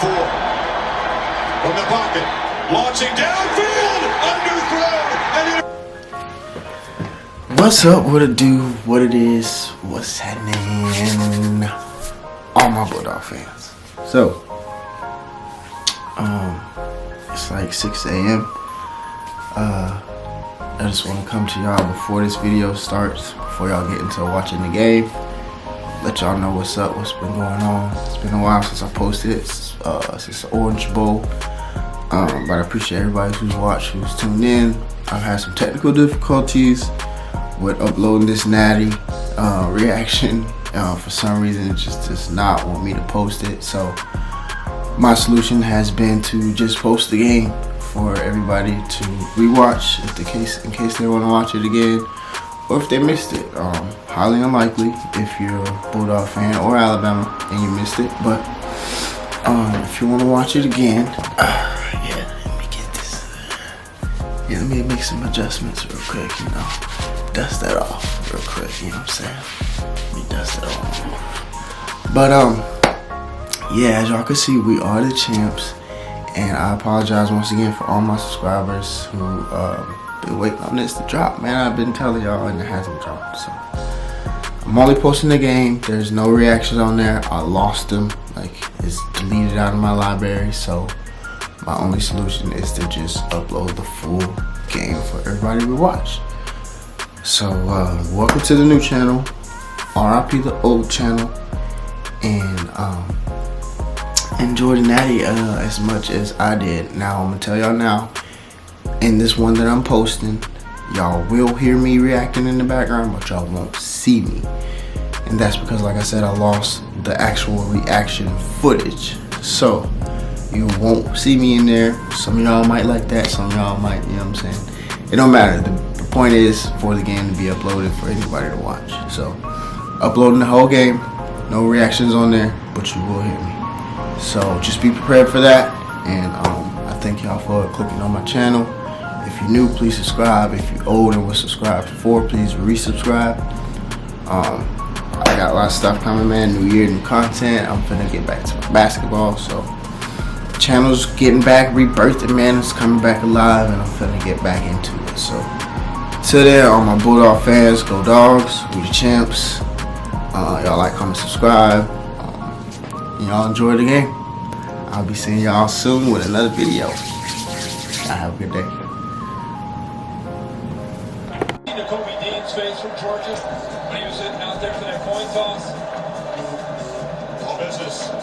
4. From the pocket, launching downfield, underthrown, and what's up, what it do, what it is, what's happening, all my Bulldog fans. So, it's like 6 a.m. I just want to come to y'all before this video starts, before y'all get into watching the game. Let y'all know what's up, what's been going on. It's been a while since I posted it, since the Orange Bowl. But I appreciate everybody who's watched, who's tuned in. I've had some technical difficulties with uploading this natty reaction. For some reason, it just does not want me to post it. So my solution has been to just post the game for everybody to rewatch, in case they want to watch it again, or if they missed it. Highly unlikely if you're a Bulldog fan or Alabama and you missed it, but if you want to watch it again, let me make some adjustments real quick, dust that off real quick, you know what I'm saying? Let me dust that off. But yeah, as y'all can see, we are the champs, and I apologize once again for all my subscribers who been waiting on this to drop. Man, I've been telling y'all and it hasn't dropped. So I'm only posting the game. There's no reactions on there. I lost them. Like, it's deleted out of my library. So my only solution is to just upload the full game for everybody to watch. So welcome to the new channel. RIP the old channel. And enjoy the natty as much as I did. Now I'm gonna tell y'all now, in this one that I'm posting, y'all will hear me reacting in the background, but y'all won't see me. And that's because, like I said, I lost the actual reaction footage. So you won't see me in there. Some of y'all might like that, some of y'all might, you know what I'm saying? It don't matter. The point is for the game to be uploaded for anybody to watch. So uploading the whole game, no reactions on there, but you will hear me. So just be prepared for that. And I thank y'all for clicking on my channel. If you're new, please subscribe. If you're old and was subscribed before, please resubscribe. I got a lot of stuff coming, man. New year, new content. I'm finna get back to my basketball. So the channel's getting back, rebirthing, man. It's coming back alive, and I'm finna get back into it. So till then, all my Bulldog fans, go Dogs. We the champs. Y'all like, comment, subscribe. Y'all enjoy the game. I'll be seeing y'all soon with another video. Y'all have a good day. Kobe Dean's face from Georgia when he was out there for that coin toss.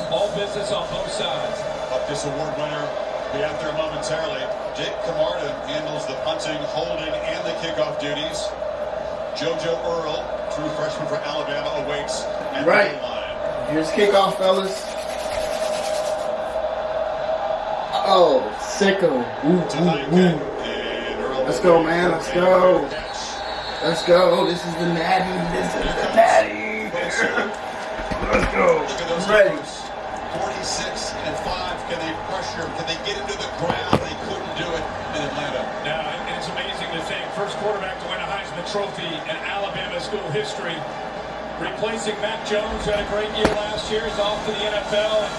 All business on both sides. This award winner will be out there momentarily. Jake Camarda handles the punting, holding, and the kickoff duties. JoJo Earl, true freshman for Alabama, awaits at the goal line. Here's kickoff, fellas. Oh, sicko. Let's go, man. Let's go. Let's go. This is the natty. This is the natty. Let's go. I'm ready. 46-5. Can they pressure? Can they get into the ground? They couldn't do it in Atlanta. Now, it's amazing to think first quarterback to win a Heisman Trophy in Alabama school history. Replacing Mac Jones, who had a great year last year. He's off to the NFL.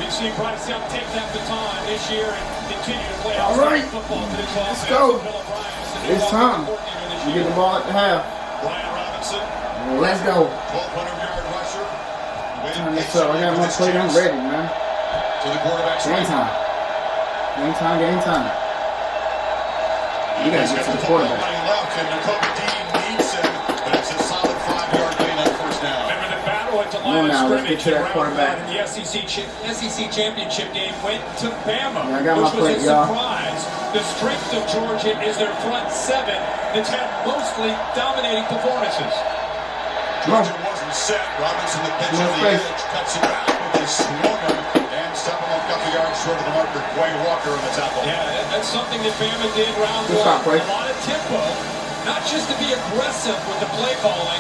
We've seen Bryce Young take that baton this year and continue to play football to this offense. Let's go. It's time. You get the ball at the half. Brian Robinson. Let's go. 1,200-yard rusher. Turn this up. I got my plate. I'm ready, man. To the quarterback's game time. Game time. Game time. You gotta get to the quarterback. Left, and Kobe Dean needs him, but it's a solid 5-yard gain on first down. Remember the battle at the line of scrimmage in round one in the SEC championship game went to Bama, which was a surprise. The strength of Georgia is their front seven that's had mostly dominating performances. Georgia wasn't set. Robinson, the pitch on the edge, cuts it out with his swung him and stopped him a couple yards short of the marker. Quay Walker on the tackle. Yeah, that's something that Bama did round one. A lot of tempo, not just to be aggressive with the play calling,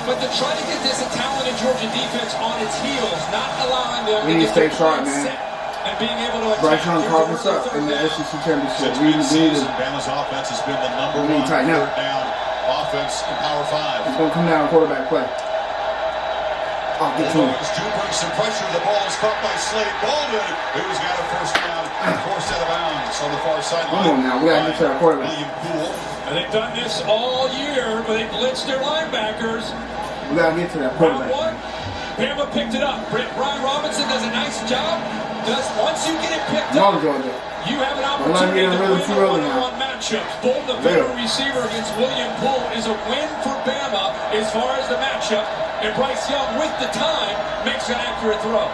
but to try to get this talented Georgia defense on its heels, not allowing them to get their plan set. And being able to Bryce Young carved us up in the SEC championship. Bama's offense has been the number one third down offense in Power 5. It's going to come down quarterback play. Oh, get to him. Drew brings some pressure. The ball is caught by Slade Baldwin, who's got a first down, forced out of bounds on the far sideline. Come on now, we gotta get to that quarterback. William Poole. And they've done this all year, but they blitzed their linebackers. We gotta get to that Round quarterback. one, Bama picked it up. Brian Robinson does a nice job. Once you get it picked Come on, up, Georgia. you have an We're not opportunity getting to really win too the early now. one-on-one matchups. Bolton, the better Yeah. receiver against William Poole, is a win for Bama as far as the matchup. And Bryce Young, with the time, makes an accurate throw.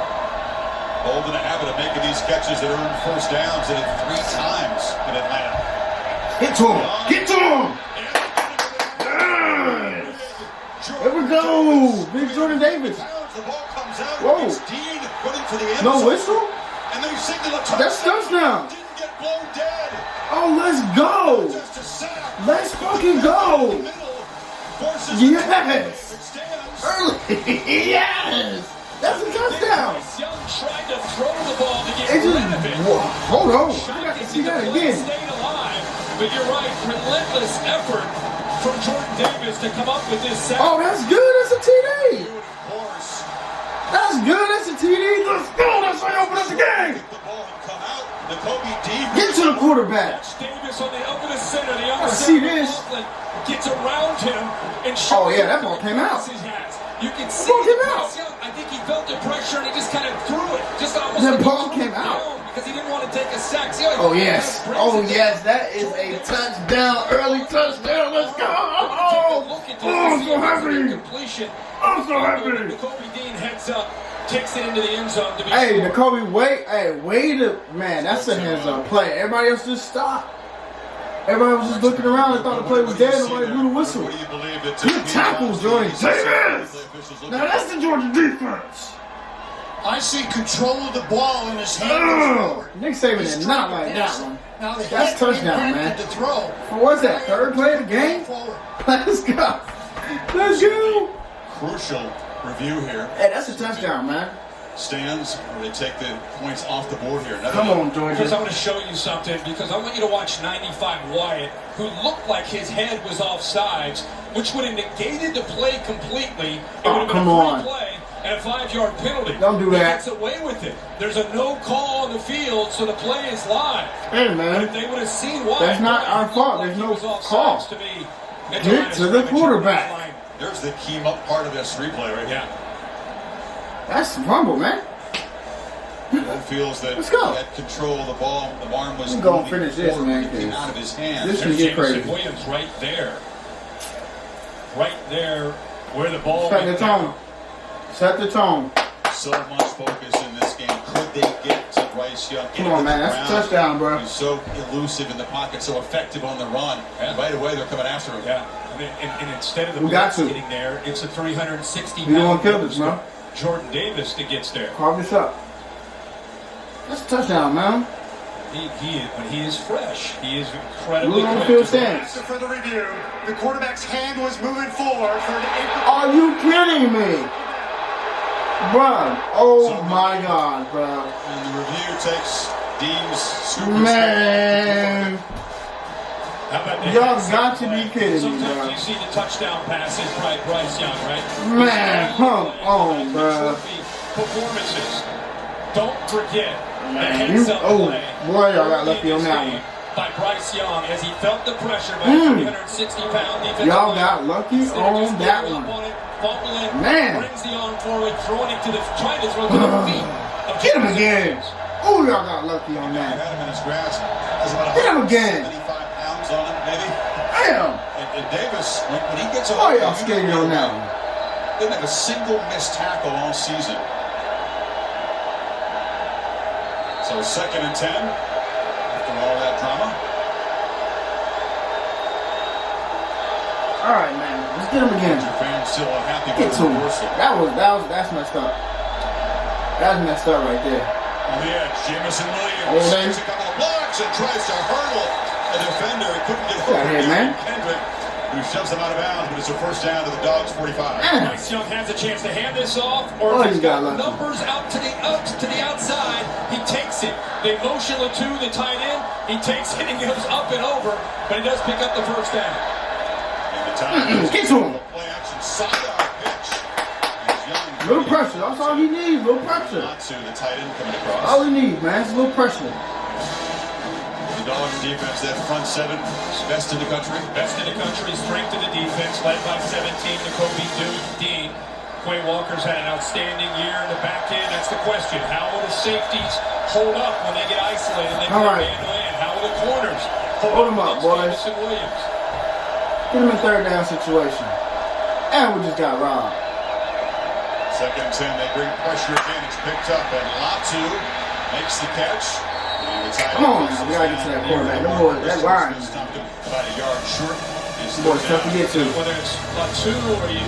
Bolden a habit of making these catches that earn first downs, and it 3 times in Atlanta. Get to him. Get to him. There we go. Big Jordan Davis. The ball comes out. Whoa. It's Dean running for the end No zone. whistle? And they signal a touchdown. That's touchdown. Didn't get blown dead. Oh, let's go. Just a sack. Let's fucking go. Middle. Forces Yes. it stands. Early. Yes. That's a touchdown. Bryce Young tried to throw the ball to get It rid just, of it. whoa, hold on. Shot I got to gets see the that play, again. stayed alive. But you're right, relentless effort from Jordan Davis to come up with this sack. Oh, that's good. That's a TD. Of course. That's good. That's a TD. Let's go. That's how you open up the game. The ball had come out. Jacoby Dean. Get to the quarterback. Watch Davis on the up in the center. The I other see center, this. McLaughlin gets around him and shows Oh, yeah, him that ball what came out. he has. You can see ball came Bryce out. Young, I think he felt the pressure and he just kind of threw it. Just almost That like ball he threw came it out. down because he didn't want to take a sack. See how he Oh, kind of yes. brings Oh, it yes. down? That is a touchdown. Early touchdown. Let's go. Oh, I'm so happy. Completion. I'm so happy. Jacoby Dean heads up, takes it into the end zone to be Hey, scored. Jacoby, wait. Hey, wait a man. That's a hands-up play. Everybody else just stopped. Everybody was just looking around and thought the play was dead. Nobody blew the whistle. What do you believe that Good tackles, Jordan Davis. Officials Now that's the Georgia defense. I see control of the ball in his hand. Ugh. Nick Saban did not like that one. Now the That's touchdown, man. To throw. What's that? Third play of the game? Forward. Let's go. Let's go. Crucial review here. Hey, that's a touchdown, man. Stands where they take the points off the board here. Another Come one. on, Because Georgia. I want to show you something, because I want you to watch 95 Wyatt, who looked like his head was offsides, which would have negated the play completely. It Oh, would have been come a on. free play and a 5-yard penalty. Don't do He that. gets away with it. There's a no call on the field, so the play is live. Hey, But if man. they would have seen Wyatt, That's not Wyatt our looked fault. like There's he no was offsides call. to me. Get to the quarterback. There's the key part of this replay right here. Yeah. That's fumble, man. That feels that Let's go. he had control of the ball. The arm was We gonna moving finish this, forward man, when it came 'cause out of his hand. this There's can get Jameson crazy. Williams right there. Right there where the ball Set the went tone. down. Set the tone. So much focus in this game. Could they get to Bryce Young? Come on, man. That's a touchdown, bro. He's so elusive in the pocket, so effective on the run. And right away, they're coming after him. Yeah, and instead of the We got blitz to. getting there, it's a 360 We don't wanna kill this, man. Jordan Davis that gets there. Carve this up. That's a touchdown, man. When he is fresh, he is incredibly Blue on the quick. field stands. After further review, the quarterback's hand was moving forward for an Are you kidding me? Bruh. Oh my God, bruh. And the review takes Dean's super Man. How about that? Y'all got to be kidding me, Sometimes bro. you see the touchdown passes by Bryce Young, right? Man, come on, bruh. Performances. Don't forget the Man, heads-up oh, play. boy, y'all got lucky on that one. By Bryce Young as he felt the pressure by the 360-pound defensive Y'all player. got lucky Instead of on just that going one. up on it, fumbling, Man. brings the arm forward, throwing it to the, trying to throw to the feet. of Get him Jameson again. Williams. Oh, y'all got lucky on He that. had him in his grasp. Has about Hit him again. 75 pounds on him, maybe. Damn. And Davis, when he gets a Why hold, y'all you skating know on that what? one? Didn't have a single missed tackle all season. So 2nd and 10 after all that drama. All right, man. Let's get him again. Your fans still happy Get with to the him. reversal. That's messed up. That's messed up right there. On the edge, Jameson Williams Hold on. takes a couple of blocks and tries to hurdle a defender. He couldn't get Get out of here, man. Kendrick, who shoves him out of bounds, but it's a first down to the Dogs' 45. Man. Bryce Young has a chance to hand this off, or Oh, if he's he's got got lucky. numbers out to the outside, he takes it. They motion the two, the tight end. He takes it and goes up and over, but he does pick up the first down. And the time Get to him. play action sidearm pitch. As Young Little pressure. That's all he needs. Little pressure. Not to the tight end coming across. All he needs, man. It's a little pressure. The Dogs defense, that front seven, is best in the country. Best in the country, strength of the defense, led by 17, Nakobe Dean. Quay Walker's had an outstanding year in the back end. That's the question. How will the safeties hold up when they get isolated and they All go right. man-to-man? How will the corners Hold them up, against boys. Jamison Williams? Get him in third down situation. And we just got robbed. Second and 10, they bring pressure again. It's picked up, and Latu makes the catch. And the tight Come on, end now. We gotta get to that quarterback. Them boys, that line. About a yard short. Them boys tough to get to. Whether it's Latu or you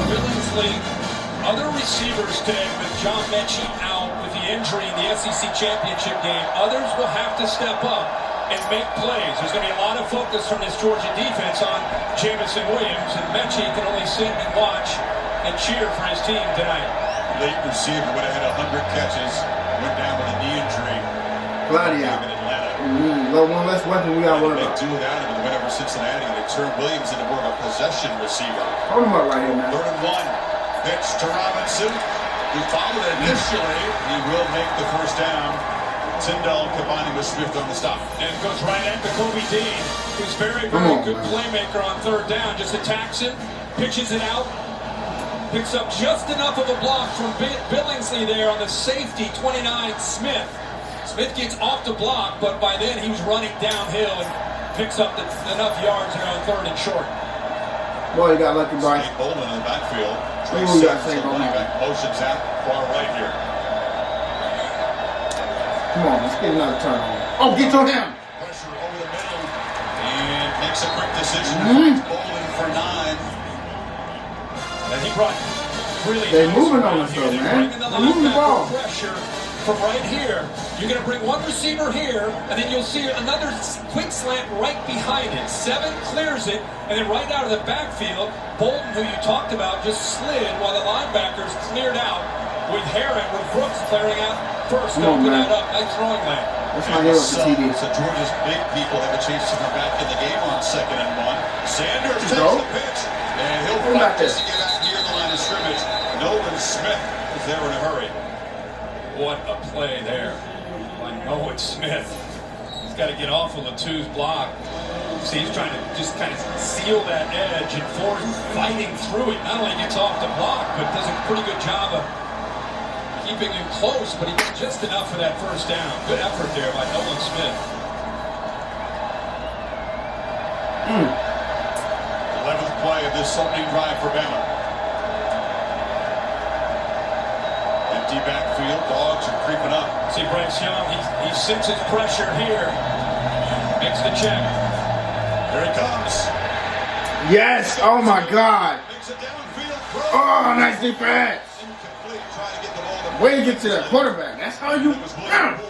Billingsley, other receivers today with John Mechie out with the injury in the SEC championship game, others will have to step up and make plays. There's going to be a lot of focus from this Georgia defense on Jamison Williams, and Mechie can only sit and watch and cheer for his team tonight. Late receiver would have had 100 catches. Went down with a knee injury. Glady In out. Atlanta. One less weapon we got to worry They about. do without him in the win over Cincinnati. They turn Williams into more of a possession receiver. Hold him up right here, man. 3rd and 1. Pitch to Robinson. Who followed it initially. He will make the first down. Tyndall combining with Smith on the stop. And goes right at Nakobe Dean, who's very, Come very on, good man. playmaker on 3rd down. Just attacks him, pitches it out, picks up just enough of a block from Billingsley there on the safety, 29, Smith. Smith gets off the block, but by then he was running downhill and picks up enough yards there on 3rd and short. Boy, you got lucky, Bryce. Steve Bolden in the backfield. Trey Ooh, you got Sanders, saved the on running that. back, motions out far right here. Come on, let's get another turnover. Oh, get to him. Pressure over the middle. And makes a quick decision. Mhm. Bolden for 9. And he brought really They nice moving around on us, here. though, They're man. bringing the They moving the linebacker ball. pressure from right here. You're going to bring one receiver here, and then you'll see another quick slant right behind it. 7 clears it, and then right out of the backfield, Bolden, who you talked about, just slid while the linebackers cleared out with Brooks clearing out first to Come on, open man. that up. Nice throwing lane. That's my hero for TD. So Georgia's big people have a chance to come back in the game on 2nd and 1. Sanders takes Go. the pitch, and he'll Put him back practice there. to get out here in the line of scrimmage. Nolan Smith is there in a hurry. What a play there by Noah Smith. He's got to get off of Latu's block. See, he's trying to just kind of seal that edge, and Ford fighting through it. Not only gets off the block, but does a pretty good job of keeping him close, but he gets just enough for that first down. Good effort there by Nolan Smith. 11th play of this opening drive for Bama. Empty backfield, Dogs are creeping up. See Bryce Young, he senses pressure here. Makes the check. Here he comes. Yes. Oh, my God. Makes a downfield throw. Oh, nice defense. Incomplete, trying to get the ball to Way to get to that quarterback. That's how you. It was William Poole.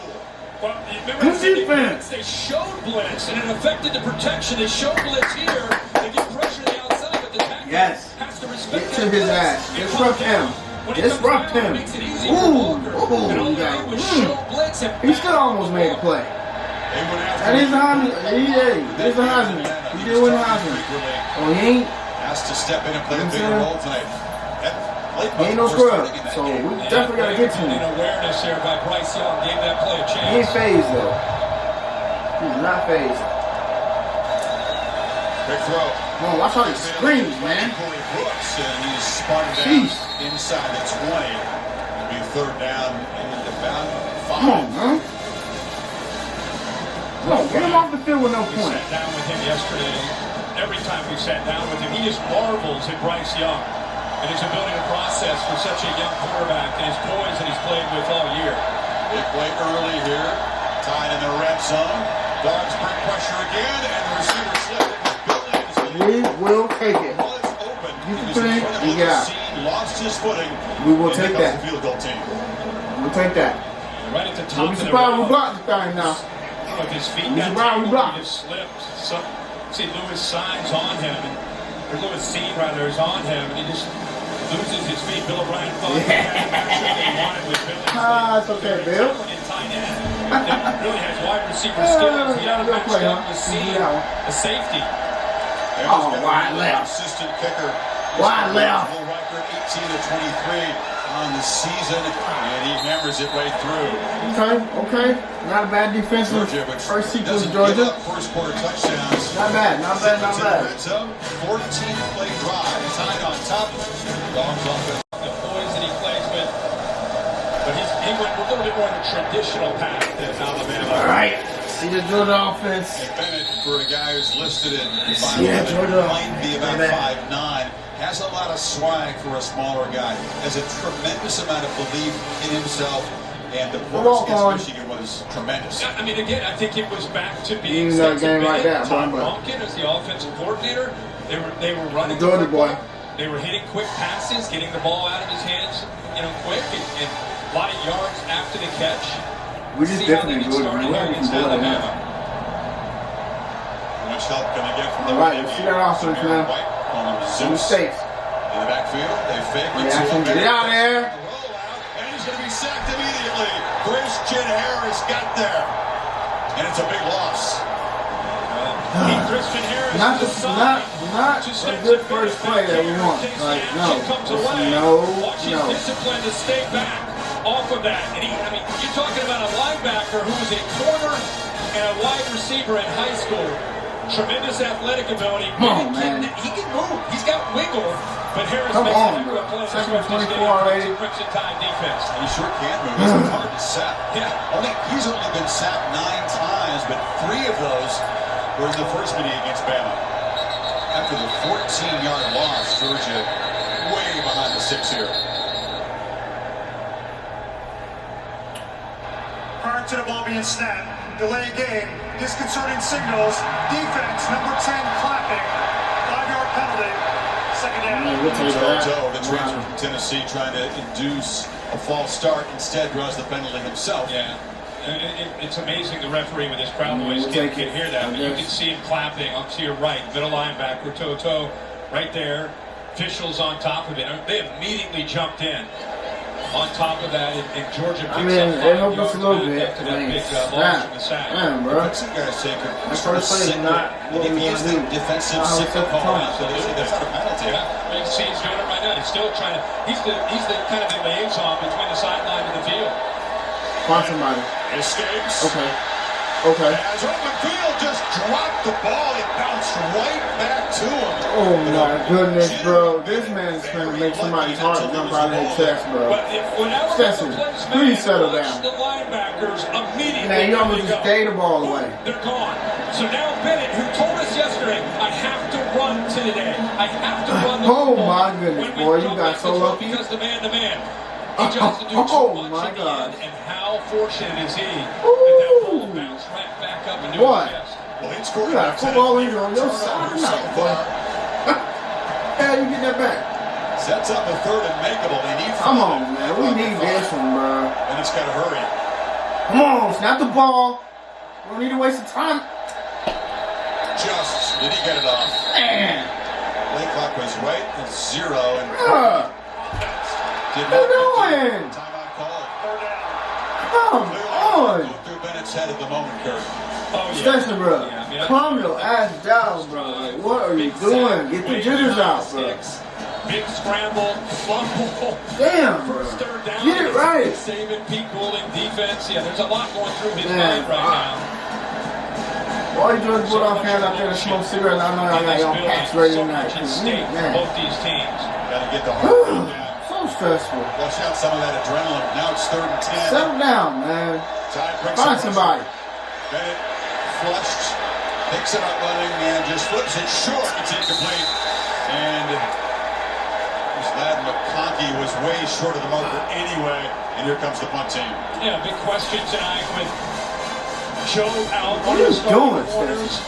Well, you remember Good I said defense. they showed blitz, and it affected the protection. They showed blitz here. They get pressure to the outside, but the tackle Yes. has to respect Get to that his blitz. ass. It Disrupt comes down. him. When it Disrupt comes down, him. It makes it easy Ooh, for Walker. ooh, And all you they got did was it. show blitz and He still almost made a play. They went after That is him. a Heisman. There's a Heisman. He did win a Heisman. Oh, he ain't. Has to step in and play a You know bigger what I'm role tonight. That late He ain't no was scrub. starting in that So game. we definitely got to get to And him. awareness there by Bryce Young gave that play a He ain't chance. phased, though. He's not phased. Big throw. Come on, watch how he screams, man. Corey Brooks, and he's spotted down Jeez. inside the 20. It'll be 3rd down and about 5. Come on, man. Come on, get him off the field with no We point. sat down with him yesterday. Every time we sat down with him, he just marvels at Bryce Young and his ability to process for such a young quarterback and his poise that he's played with all year. Big play early here. Tied in the red zone. Dogs bring pressure again, and the receiver slipped. We will take it. Was open. You He was can in think, front of you the get out. scene, lost his footing. We will and take here comes that. the field goal team. We'll take that. Right at the top Don't be of the surprised we route. block this thing now. With his feet Be got surprised we tangled, block. he just slipped. So, see Lewis signs on him, or Lewis Seed rather is on him, and he just loses his feet. Bill O'Brien thought he had what he wanted with Bill. Ah, it's okay, Bill. And tight end. That really has wide receiver skills. He had a good matched play, up huh? with You Seed, do that one. a safety. And Oh, he's got a wide really left. Consistent kicker. Wide left. Full right record, 18-23 on the season, and he hammers it right through. Okay. Not a bad defensive Georgia, which first sequence, doesn't Georgia. give up first quarter touchdowns. Not bad. Red zone, 14-play drive, tied on top. Dogs offense. The boys that he plays with, but he went a little bit more of a traditional path than Alabama. All right. See the Georgia offense. And Bennett, for a guy who's listed at Yeah, 5'11", Georgia. might be about Look at 5'9", has a lot of swag for a smaller guy, has a tremendous amount of belief in himself, and the Walk performance on. against Michigan was tremendous. I mean, again, I think it was back to being You know, a game like that, Tom bro. Ronkin as the offensive coordinator. They were running the Georgia boy. football. They were hitting quick passes, getting the ball out of his hands, quick, and a lot of yards after the catch. We just See how they definitely get Georgia. started We here have against to do it now. Alabama. Much help can they get from the All right, let's see that offense, man. White on Some Zeus. mistakes. In the backfield, they fake it Yeah, to him. get out of there. Rollout, and he's going to be sacked immediately. Christian Harris got there, and it's a big loss. Christian Harris Not to a step good to first back play that we here want. in case Like, the no. action comes away. Watch his No. discipline to stay back off of that. And you're talking about a linebacker who was a corner and a wide receiver in high school. Tremendous athletic ability. Come on, man. He can move. He's got wiggle. But Harris Come makes on, an bro. excellent play to Second start this 24 game already. against Crimson Tide defense. He sure can move. It's hard to sack. Yeah. He's only been sacked 9 times, but 3 of those were in the first meeting against Bama. After the 14-yard loss, Georgia way behind the 6 here. Prior to the ball being snapped, delay game, disconcerting signals, defense, number 10 clapping, 5-yard penalty, second down. Man, we'll take that. Joe, the transfer from Tennessee, trying to induce a false start, instead draws the penalty himself. Yeah. It's amazing the referee with his crowd noise We'll can take it. hear that. But you Yes. can see him clapping up to your right, middle linebacker, toe-to-toe, right there. Officials on top of it. They immediately jumped in. On top of that, and Georgia picks I mean, up 5 it helped us yards a little back bit. after I that mean, big loss snap. from the sack. Man, bro. Some guys take it. That first play is not what if we he want is to the do. defensive How we signal set the call, tone. absolutely, that's not a penalty. Yeah, you see he's doing it right now. He's still trying to. He's the kind of the liaison between the sideline and the field. Find somebody. Escapes. Okay. As open field just dropped the ball, it bounced right back to him. Oh my goodness, bro. This man's trying to make somebody's heart jump out of his chest, bro. But whenever Stetson, the plays please man, settle watch down. the linebackers immediately. Man, you almost go. just gave the ball away. They're gone. So now Bennett, who told us yesterday, I have to run today. I have to run the Oh, football. my goodness, When we boy, you come got back so to lucky. Because the man-to-man. He tries to do too Oh, much my in the God. end, and how fortunate is he that that ball bounced right back up into Boy. his chest. Well, he's scored You got a football injury on your side. so far. How you get that back? Sets up a third and makeable. They need Come on, man. We need this one, bro. And it's got to hurry. Come on, snap the ball. We don't need to waste the time. Did he get it off? Man. Play clock was right at 0 and Bruh. did What you not get doing? the timeout call. Come on. Going through Bennett's head at the moment, Kurt. Oh, yeah. Stetson, bro. Yeah, I mean, Calm your ass down, bro. Like, what are you Big doing? sack, Get the waving jitters on out, bro. sticks. Big scramble, fumble. Damn, bro. First third down. Get it right. Saving Pete Goulding defense. Yeah, there's a lot going through his Man, mind right now. All you Georgia Bulldog fans out there that smoke cigarettes, I know y'all got your packs ready So tonight. much at stake for Man, both these teams. Got to get the heart rate down. so stressful. Flush out some of that adrenaline. Now it's 3rd and 10. Settle down, man. Tide brings Find it. somebody. Bennett flushed, picks it up running, and just flips it short. It's incomplete. And this lad McConkey was way short of the marker anyway. And here comes the punt team. Yeah, big question tonight with Joe out. What one are of you the starting doing, corners.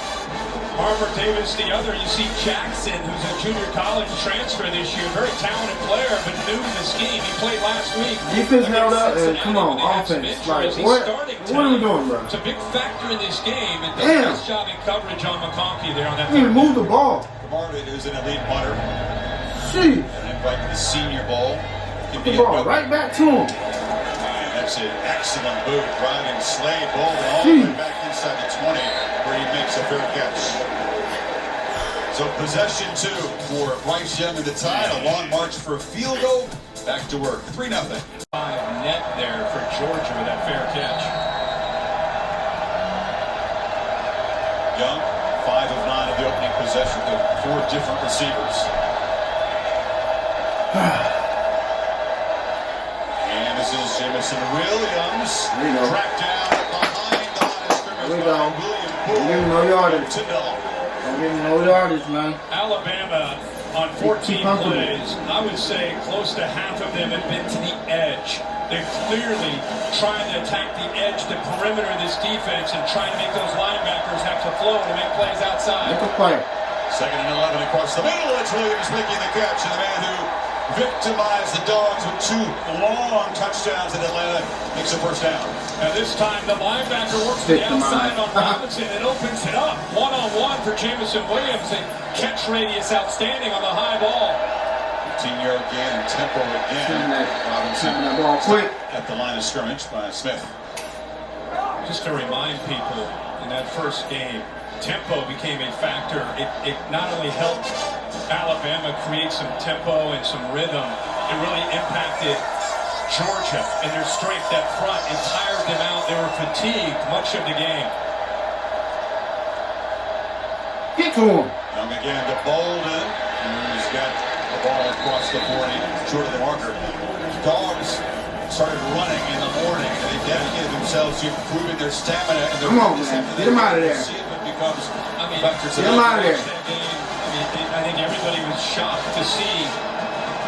Harvard Davis the other. You see Jackson, who's a junior college transfer this year. Very talented player, but new to the scheme. He played last week. Defense held against up, and Cincinnati come on, when they had some offense. injuries. Like, He's what starting are we tonight. doing, bro? It's a big factor in this game, and does a Damn. nice job in coverage on McConkey there on that. You need to move the ball. Camarda is an elite punter. See, An invite to the Senior Bowl. Can the be a ball good right back to him. And that's an excellent boot. Driving Slade ball all the way back inside the 20 where he makes a fair catch. So possession 2 for Bryce Young and the Tide. A long march for a field goal. Back to work. 3-0. 5 net there for Georgia with that fair catch. Young, 5 of 9 of the opening possession to 4 different receivers. And this is Jamison Williams. There you go. Tracked down behind the line of scrimmage. There we go. by William Don't give him no yardage. Don't give him no yardage, man. Alabama on 14 plays, I would say close to half of them have been to the edge. They're clearly trying to attack the edge, the perimeter of this defense, and trying to make those linebackers have to flow to make plays outside. Make a play. 2nd and 11 across the middle. It's Williams making the catch, and the man who victimized the Dogs with 2 long touchdowns in Atlanta makes a first down. Now this time the linebacker works to the outside on Robinson and opens it up. One-on-one for Jamison Williams. And catch radius outstanding on the high ball. 15-yard gain and tempo again. Robinson that ball quick. at the line of scrimmage by Smith. Just to remind people, in that first game, tempo became a factor. It not only helped Alabama create some tempo and some rhythm, it really impacted Georgia and their strength up front. It tired them out. They were fatigued much of the game. Get to him. Young again to Bolden, who's got the ball across the 40, short of the marker. Dogs started running in the morning, and they dedicated themselves to improving their stamina and their Come on, fitness. man. After Get him out of there. See if it becomes I mean, factors Get him out of there. I think everybody was shocked to see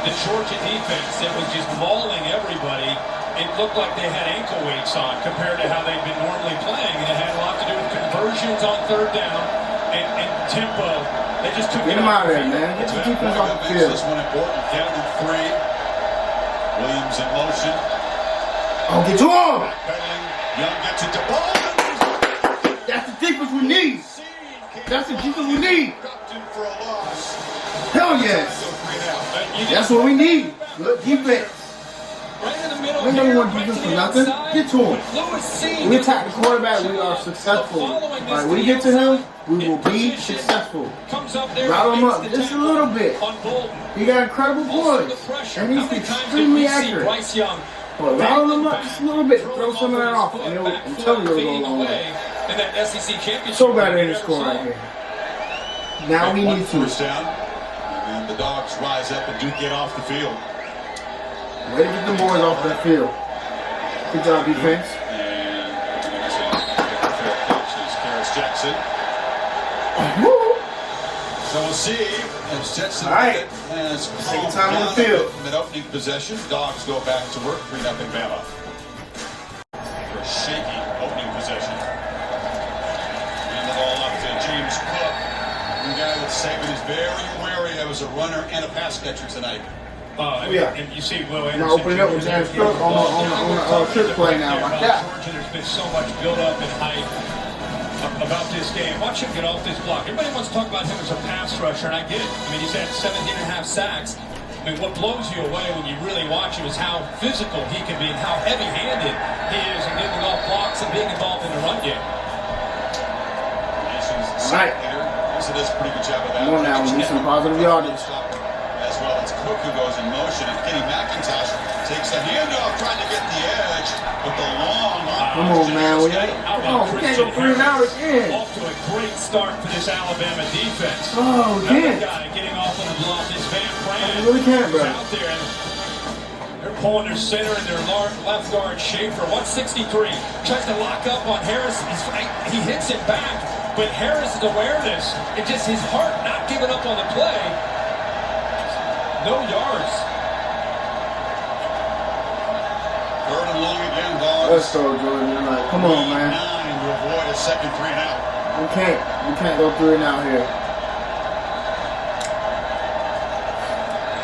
the Georgia defense that was just mauling everybody. It looked like they had ankle weights on compared to how they've been normally playing. And it had a lot to do with conversions on 3rd down and tempo. They just took Get it him out of there, the field. man. Get your defense Point off that the makes field. this one important. Down to 3. Williams in motion. Oh, get to him. Backpedaling. Young gets it to Bolden. That's the defense we need. That's the defense we need. Dropped in for a loss. Hell yes. So 3 now. That's what we need. Good defense. Right in the middle We here, don't want right defense to for the nothing. outside. Get to him. Lewis C. We attack the quarterback, we are successful. Like, we get to him, we will be successful. Comes up there, Rattle him makes up the just a tackle little bit. on Bolden. He got incredible Also the poise. pressure. And he's How many times did extremely we see accurate. Bryce Young But rattle him up just a little bit. Throw some of that off. And it'll, I'm telling you, it'll go a long way. in that SEC championship. So glad they didn't score right here. Now we One need to. first down. And the Dogs rise up and do get off the field. Way to get the boys off that field. Good job, defense. And fair catch is Karis Jackson. Woo! So we'll see as Jetson All right. has Second time on the field. Mid-opening possession. Dogs go back to work. 3-0 Bama. For a shaky opening possession. And the ball up to James Cook. One guy that Saban is very wary of as a runner and a pass catcher tonight. Yeah. And you see Will Now Anderson. open it up with James Cook on the trick play now, like that. Georgia, there's been so much build-up and hype about this game. Watch him get off this block. Everybody wants to talk about him as a pass rusher, and I get it. I mean, he's had 17.5 sacks. I mean, what blows you away when you really watch him is how physical he can be and how heavy-handed he is in getting off blocks and being involved in the run game. Nation's Right. sack leader also does a pretty good job of that. Come on now, we need some positive yardage. As well as Cook, who goes in motion, and Kenny McIntosh takes the handoff, trying to get the edge, but the long arm. Come on, man. We can't go 3 and out again. Off to a great start for this Alabama defense. Oh, Another again. guy getting off on the block is Van Pran. You really can't, bro. He's out there, and they're pulling their center and their left guard Schaefer. 163 tries to lock up on Harris. He hits it back, but Harris's awareness and just his heart not giving up on the play. No yards. 3rd and long again, Dogs. Let's go, Jordan. Like, come on, man. 9 to avoid a second 3 and out. We can't go 3 and out here.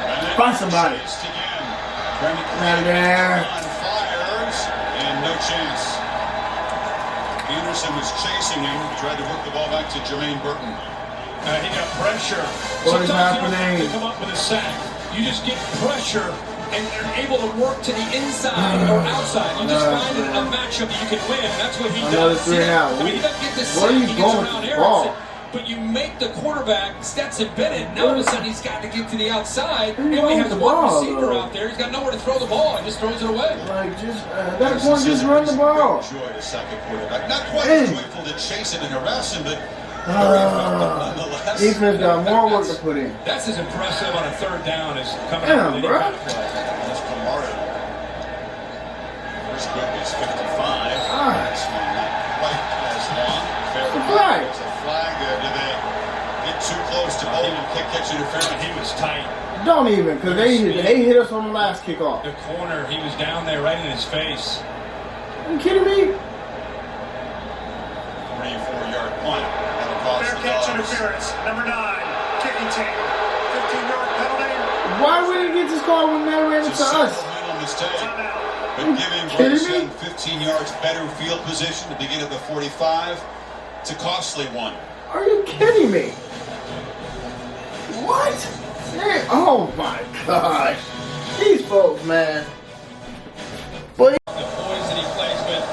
And then Find somebody. chased again. Trying to Out of there. on fires, and no chance. Anderson was chasing him, tried to work the ball back to Jermaine Burton. He got pressure. What is Sometimes you don't have happening? to come up with a sack. You just get pressure and you're able to work to the inside or outside. You just find a matchup that you can win. And that's what he Another does. 3 and out. I mean, he doesn't get this Where are sack. you He gets going around with the Harris. ball? but you make the quarterback, Stetson Bennett, now all of a sudden he's got to get to the outside. He He only runs has the one ball, receiver though. out there. He's got nowhere to throw the ball and just throws it away. Like, just, at that point, just run the ball. Joy to second quarterback. Not quite as joyful to chase him and harass him, but very effective nonetheless. Defense got more work to put in. That's as impressive on a third down as coming Damn, up with any bro. kind of play. That's Camarda. First quick is 55. Ah. This one not quite as long. It's a flag. It's a flag. Did they get too close to Bolden and catch interference? He was tight. Don't even, because they hit us on the last kickoff. The corner, he was down there right in his face. Are you kidding me? 3-4 yard punt. That'll cost Fair the catch Dogs. interference. Number 9, kicking team. 15-yard penalty. Why would he get this call when they ran it It's a to us? sacramental mistake, Timeout. but giving kidding me? Grayson 15 yards better field position to begin at the 45. It's a costly one. Are you kidding me? What? Hey, oh my gosh. These folks, man. Boy. The boys that he plays with,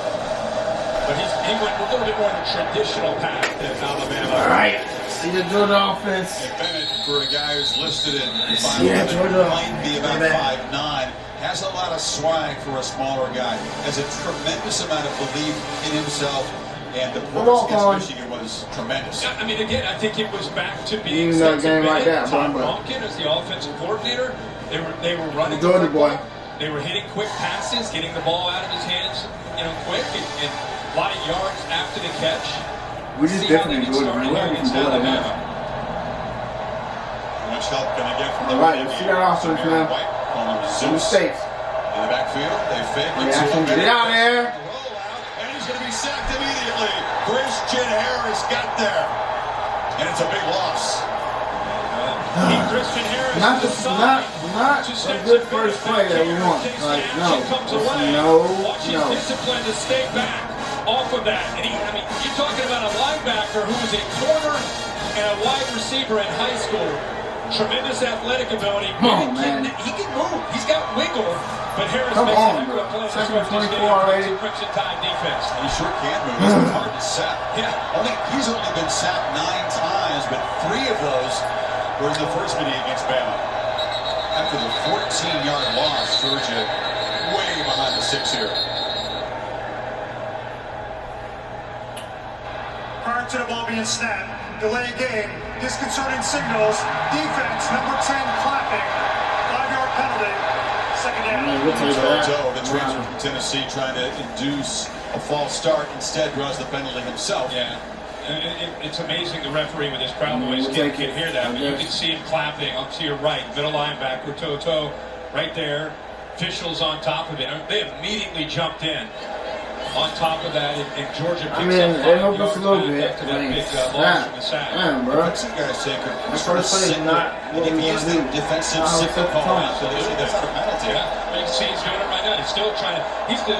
but he went a little bit more of a traditional path than Alabama. All right. See the Georgia offense. And Bennett, for a guy who's listed at Yeah, 5'11", Georgia. might be about Bennett. 5'9", has a lot of swag for a smaller guy, has a tremendous amount of belief in himself, and the Walk performance on. against Michigan was tremendous. Yeah, I mean, again, I think it was back to being You know, a Stetson game like Bennett, that, Tom boy. Ronkin as the offensive coordinator. They were running Georgia the football. boy. They were hitting quick passes, getting the ball out of his hands, quick, and a lot of yards after the catch. We just See how they definitely get do it. started Man. We're here against having some Alabama. Much help gonna get from the All right, run let's see game. that offense, Samir man. White, call him Some Zeus. mistakes. In the backfield, they fake it Yeah, to him. get out there. Rollout, and he's going to be sacked immediately. Christian Harris got there, and it's a big loss. Christian Harris Not to a Stetson good Bennett first play back that we here. want. Takes Like, the no. action, comes It's away. Watch his no. discipline to stay back off of that. And you're talking about a linebacker who was a corner and a wide receiver in high school. Tremendous athletic ability. Come on, man. He can move. He's got wiggle. But Harris Come makes on, a good bro. play. Second That's what he's 24 getting. already. Crimson Tide defense. He sure can move. It's hard to sack. Yeah. He's only been sacked 9 times, but 3 of those were in the first meeting against Bama. After the 14-yard loss, Georgia way behind the 6 here. Prior to the ball being snapped, delay game, disconcerting signals, defense, number 10 clapping, 5-yard penalty, second down. We'll take that. Toto, the transfer from Tennessee, trying to induce a false start, instead draws the penalty himself. Yeah. It's amazing the referee with his crowd noise We'll can take it. hear that. But you Yes. can see him clapping up to your right, middle linebacker, Toto, right there. Officials on top of it. They immediately jumped in on top of that, and Georgia picks I mean, up they 5 helped us yards a little back bit. after I that mean, big loss from the sack. damn, bro. Some guys say could That sort of first play is signal, not what if we he is wanna the do. defensive How we signal set the call tone. out, so they should get a penalty. Yeah, you can see he's doing it right now. He's still trying to. He's the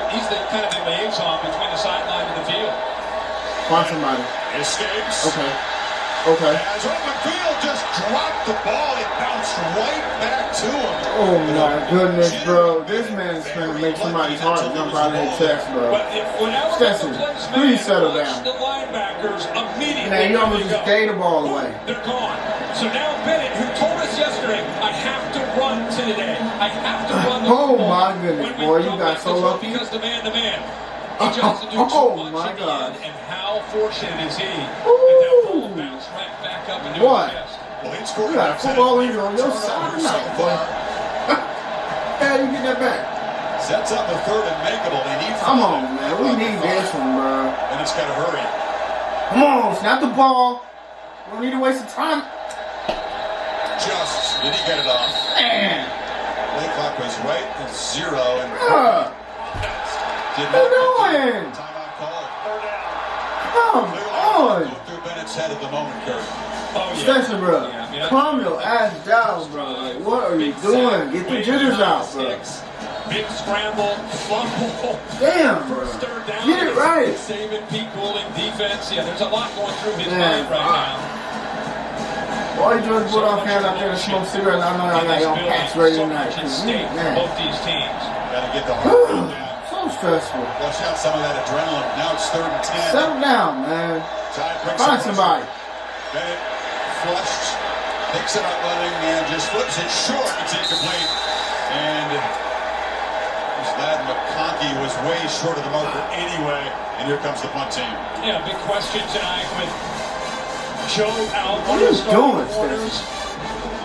kind of the liaison between the sideline and the field. Find somebody. Escapes. Okay. Okay. As open field just dropped the ball, it bounced right back to him. Oh my goodness, bro. This man's trying to make somebody's heart jump out of his chest, bro. But when Alabama Stetson, plays please man, settle watch down. the linebackers immediately. Man, you where almost they just go. gave the ball away. They're gone. So now Bennett, who told us yesterday, I have to run today. I have to run the Oh, football. my goodness, When we boy, you come got back so to throw lucky. Because the man-to-man. He tries to do too Oh, much my in the God. end, and how fortunate is he that that ball Ooh. bounced right back up and do Boy. his best. Well, he scored You got a football injury on your side turnovers tonight, so boy. far. How you get that back? Sets up a third and makeable. They need Come five. on, man. We need this one, bro. And it's got to hurry. Come on, snap the ball. We don't need to waste the time. Just did he get it off? Man. Play clock was right at 0 and Bruh. did What you not get doing? the timeout call. Third down. Come on. Going through Bennett's head at the moment, Kurt. Oh, yeah. Stetson, bro. Yeah, I mean, Calm your ass down, bro. Like, what are you Big doing? sack, Get the way jitters behind out, the bro. sticks. Big scramble, fumble. Damn, bro. First third down. Get it right. Saving Pete Goulding defense. Yeah, there's a lot going through his Man, mind right now. All you doing is put off hands out there and smoke cigarettes. I know I got your packs ready so tonight. much at stake for Man. both these teams. Got to get the heart rate down. So stressful. Flush out some of that adrenaline. Now it's 3rd and 10. Settle down, man. Tide brings Find some somebody. pressure. Bennett flushed, picks it up running, and just flips it short. It's incomplete. And Ladd McConkey was way short of the marker anyway. And here comes the punt team. Yeah, big question tonight with Joe out. What are you doing, quarters.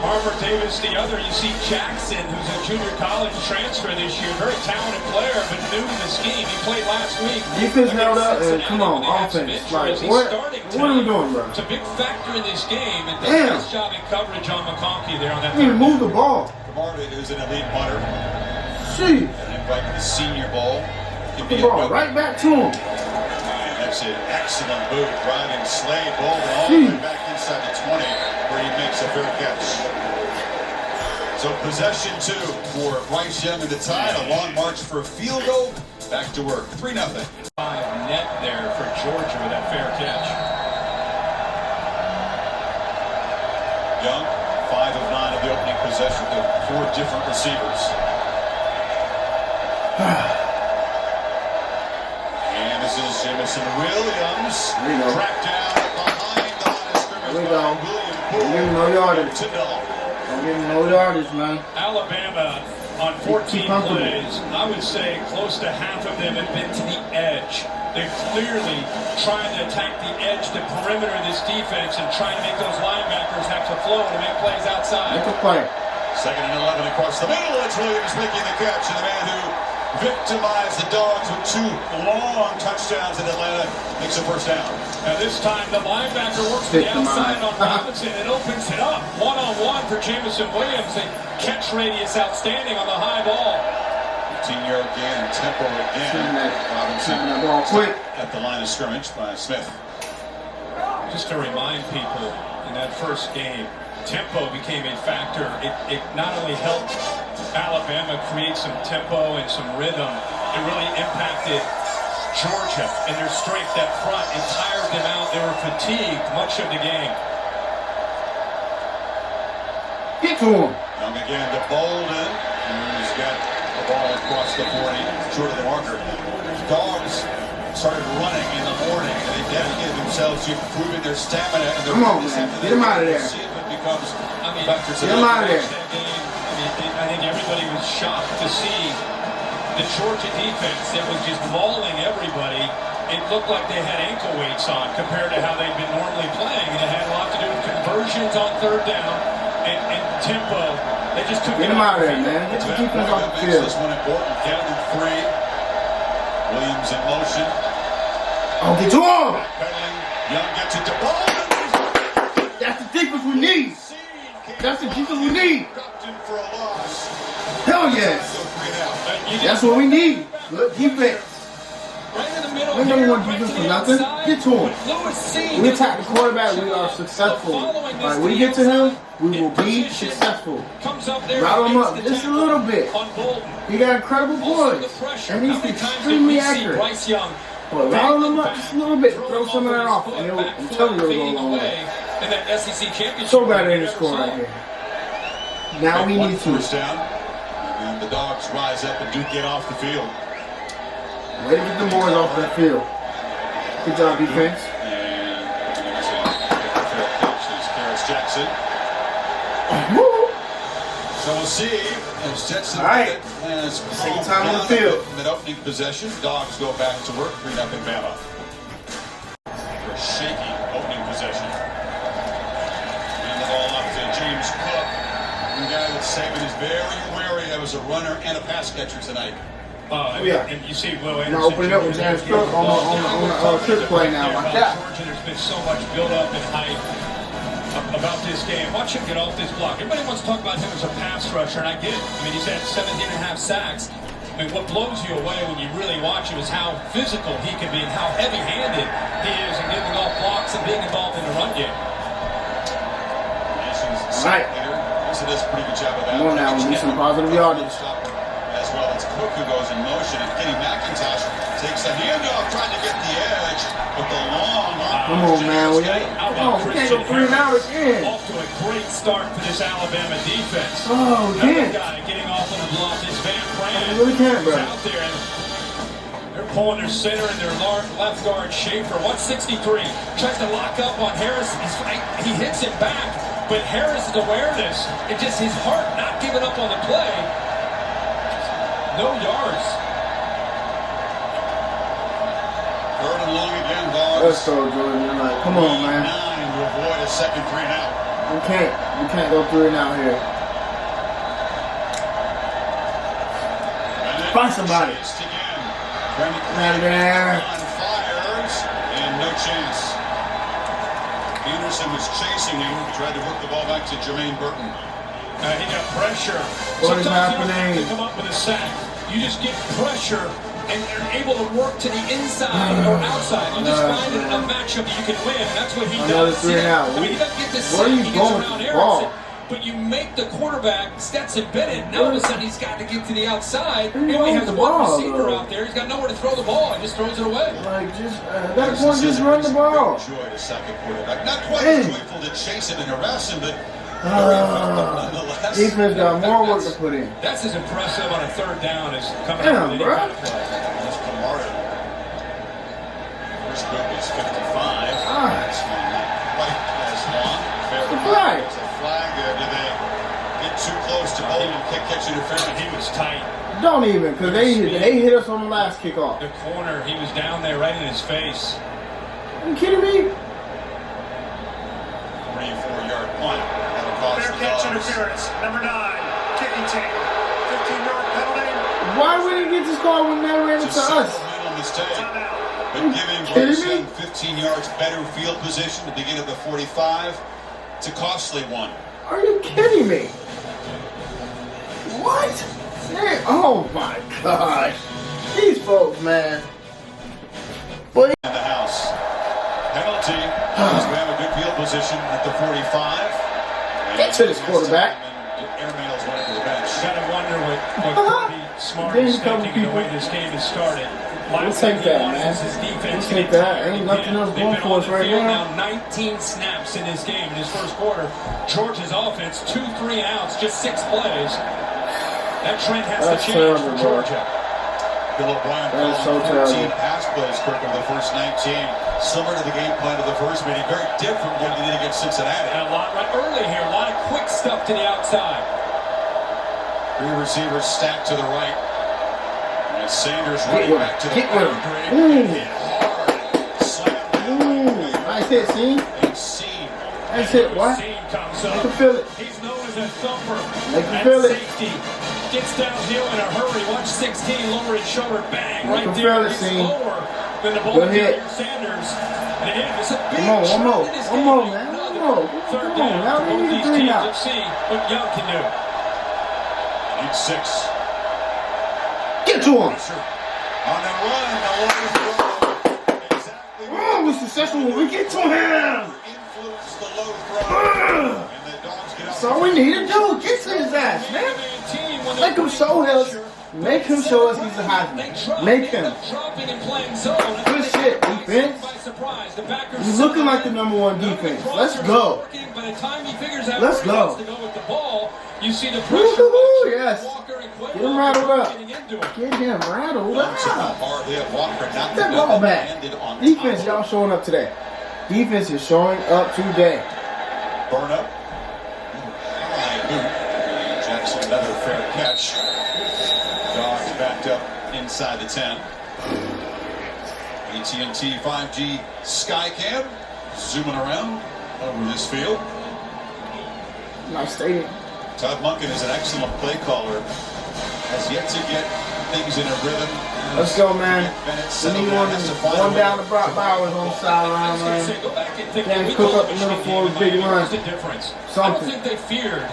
Harper Davis the other. You see Jackson, who's a junior college transfer this year. Very talented player, but new to the scheme. He played last week. Defense held up, and come on, offense. Like, what are we doing, bro? It's a big factor in this game. And does Damn. a nice job in coverage on McConkey there on that. You need to move the ball. Camarda is an elite punter. Jeez. And invite the Senior Bowl. Put the ball right back to him. And that's an excellent boot. Driving Slade Bolden all the way back inside the 20, where he makes a fair catch. So possession 2 for Bryce Young and the Tide. A long march for a field goal. Back to work. 3-0. 5 net there for Georgia with that fair catch. Young, 5 of 9 of the opening possession to 4 different receivers. And this is Jamison Williams. There you go. Tracked down behind the line of scrimmage There you by go. William Don't Poole. give him no yardage. To Dell. Don't give him no yardage, man. Alabama on 14 comfortable. plays, I would say close to half of them have been to the edge. They're clearly trying to attack the edge, the perimeter of this defense, and trying to make those linebackers have to flow to make plays outside. Make a play. 2nd and 11 across the middle. It's Williams making the catch, and the man who victimized the Dogs with 2 long touchdowns in Atlanta makes a first down. Now this time the linebacker works to the outside on Robinson and opens it up. One-on-one for Jamison Williams. The catch radius outstanding on the high ball. 15-yard gain and tempo again. Robinson That ball quick. at the line of scrimmage by Smith. Just to remind people, in that first game, tempo became a factor. It not only helped Alabama create some tempo and some rhythm, it really impacted Georgia and their strength up front and tired them out. They were fatigued much of the game. Get to him. Young again to Bolden, who's got the ball across the 40, short of the marker. Dogs started running in the morning, and they dedicated themselves to improving their stamina. And Come on, man. Get him out of there. See if it becomes I mean, factors Get him out of there. that game, I think everybody was shocked to see the Georgia defense that was just mauling everybody. It looked like they had ankle weights on compared to how they've been normally playing. And it had a lot to do with conversions on 3rd down and tempo. They just couldn't Get him out of there, man. Get the defense off the makes field. this one important. Down in 3. Williams in motion. Oh, get to him. Backpedaling. Young gets it to Bolden. That's the defense we need. That's the defense we need. Dropped in for a loss. Hell yes. So 3 and out. That's what we need. Good defense. Right in the middle We here, don't want right defense to for the nothing. outside. Get to him. With Lewis seeing We it, attack the quarterback, we are successful. Like, we get to him, we will be successful. comes up there Rattle him and up makes the just a tackle little bit. on Bolden. He got incredible Also the poise. pressure. And How he's many times did extremely we see accurate. Bryce Young But rattle him up just a little bit. Throw some of that off. And I'm telling you, it'll go a long way. And that SEC championship. So bad in the score right here. Now we One need to. first down. And the Dogs rise up and do get off the field. Way to get the boys off that field. Good job, defense. And it's a fair catch is Karis Jackson. Woo! So we'll see as Jetson All right. has Second time on the field. in that opening possession. Dogs go back to work. 3-0 Bama. For a shaky opening possession. And the ball up to James Cook. One guy that Saban is very wary of as a runner and a pass catcher tonight. Yeah. And you see Will Now Anderson. open it up with James Cook on the trick play now. Like that. Georgia, there's been so much build-up and hype about this game. Watch him get off this block. Everybody wants to talk about him as a pass rusher, and I get it. I mean, he's had 17.5 sacks. I mean, what blows you away when you really watch him is how physical he can be and how heavy-handed he is in getting off blocks and being involved in the run game. All right. So does a pretty good job of that. Come on now, we need some positive yardage. As well as Cook, who goes in motion, and Kenny McIntosh takes a handoff, trying to get the edge, but the long arm. Come on, man. We can't go 3 and out again. Off to a great start for this Alabama defense. Oh, Another damn. guy getting off on the block is Van Pran. I really can't, bro. Out there, and they're pulling their center and their left guard, Schaefer. 163. Tries to lock up on Harris. He hits him back, but Harris' awareness and just his heart not giving up on the play. No yards. Third and long again, Dogs. Let's go, Jordan. Like, come on, man. 9 to avoid a second 3 and out. We can't go 3 and out here. And then Find somebody. chased again. Trying to Not there. fires and no chance. Anderson was chasing him. Tried to work the ball back to Jermaine Burton. He got pressure. What is Sometimes you don't happening? have to come up with a sack. You just get pressure and you're able to work to the inside or outside. You just find a matchup that you can win. That's what he Another does. 3 and out. I mean, he doesn't get the Where sack. are you He gets going around with the ball? Harrison. But you make the quarterback, Stetson Bennett, now all of a sudden he's got to get to the outside. Where are He you only going has with the one ball, receiver though? out there. He's got nowhere to throw the ball. He just throws it away. Like, just at that point, just run the ball. Joy to sack a quarterback. Not quite Hey. as joyful to chase it and harass him, but very effective nonetheless. Defense got more work to put in. That's as impressive on a third down as coming Damn, up with any bro. kind of play. That's Camarda. First group is 55. Ah. That's one not quite as long. Fair It's a flag. It's a flag. Did they get too close to bowling and catch interference? He was tight. Don't even, because they hit us on the last kickoff. The corner, he was down there right in his face. Are you kidding me? 44-yard punt. That'll cost Fair the catch Dogs. interference. Number 9, kicking team. 15-yard penalty. Why would he get this call when they ran It's into a us? supplemental mistake. Timeout. But giving kidding Bryson me? 15 yards better field position to begin at the 45. It's a costly one. Are you kidding me? What? Hey, oh my gosh. These folks, man. Boy, In the house. Penalty. Because we have a good field position at the 45. Get to this quarterback. Airmails went to the bench. Gotta wonder what Kirby Smart is thinking the way this game has started. We'll take that, man. Defense We'll take that. Ain't nothing else going for us right now. 19 snaps in this game in his first quarter. Georgia's offense, 2 3 and outs, just 6 plays. That trend has That's to change terrible, for bro. Georgia. Bill O'Brien That is so calling 14 terrible. pass plays, Kirk, over the first 19. Similar to the game plan of the first meeting. Very different than what he did against Cincinnati. And a lot right early here, a lot of quick stuff to the outside. 3 receivers stacked to the right. And Sanders Get running with back to him. the Get with boundary. him. Hit hard. Slammed down. Nice hit, see? And seen. Nice hit, what? Scene comes Make up. him feel it. He's known as a thumper. Make him At feel it. safety. Gets downhill in a hurry. Watch 16 lower his shoulder. Bang. Make Right him there. feel it, He's Scene. lower than the ball Good hit. carrier Sanders. And again, it's a big Come on, one more. trend in this One game. more, man. One Another more. Third Come on, down now for we both need these to bring teams. out. Let's see what Young can do. Need 6. Get to him. Pressure. On the run. The Warriors throw. Exactly. Oh, we're successful when we get to him. Influence the low throw. And the Dogs get That's all we need to do. Get to his ass, man. Make him show us. Make him show us he's a Heisman. Make him. Good shit, defense. He's looking like the #1 defense. Let's go. Let's go. You see the Woo-hoo-hoo, pressure. yes. Walker and Quavo Get him rattled up. getting into it. Get him rattled Dogs how up. hard they have Walker knocked That it ball up back. and landed on Defense, top. y'all showing up today. Defense is showing up today. Burn up. High boot. Jackson another fair catch. Dogs backed up inside the 10. AT&T 5G Skycam zooming around over this field. Nice stadium. Todd Monken is an excellent play caller. Has yet to get things in a rhythm. Let's go, man. Bennett We settled need down, one, has to find a one way down to Brock Bowers on the sideline, man. James Cook up the middle for a big run. I don't Something. think they feared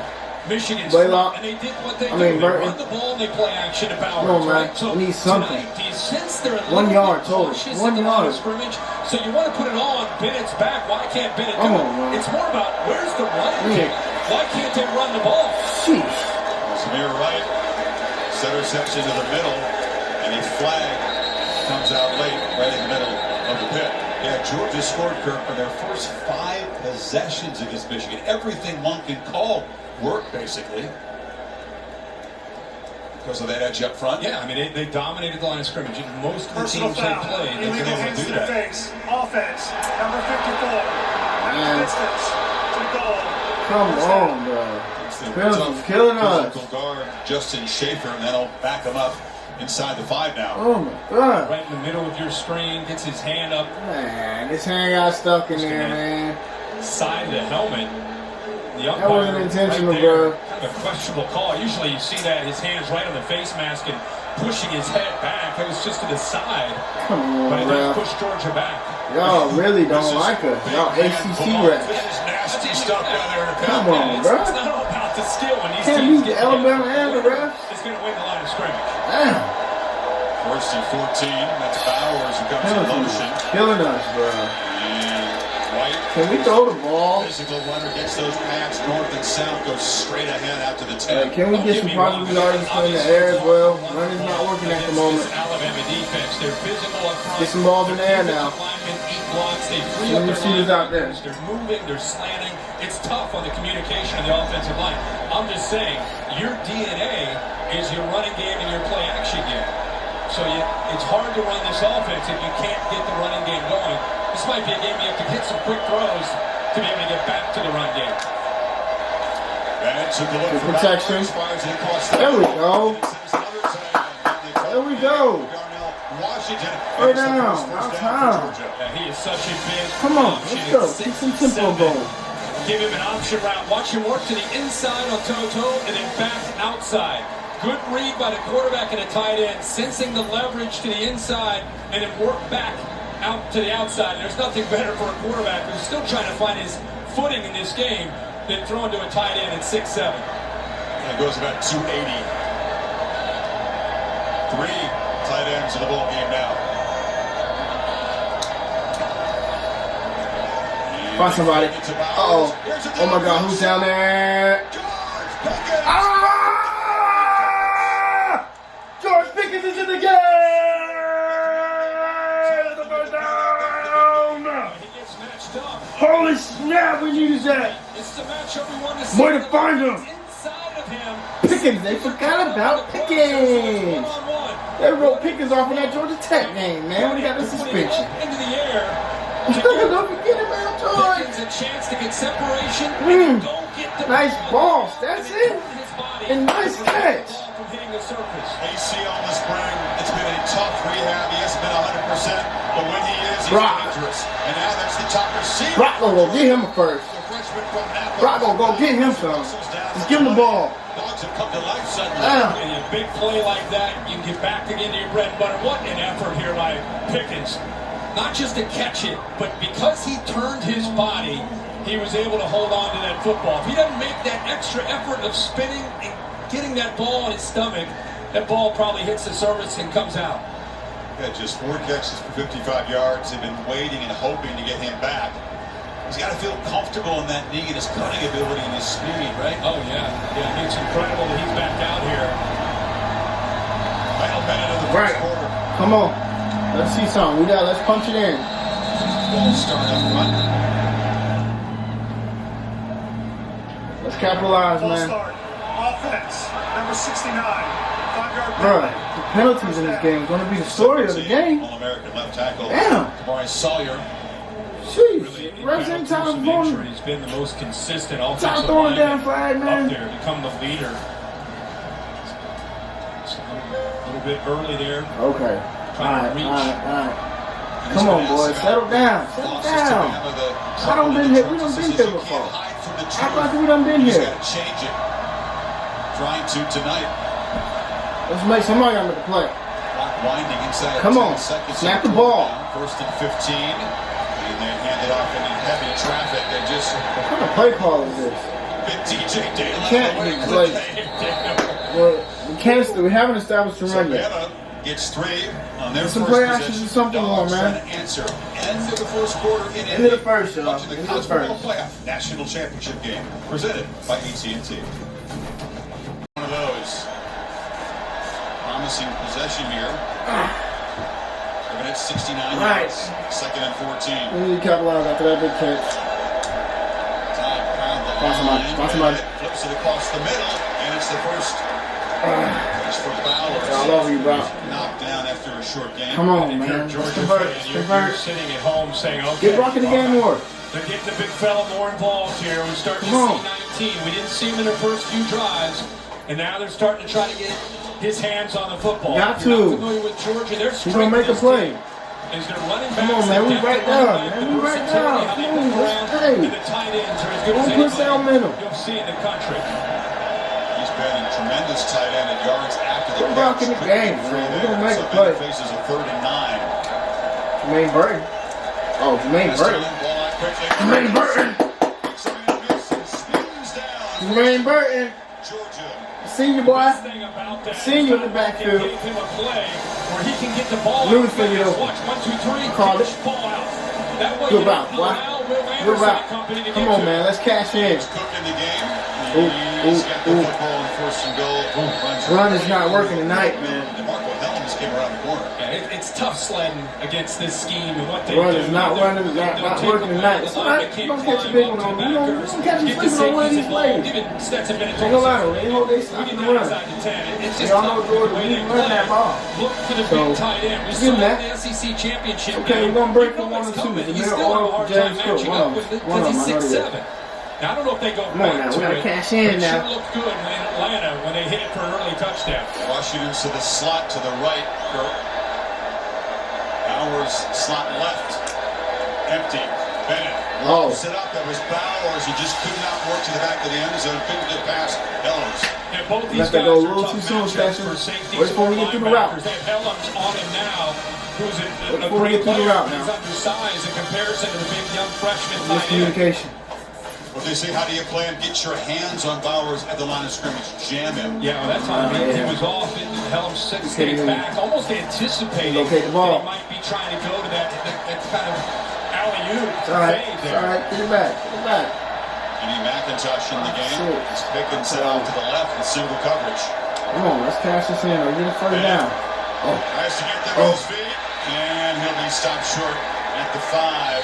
Michigan's Blaylock. and they did what they I do. mean, They Burton. run the ball and they play action to Bowers. Come on, man. Right? So We need something. tonight, do you sense they're a 1 little yard bit total. cautious 1 in the line yard. of scrimmage? So you want to put it all on Bennett's back. Why can't Bennett do Come it? on, man. It's more about where's the running Yeah. game? Why can't they run the ball? Sheesh. Samir Wright, center section to the middle, and a flag comes out late, right in the middle of the pit. Yeah, Georgia scored, Kirk, for their first 5 possessions against Michigan. Everything one can call worked, basically. Because of that edge up front. Yeah, I mean, they dominated the line of scrimmage. In most of the Personal teams they foul. played, they've Illegal been able hands to to do the that. face. Offense. Number 54. Half distance to goal. Come on, bro. Bills is killing us. Physical guard Justin Schaefer, and that'll back him up inside the 5 now. Oh my God. Right in the middle of your screen, gets his hand up, Man, this hand got stuck in there, man. side of the helmet. The That wasn't umpire intentional, right there, bro. kind of a questionable call. Usually you see that his hand's right on the face mask and pushing his head back. It was just to the side, Come but on, it does bro. push Georgia back. Y'all really don't like us. Y'all ACC refs. This is nasty stuff down there in the Come pen. on, It's bro. not all about the skill when these Can't teams beat the get Alabama and the refs. It's going to win the line of scrimmage. Damn. First and 14. That's Bowers who comes in Penalties motion. killing us, bro. And White. Can we throw the ball? Physical runner gets those pads north and south, goes straight ahead out to the 10. Like, can we Don't get get some me wrong, positive yards in the air as well? Running's not working at the Against moment. this Alabama defense, they're physical up front. Get some balls in the air now. Linemen eat blocks. They free Some up their receivers out there. linebackers. They're moving. They're slanting. It's tough on the communication of the offensive line. I'm just saying, your DNA is your running game and your play action game. So it's hard to run this offense if you can't get the running game going. This might be a game you have to hit some quick throws to be able to get back to the run game. Bennett took a look Good for protection. Bowers, fires it across the There we middle. go. And it sends another time. There we go. Darnell Washington. Third And it's the down. first About down time. for Georgia. Yeah, he is such a big Come on, option let's go. at Get some 6'7". tempo going. Give him an option route. Watch him work to the inside on toe-to-toe and then back outside. Good read by the quarterback and a tight end, sensing the leverage to the inside and then work back out to the outside. There's nothing better for a quarterback who's still trying to find his footing in this game than throwing to a tight end at 6'7". It goes about 280. 3 tight ends in the ball game now. And Find somebody. they get to Bowers. Uh-oh. Here's a Oh my God, who's down there? George Pickens. Ah! George Pickens is in the game! The first down! He gets matched up. Holy snap, we needed that! It's the matchup we want to see. Way to find him! Inside of him. Pickens, they forgot about Pickens! One-on-one. They wrote Pickens off in that Georgia Tech game, man. We got the suspension. Into the air. Don't forget about George! Pickens a chance to get separation. Mm. Don't get the Nice balls, that's and it! his body And nice catch! from hitting the surface. ACL in the spring. It's been a tough rehab. He hasn't been 100%, but when he is, he's Brock. dangerous. And now that's the top receiver. Brock gonna go get him first. The freshman from Napa. Brock gonna go get him some. Just give him the ball. Dogs have come to life suddenly. Damn. And a big play like that, you can get back again to your bread and butter. What an effort here by Pickens. Not just to catch it, but because he turned his body, he was able to hold on to that football. If he doesn't make that extra effort of spinning and getting that ball on his stomach, that ball probably hits the surface and comes out. Got just 4 catches for 55 yards. They've been waiting and hoping to get him back. He's got to feel comfortable in that knee and his cutting ability and his speed, right? Oh, yeah. Yeah, it's incredible that he's back out here. Final minute of the Right. first quarter. Come on. Let's see something. Let's punch it in. Ball start up front. Let's capitalize, Full man. start. Offense. Number 69. 5-yard Bruh, penalty. the penalties in this game is gonna be the story of the game. All-American left tackle. Damn. Kamari Sawyer. Jeez. Really, Refs ain't through time some for him. injury, he's been the most consistent Time offensive throwing lineman down flag, up man. there, become the leader. It's a little bit early there. Okay. Trying to reach. Alright. Come on, boys. Settle down. Settle down. I don't been here. We done been here before. Act like we done been He's here. got to change it. Trying to tonight. Let's make somebody make a play. Clock winding inside. Come 10 on. seconds Snap of the ball. down. First and 15. And they hand it off in heavy traffic. They just What kind of play call is this? bit DJ Daylight. Can't away be quickly. Well, we haven't established the run yet. Savannah gets 3 on their Get some first play actions possession. or something Dogs on, man. trying to answer. End of the first quarter in End of the first, y'all. Watching the End of the college football first. playoff national championship game presented by AT&T. One of those promising possession here. Even at 69 Right. yards. Second and 14. We need to capitalize after that big catch. Todd found the Find somebody, line. find somebody. Flips it across the middle, and it's the first As for Bowers, All over you, bro. knocked down after a short game. Come on, If you're a man. Georgia Let's convert. fan, Let's you're convert. sitting at home saying, okay, Get Brock in the game more. they're getting the big fella more involved here. We're starting Come to on. see 19. We didn't see him in the first few drives, and now they're starting to try to get his hands on the football. Got If you're to. not familiar with Georgia, they're He's gonna make a play. Is their running Come backs on, man. We that right depth at down, running back, man. the We right versatility, down. how they Come on, move let's around, play. and the tight ends are as good Don't as push that anybody momentum. you'll see in the country. He's been a tremendous tight end at yards after the Put Brock catch. in the Couldn't game, get man. free We're there. gonna make So a play. then faces a 3rd and 9. Jermaine Burton. Oh, Jermaine Burton. Ball out quickly. Jermaine Burton. Somebody miss and spins down. Jermaine Burton. Georgia. Senior boy. Best thing about that Seen you in the is Brock backfield. gave him a play where he can get the ball Knew out he figured fast. it out. Watch, 1, 2, 3, Called catch, it. ball out. That way Good you route, don't boy. allow Will Good Anderson route. and company to Come get on, to man. it. Let's cash in. Cook in the game. Ooh, He's got the ooh. football on 1st and goal. Run is not working tonight, man. DeMarco Helms came around the corner. Yeah, it's tough sledding against this scheme and what they Run do. is not They'll- running, not they'll take working away tonight. the It's line, not- they can't don't catch a climb big up one to on the me. You don't backers. catch a Give the sleeping on one of safeties these the ball. plays. Give it Stetson Bennett. Ain't gonna lie, they hold they We stop get the down run. inside the 10. It's just Y'all tough know the Jordan, way we they didn't run play. that ball. Look for the So, big tight end. We give saw him in that. the SEC championship Okay, game. we're gonna break You from know one what's or two. coming. The You middle still have a or hard James time Cook. matching One up of with them. it One of because them. he's I know that. 6'7". Now, I don't know if they go Come on back now, to we gotta it, cash but in it now. sure looked good in Atlanta when they hit it for an early touchdown. Washington to the slot to the right. Bowers slot left. Empty. Bennett. Oh. Set up. That was Bowers. He just could not work to the back of the end zone. Couldn't get past Helms. Yeah, both these Let that guys go a are little tough too soon, matchups Stetson. for safeties Wait before we or get through the route. linebackers. They have Helms on him now, who's a Before we great get through the player. route He's now. undersized in comparison to the big young freshman tight end. Miscommunication. What they say, how do you plan? Get your hands on Bowers at the line of scrimmage. Jam him. Yeah, well, that time he Yeah. was off. Helms six Couldn't days even back, almost anticipating locate the ball. that he might be trying to go to that kind of alley-oop It's all right. fade It's there. all right. Get it back. Get it back. Kenny McIntosh in the game. Shit. It's Pickens set out to the left with single coverage. Come on, let's cash this in or get it further down. Oh, Tries to get there Oh. with his feet, and he'll be stopped short at the 5.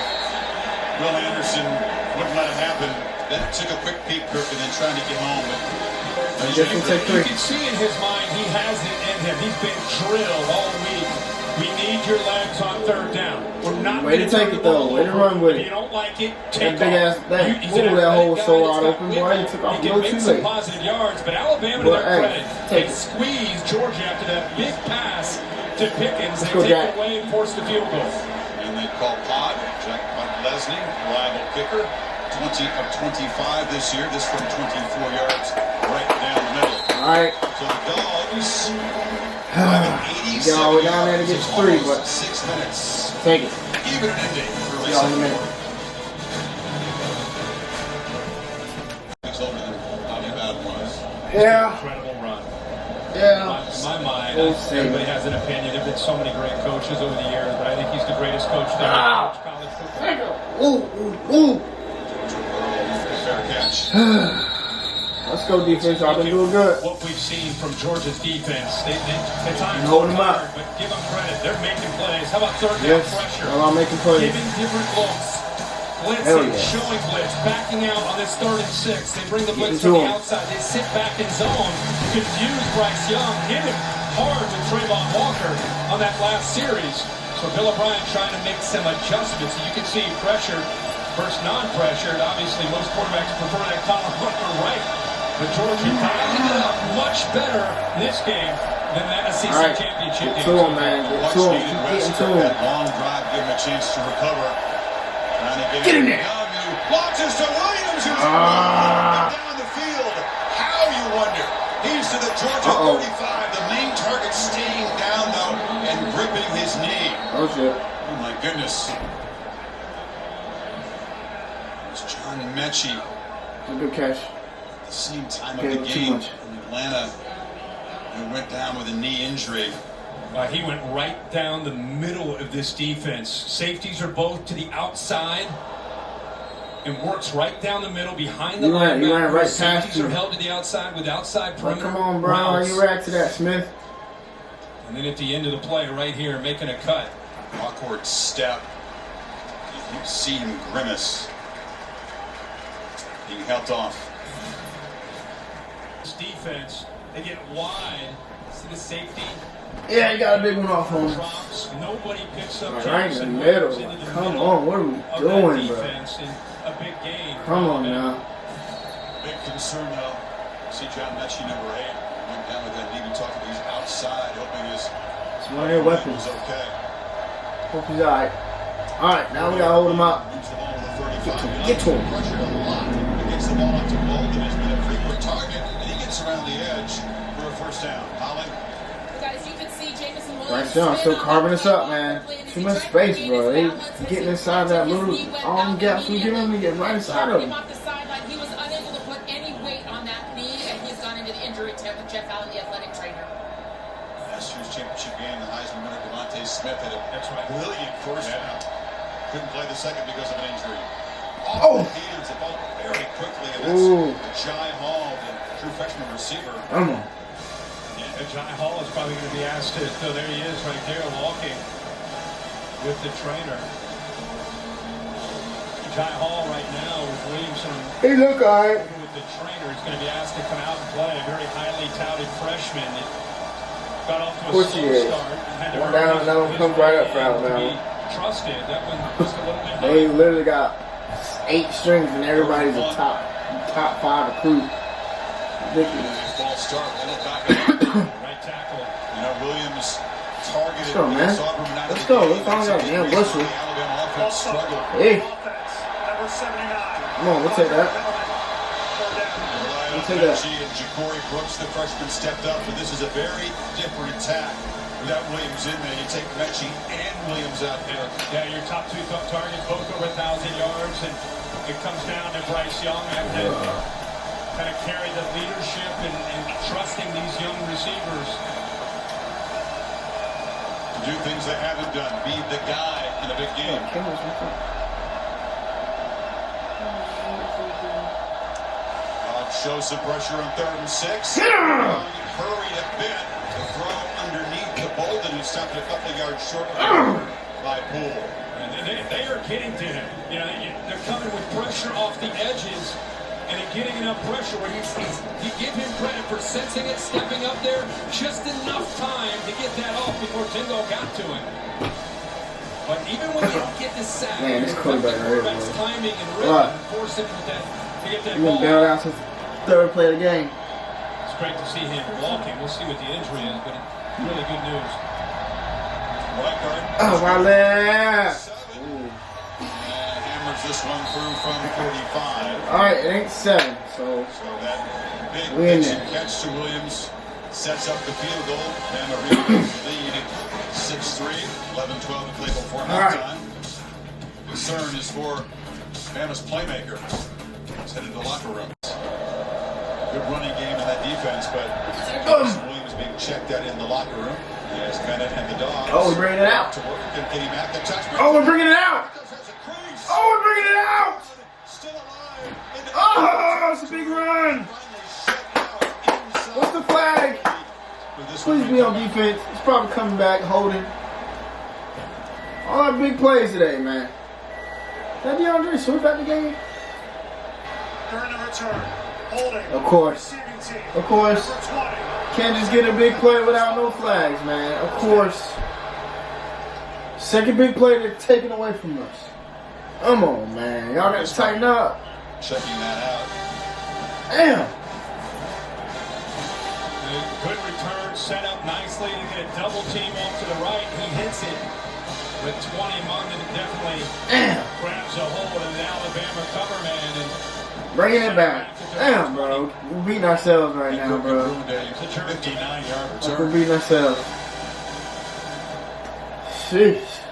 Will Anderson wouldn't let it happen. Then took a quick peek, Kirk, and then trying to get home. But just gonna take You 3. can see in his mind he has it in him. He's been drilled all week. We need your legs on 3rd down. We're not Way to gonna take turn it, the ball though. Way to over. run with If it. you don't like it, That take big off. ass, that, He's an ooh, that hole was athletic so guy wide that's got open, boy. wiggle. He took off He a can little make too some late. positive yards, but Alabama, to But, their hey, credit, take they it. squeezed Georgia after that big pass to Pickens. They go, take Jack. it away and force the field goal. And they call Pod, Jack Lesney, reliable kicker. 20 of 25 this year. This from 24 yards right down the middle. All right. So the Dogs driving 87 Y'all, we're down there to get yards, 3, almost but 6 minutes. take it. Even an ending early Y'all in a second minute. quarter. It's over than how bad it was. Yeah. Incredible run. Yeah. In my mind, We'll see. everybody has an opinion. There have been so many great coaches over the years, but I think he's the greatest coach to ever coach college football. Ooh, ooh, ooh. Fair catch. Let's go, defense. Y'all been doing good. What we've seen from Georgia's defense, they at times And hold 'em work up. hard, but give them credit. They're making plays. How about third down Yes. pressure? Y'all making plays. Giving different looks. Hell Blitzing, yeah. showing blitz, backing out on this 3rd and 6. They bring the blitz Getting from to the 'em. outside. They sit back in zone, confuse Bryce Young, hit him hard with Trayvon Walker on that last series. So Bill O'Brien trying to make some adjustments. You can see pressure versus non-pressured. Obviously, most quarterbacks prefer that column runner right. But Georgia dialing it up much better this game than that SEC All right. championship Get game. to him, man. Get Much to him. needed Keep rest. getting to That him. long drive gave him a chance to recover. Trying to Get in it there. Young, who launches to Williams, who's Ah. down the field. How, you wonder? He's to the Georgia Uh-oh. 35. The main target staying down, though, and gripping his knee. Oh, shit. Oh, my goodness. It's John Mechie. Good catch. At the same time Okay, of the too game much. in Atlanta, who went down with a knee injury. He went right down the middle of this defense. Safeties are both to the outside and works right down the middle behind the You ran linebacker. right past Safeties you. are held to the outside with outside Oh, perimeter come on, bro. routes. You react to that, Smith. And then at the end of the play, right here, making a cut. Awkward step. You see him grimace. Being helped off. This defense They get wide. See the safety Yeah, you got a big one off on him. drops. Nobody picks up Right in the Jameson middle. Williams into the Come middle on, what are we of doing, that bro? defense in a big game. Come on now. Big concern though. See John Mechie, number 8, went down with that knee. We talked about he's outside, hoping his It's one of their weapons. was okay. Hope he's alright. Alright, now we gotta hold him up. Moves the ball to the 35. Get to him. Pressured a lot. He gets the ball up to Bolden. Has been a frequent target, and he gets around the edge for a first down. Holland. Guys, you can see Jameson Williams. Bryce Young still carving us up, man. Too much space, bro. They getting inside that little gaps we give him to get right inside of him. Off the sideline, he was unable to put any weight on that knee, and he's gone into the injury tent with Jeff Allen, the athletic trainer. Last year's championship game, the Heisman winner Devontae Smith had a That's right. brilliant first half. Couldn't play the second because of an injury. Oh. Off the hands, the ball very quickly, and Ooh. that's Jai Hall, the true freshman receiver. Come on. Yeah, Jai Hall is probably going to be asked to. So there he is, right there, walking with the trainer. Jai Hall right now with Williamson He look alright. with the trainer is going to be asked to come out and play. A very highly touted freshman that got off to a Course he slow is. start. And had to One earn down, his- another one his comes right way up for in to Alabama. be Trusted. That one was a little bit They high. literally got 8 strings and everybody's a top 5 recruit. Ridiculous. Nice ball start, little back up. Right tackle. You know, Williams targeted. Let's go, man. against Auburn out of Let's the go. game. Let's find out. That's Damn, the Bushel. reason the Alabama offense struggled. Hey. Offense, number 79. Come on, we'll take that. Third down. Rely on take that. Mechie and Ja'Cory Brooks, the freshman, stepped up, but this is a very different attack. Without Williams in there, you take Mechie and Williams out there. Yeah, your top 2 targets, both over 1,000 yards, and it comes down to Bryce Young having to kind of carry the leadership and trusting these young receivers. To do things they haven't done, be the guy in a big game. Shows some pressure on 3rd and 6. Hurried a bit to throw underneath the Bolden, who stopped a couple of yards short of the by Poole. And they are getting to him. You know, they're coming with pressure off the edges, and they're getting enough pressure where you give him credit for sensing it, stepping up there, just enough time to get that off before Tingo got to him. But even when you don't get the sack, Man, this the quarterback right here, quarterback's boy. timing and rhythm, force him to get that He been ball. bailed out since the 3rd play of the game. It's great to see him walking. We'll see what the injury is, but it's really good news. Right guard. Oh, my left. 7. And hammers this one through from 45. Alright, it ain't 7, so So that big We in pitch there. and catch to Williams sets up the field goal. Bama regains the lead 6-3, 11-12 to play before right. halftime. Concern is for Bama's playmaker. He's headed to the locker room. Good running game in that defense, but Williams being checked out in the locker room. Yes, Bennett and the Dogs. Oh, we're bringing it out. To work. Can he back the touchdown? Oh, we're bringing it out! Has a crease. Oh, we're bringing it out! Still alive. Into Oh, it's a big run! What's the flag? Please be on defense. He's probably coming back, holding. All our big plays today, man. Is that DeAndre Swift at the game? During the return, holding. Of course. Receiving team. Of course. Number 20. Can't just get a big play without no flags, man. Of course. Second big play they're taking away from us. Come on, man. Y'all got to tighten up. Checking that out. Damn. Good return, set up nicely to get a double team off to the right. He hits it. But 20 London definitely grabs a hold of the Alabama cover man. And Bringing it back. Damn, bro. We're beating ourselves right now, bro. it's a 59-yard We're return. beating ourselves. Sheesh.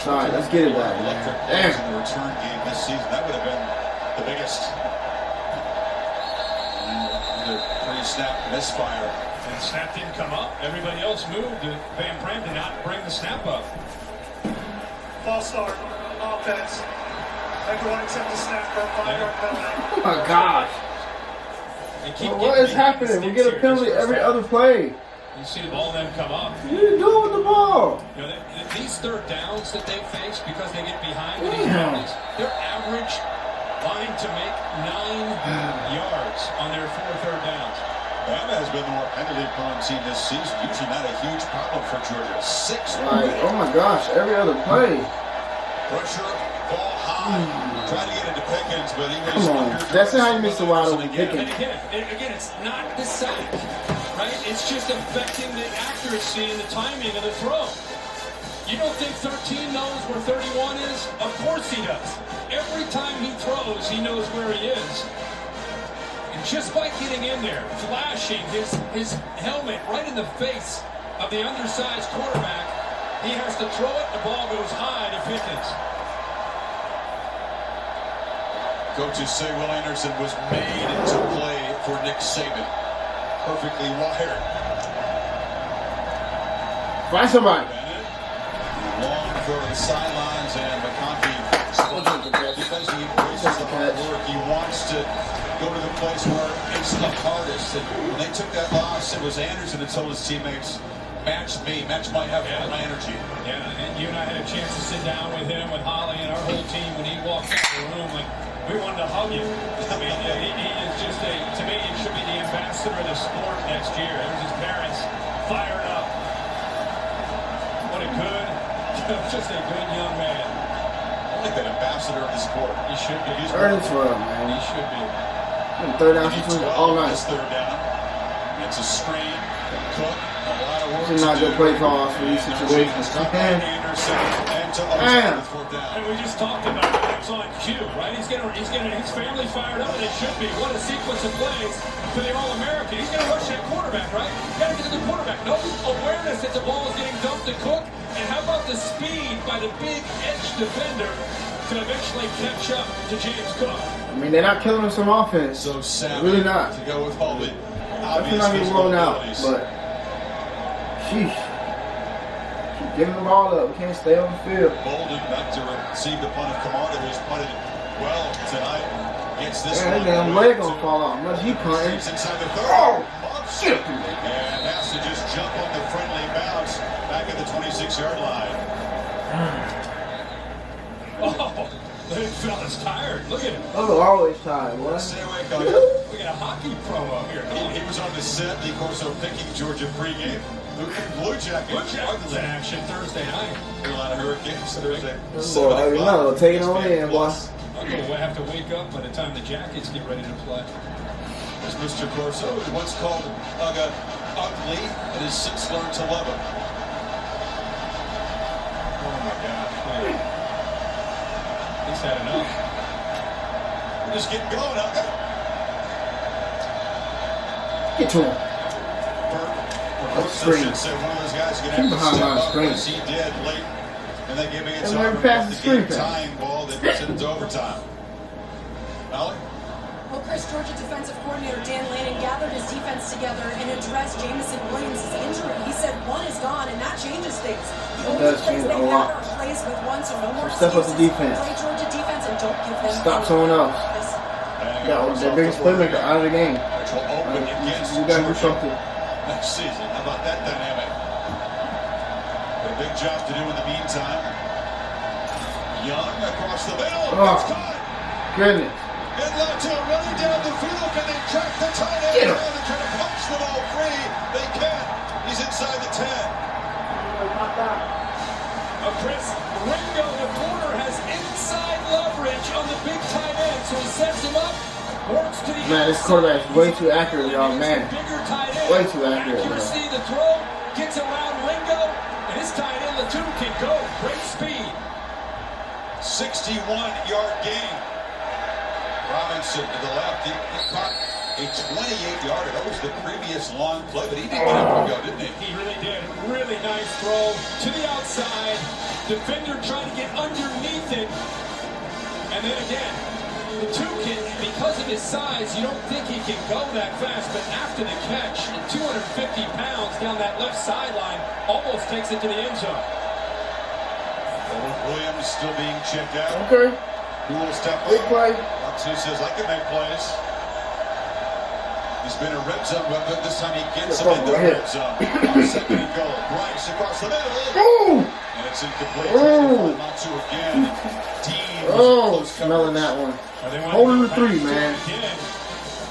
Alright, let's get it back, Electric man. plays Damn. in the return game this season. That would have been the biggest. And a pre-snap misfire. And snap didn't come up. Everybody else moved. Van Pran did not bring the snap up. False start. Offense. Everyone except the snap for a 5-yard penalty. Oh my gosh. They keep What getting is happening? We sticks get a here penalty just for every snap. other play. You see the ball then come up. What are you doing with the ball? You know, these third downs that they face because they get behind with these Damn. penalties, they're average Line to make 9 yards on their 4 third downs. Bama has been the more penalty-prone team this season. Usually not a huge problem for Georgia. 6. Like, oh my gosh, every other play. Pressure, ball high. Trying to get into Pickens, but he was Come on. That's how you miss the wide open Pickens. And again, it's not the sack, right? It's just affecting the accuracy and the timing of the throw. You don't think 13 knows where 31 is? Of course he does. Every time he throws, he knows where he is. And just by getting in there, flashing his helmet right in the face of the undersized quarterback, he has to throw it. The ball goes high to Pickens. Coaches say Will Anderson was made to play for Nick Saban. Perfectly wired. Find somebody. Long for the sidelines, and McConkey, because he embraces the hard work, he wants to go to the place where it's the hardest. And when they took that loss, it was Anderson that told his teammates, match me, match my effort, my energy. Yeah, and you and I had a chance to sit down with him, with Holly, and our whole team when he walked into the room. Like, we wanted to hug him. I mean, he is just to me, he should be the ambassador of the sport next year. There's his parents fired up. What a good, just a good young man. I like that ambassador of the sport. He should be. He's Earnings for him, man. He should be. Third down situation all night. This third down. It's a screen. Cook, a lot of work. This is not good play calls for these situations. Anderson and to Damn. fourth down. And we just talked about it. It's on cue, right? He's getting his family fired up, and it should be. What a sequence of plays for the All-American. He's going to rush that quarterback, right? Got to get to the quarterback. No awareness that the ball is getting dumped to Cook. And how about the speed by the big edge defender to eventually catch up to James Cook? I mean, they're not killing us some offense. So savvy Really not. to go with all the Definitely obvious not getting physical blown out, abilities. but sheesh. Keep giving the ball up. We can't stay on the field. Bolden back to receive the punt of Camarda, who's punted well tonight. Gets this Man, one. that damn leg gonna fall off. Much he punting. He's inside the 30. Oh, Bumps. shit. And has to just jump on the friendly bounce back at the 26-yard line. Oh, that fella's tired. Look at him. Oh, always tired, boy. Stay away, Coach. We got a hockey promo here. He was on the set, Lee Corso picking Georgia pregame. Blue Jackets. Blue Jackets in action Thursday night. Carolina Hurricanes Thursday. Boy, I already know. Take it on in, boy. We'll have to wake up by the time the Jackets get ready to play. As Mr. Corso, who once called Uga ugly, and has since learned to love him. Oh my gosh. He's had enough. We're just getting going, Uga. Get to him. Screen. Said one of those guys going to Keep have to behind step line up screen. as he did late. And they gave against And never Auburn passed the the screen game pass. tying ball that sent it to overtime. Molly? Well, Chris, Georgia defensive coordinator Dan Lanning gathered his defense together and addressed Jamison Williams' injury. He said one is gone, and that changes things. The only does plays change they a lot. had are plays with one, so no more Step up the excuses. defense. Play Georgia defense and don't give them Stop any someone else. this. Yeah, their biggest playmaker out of the game. Which will open against You gotta do Georgia something. next season. How about that dynamic? A big job to do in the meantime. Young across the middle. Oh. It's caught. Goodness. In left to running down the field. Can they track the tight end Get him. down and try to punch the ball free? They can't. He's inside the 10. Chris, Ringo, the corner, has inside leverage on the big tight end, so he sets him up, works to the Man, this quarterback is way too accurate, y'all. Man. Bigger tight end. Way too accurate, man. Accuracy, the throw, gets around Ringo, and his tight end, the two, can go. Great speed. 61-yard gain. Robinson to the left. He caught a 28-yarder. That was the previous long play, but he did get up and go, didn't he? He really did. Really nice throw to the outside. Defender trying to get underneath it. And then again, the two can, because of his size, you don't think he can go that fast, but after the catch, at 250 pounds down that left sideline, almost takes it to the end zone. Williams still being checked out. Okay. Who will step Big up? play. Watson says, I can make plays. He's been a red zone weapon. This time he gets him Right in the here. red zone. On second and goal. Bryce across the middle. Ooh! And it's incomplete. Ooh. Not to again. Dean. Oh, smelling that one. Holding the 3, man.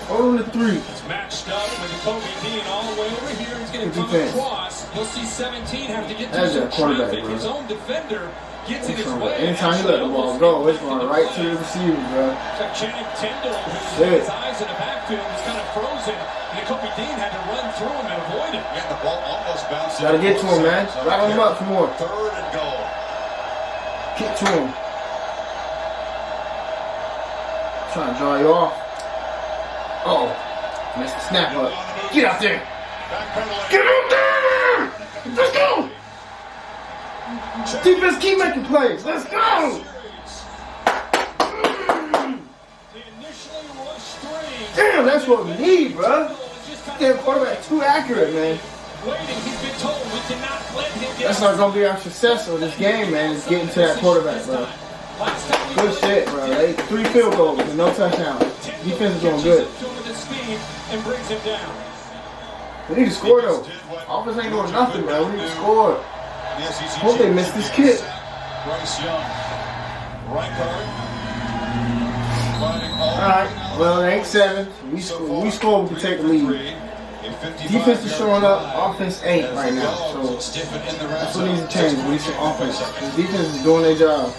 Holding the 3. It's matched up with Kobe Dean all the way over here. He's going to Good come defense. across. You'll see 17 have to get That's through a some quarterback, traffic. bro. His own defender gets in his way. Anytime he let the ball go, it's going right to the receiver, bro. It's like Channing Tindall, who's Shit. his eyes in the backfield, was kind of frozen. And Kobe Dean had to run through him and avoid it. Yeah, the ball almost bounced. Gotta get to him, man. Rattle him up some more. Third and goal. Kick to him. Trying to draw you off. Oh, missed the snap up. Get out there. Backpedaling. Get out there. Let's go. Defense, keep making plays. Let's go. They initially rushed 3. Damn, that's what we need, bro. Damn, quarterback too accurate, man. Waiting, he's been told we cannot let him get That's not gonna be our success of this game, man. Is getting to that quarterback, bro. Good shit, bro. They 3 field goals and no touchdown. Defense is doing good. And brings him down. We need to score though. Offense ain't doing nothing, bro. We need to score. Hope they missed this kick. Bryce Young. Rijkaard. Alright, well, it ain't 7. We score, we can take the lead. Defense is showing up, offense ain't right now. So that's what needs to change. We need some offense. The defense is doing their job.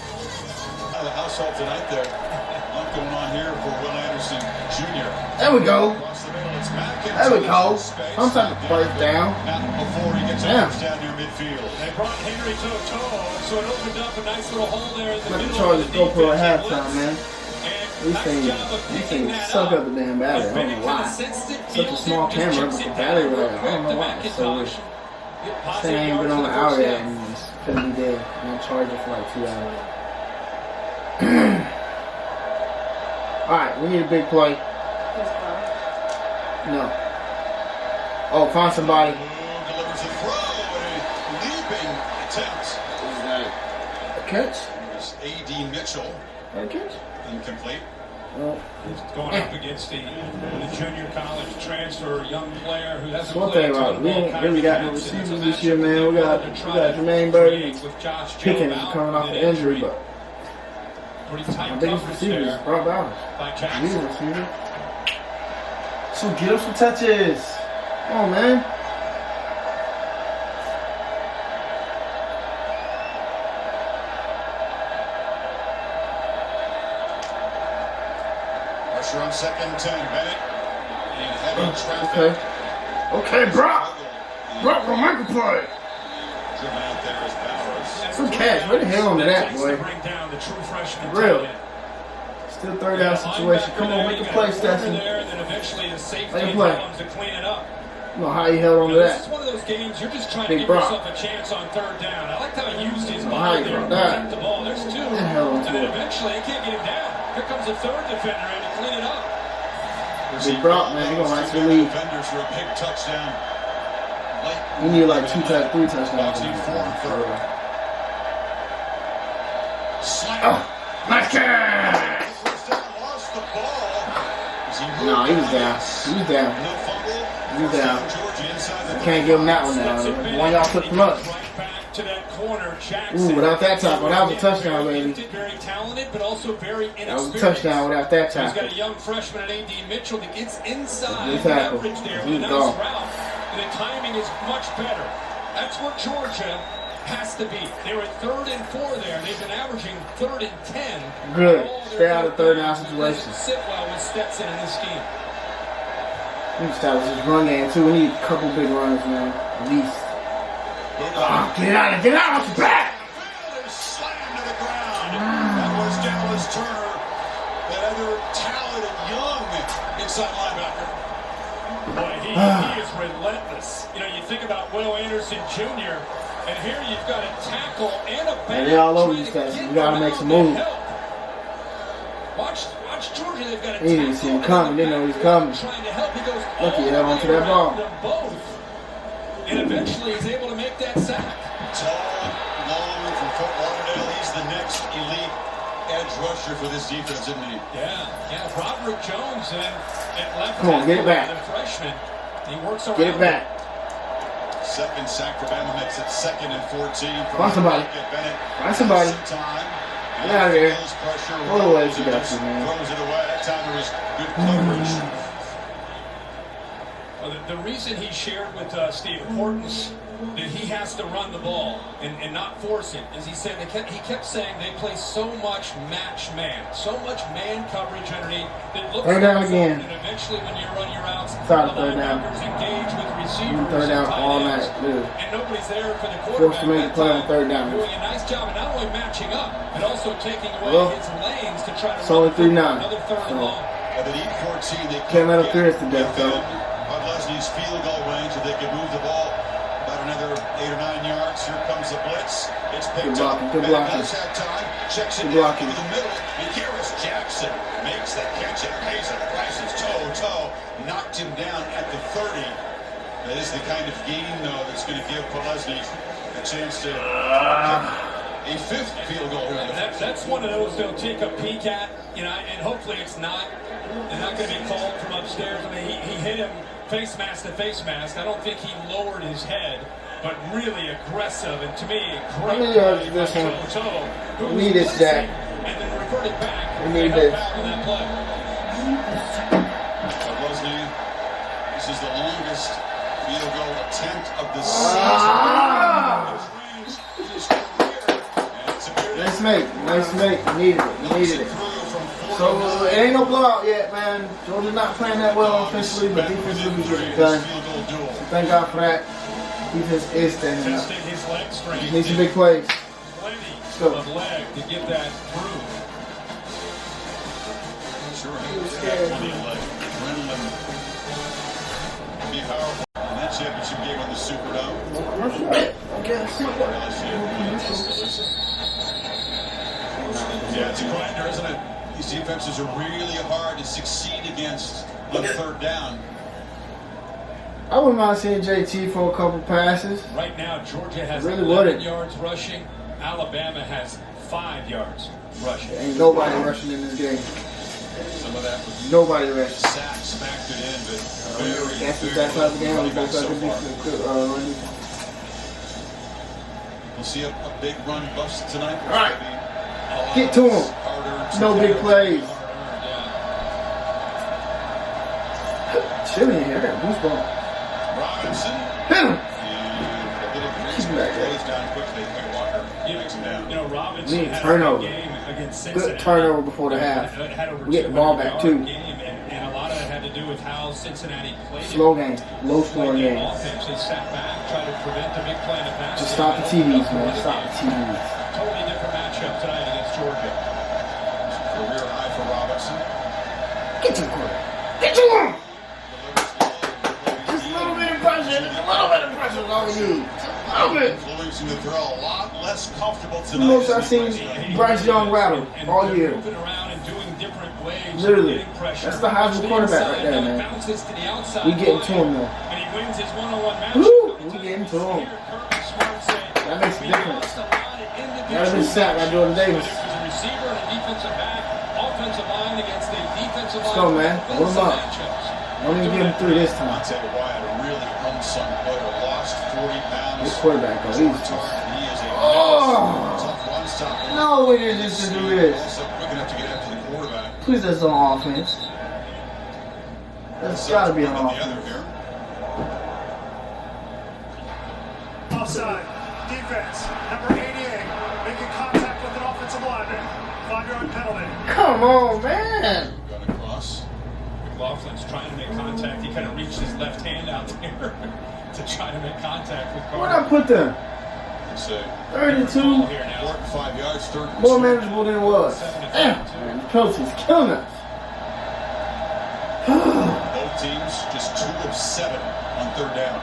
The household tonight there. Lot going on here for Will Anderson Jr. There we go. Across the middle, it's Mackins. There we go. Some type of first down. Not before he gets Damn. first down near midfield. They brought Henry to a toe, so it opened up a nice little hole there in the Let the middle. Chargers of the go for a defensive halftime, blitz. man. And These nice things job of picking that suck up the damn battery. I don't know why. Such a small camera, but the battery right. I don't know why. It's so weird. This thing ain't been on the hour yet, and it's gonna be dead. And I'll charge it for like 2 hours. Alright, we need a big play. No. Oh, find somebody. Delivers a throw and a leaping attempt. A catch? It's A.D. Mitchell. A catch? Incomplete. Well, Going up against the junior college transfer, young player who hasn't one played thing a ton about of we all ain't kinds really of got no snaps, and it's a receivers this year, matchup man. We they got wanted to try to Jermaine Burton create with Josh Pickens Jobe coming off out an with injury, but pretty my tight biggest coverage receiver is there Brock Bowers. by He's Jackson. a receiver. So get him some touches. Come on, man. Pressure on second and 10. Bennett in heavy traffic. Okay. Okay, Brock. Brock from Michael play. Driven out there is Bowers. Good catch. Where the hell on to that, boy? Bring down the true freshman Real. tight end. Still third down situation. Come on, make a play, Stetson. There, then eventually the safety Make a play. comes to clean it up. I don't know how he held on to This is that. one of those games you're just trying Big to give Brock. yourself a chance on third down. I liked how he used his How body you there to got that? protect the ball. There's 2, The hell and into then it. eventually they can't get him down. Here comes a third defender in to clean it up. Big Brock, man, he gonna rise to the lead. Defenders for a big touchdown. Late. You need like 3 touchdowns. Boxing 4 and 3rd. Slam. Oh, nice catch! First down, lost the ball. No, he was down. He was down. No fumble. He was down. Georgia inside the Can't give him that one now. The one y'all took from us. Right back to that corner, Jackson. Ooh, without that tackle, that was a touchdown, Very baby. gifted, very talented, but also very That was inexperienced. a touchdown without that He's got tackle. a young freshman at A.D. Mitchell that gets inside Good tackle. leverage there He's with a nice gone. route. And the timing is much better. That's where Georgia has to be. They were at 3rd and 4 there. They've been averaging 3rd and 10. Good. All Stay their out of third down downs situations. doesn't sit well with Stetson in this scheme. We need to establish this run game too. We need a couple big runs, man. At least. Oh, get out of your back! Fielder slammed to the ground. That was Dallas Turner, that other talented young inside linebacker. Boy, he is relentless. You know, you think about Will Anderson Jr., and here you've got a tackle and a back. And they all over trying these to guys. get We gotta make around some and moves. help. Watch Georgia. They've got a He didn't see him tackle coming. and a Didn't know he was back coming. trying to help. He goes Lucky he all held the onto way that ball. around them both, and eventually he's able to make that sack. Tall, long from Fort Lauderdale. He's the next elite edge rusher for this defense, isn't he? Yeah. Roderick Jones and left Come on, get it back. The freshman. He works around. Get it back. Second sack for Bama, makes it 2nd and 14. Find somebody. Find somebody. Get out of here. Throw it away if you got to, man. Throws it away. That time there was good coverage. Well, the reason he shared with us the importance that he has to run the ball and not force it is he said he kept saying they play so much match man, so much man coverage underneath that looks third down again. And eventually when you run your routes, Sorry, the third down. linebackers engage with receivers. Third down and tight all ends, night, dude. and nobody's there for the quarterback. Forced to make a that play on time, third down. doing a nice job of not only matching up but also taking away Well, his lanes to try to it's only run 3-9. another third and So, long. At the 8-14, they can't let them fear us to death, though. Bud Lesney's field goal range, if they can move the ball about another 8 or 9 yards. Here comes the blitz. It's picked up. Good blocking. Does have time. Checks it Good down blocking. through the middle. Yaris Jackson makes the catch and pays it. Rises toe. Knocked him down at the 30. That is the kind of game, though, that's going to give Bud Lesney a chance to a 5th field goal. That's one of those they'll take a peek at, and hopefully it's not. They're not going to be called from upstairs. I mean, he hit him face mask to face mask. I don't think he lowered his head, but really aggressive. And to me, great many yards is this one? We need this, Jack. And then reverted back. We need this. On that play. Lesney, this is the longest field goal attempt of the season. Nice make. Needed it. So it ain't no blowout yet, man. Georgia's not playing that well offensively, but defensively we getting it done. So thank God for that. Defense is standing up. Testing his leg strength. Need some big plays. Plenty go. of leg to get that through. Sure, plenty of leg. Adrenaline. Be powerful. And that championship game on the Superdome. I guess. Yeah, it's a grinder, isn't it? These defenses are really hard to succeed against on 3rd down. I wouldn't mind seeing JT for a couple passes. Right now, Georgia has Really 11 wouldn't. yards rushing. Alabama has 5 yards rushing. Ain't nobody rushing in this game. Some of that was Nobody rushing. sacks factored in, but very, That's very that's how the game running we back both so far. running. We'll see a big run bust tonight. All right. Get to him. No big plays. Chilling here. Goosebumps. Robinson. Hit him. And a little Keep him back there. closed down quickly. Walker takes him down. Robinson We need had turnover. a good game against Cincinnati. Good turnover before the half. Had over We get the ball back, 200 too. game, and a lot of it had to do with how Cincinnati played. Slow game. Low scoring Played game. offense. They sat back, tried to prevent the big play in the pass. Just stop the TVs, man. Stop the TVs. Totally different matchup tonight against Georgia. Career high for Robinson. Get to the quarterback. Get to him. Just a little bit of pressure. Just a little bit of pressure is all we need. Just a little bit. Influencing the throw a lot less comfortable The tonight. most I've seen Bryce Young rattle And all they're year. moving around and doing different ways. Literally. Getting pressure. That's the Heisman quarterback right there, Then it man. bounces to the outside We getting line, to him, though. And he wins his one-on-one match. Woo! We getting to him. That makes a difference. Gotta be sacked by Jordan Davis. But it was a receiver and a defensive back, offensive line against a defensive Let's line. go, man. Wins Hold him the up. matchups. Don't even give him 3 this time. Monte Wyatt, a really unsung player, lost 40 pounds. This quarterback, though, he's just... He is a Oh! tough run stopper. No, we didn't just do this. Also quick enough to get after the quarterback. Please, that's on offense. That's gotta be on The other offense. here. Offside. Defense. Number 88. Making contact with an offensive lineman. 5-yard penalty. Come on, man. Got across. McLaughlin's trying to make contact. He kind of reached his left hand out there to try to make contact with Where'd I Carter. put them? It's a 32. Ball here now. 4 and 5 yards, 3rd and More 2. manageable than it was. Damn, man. The penalty's killing us. Both teams just 2 of 7 on 3rd down.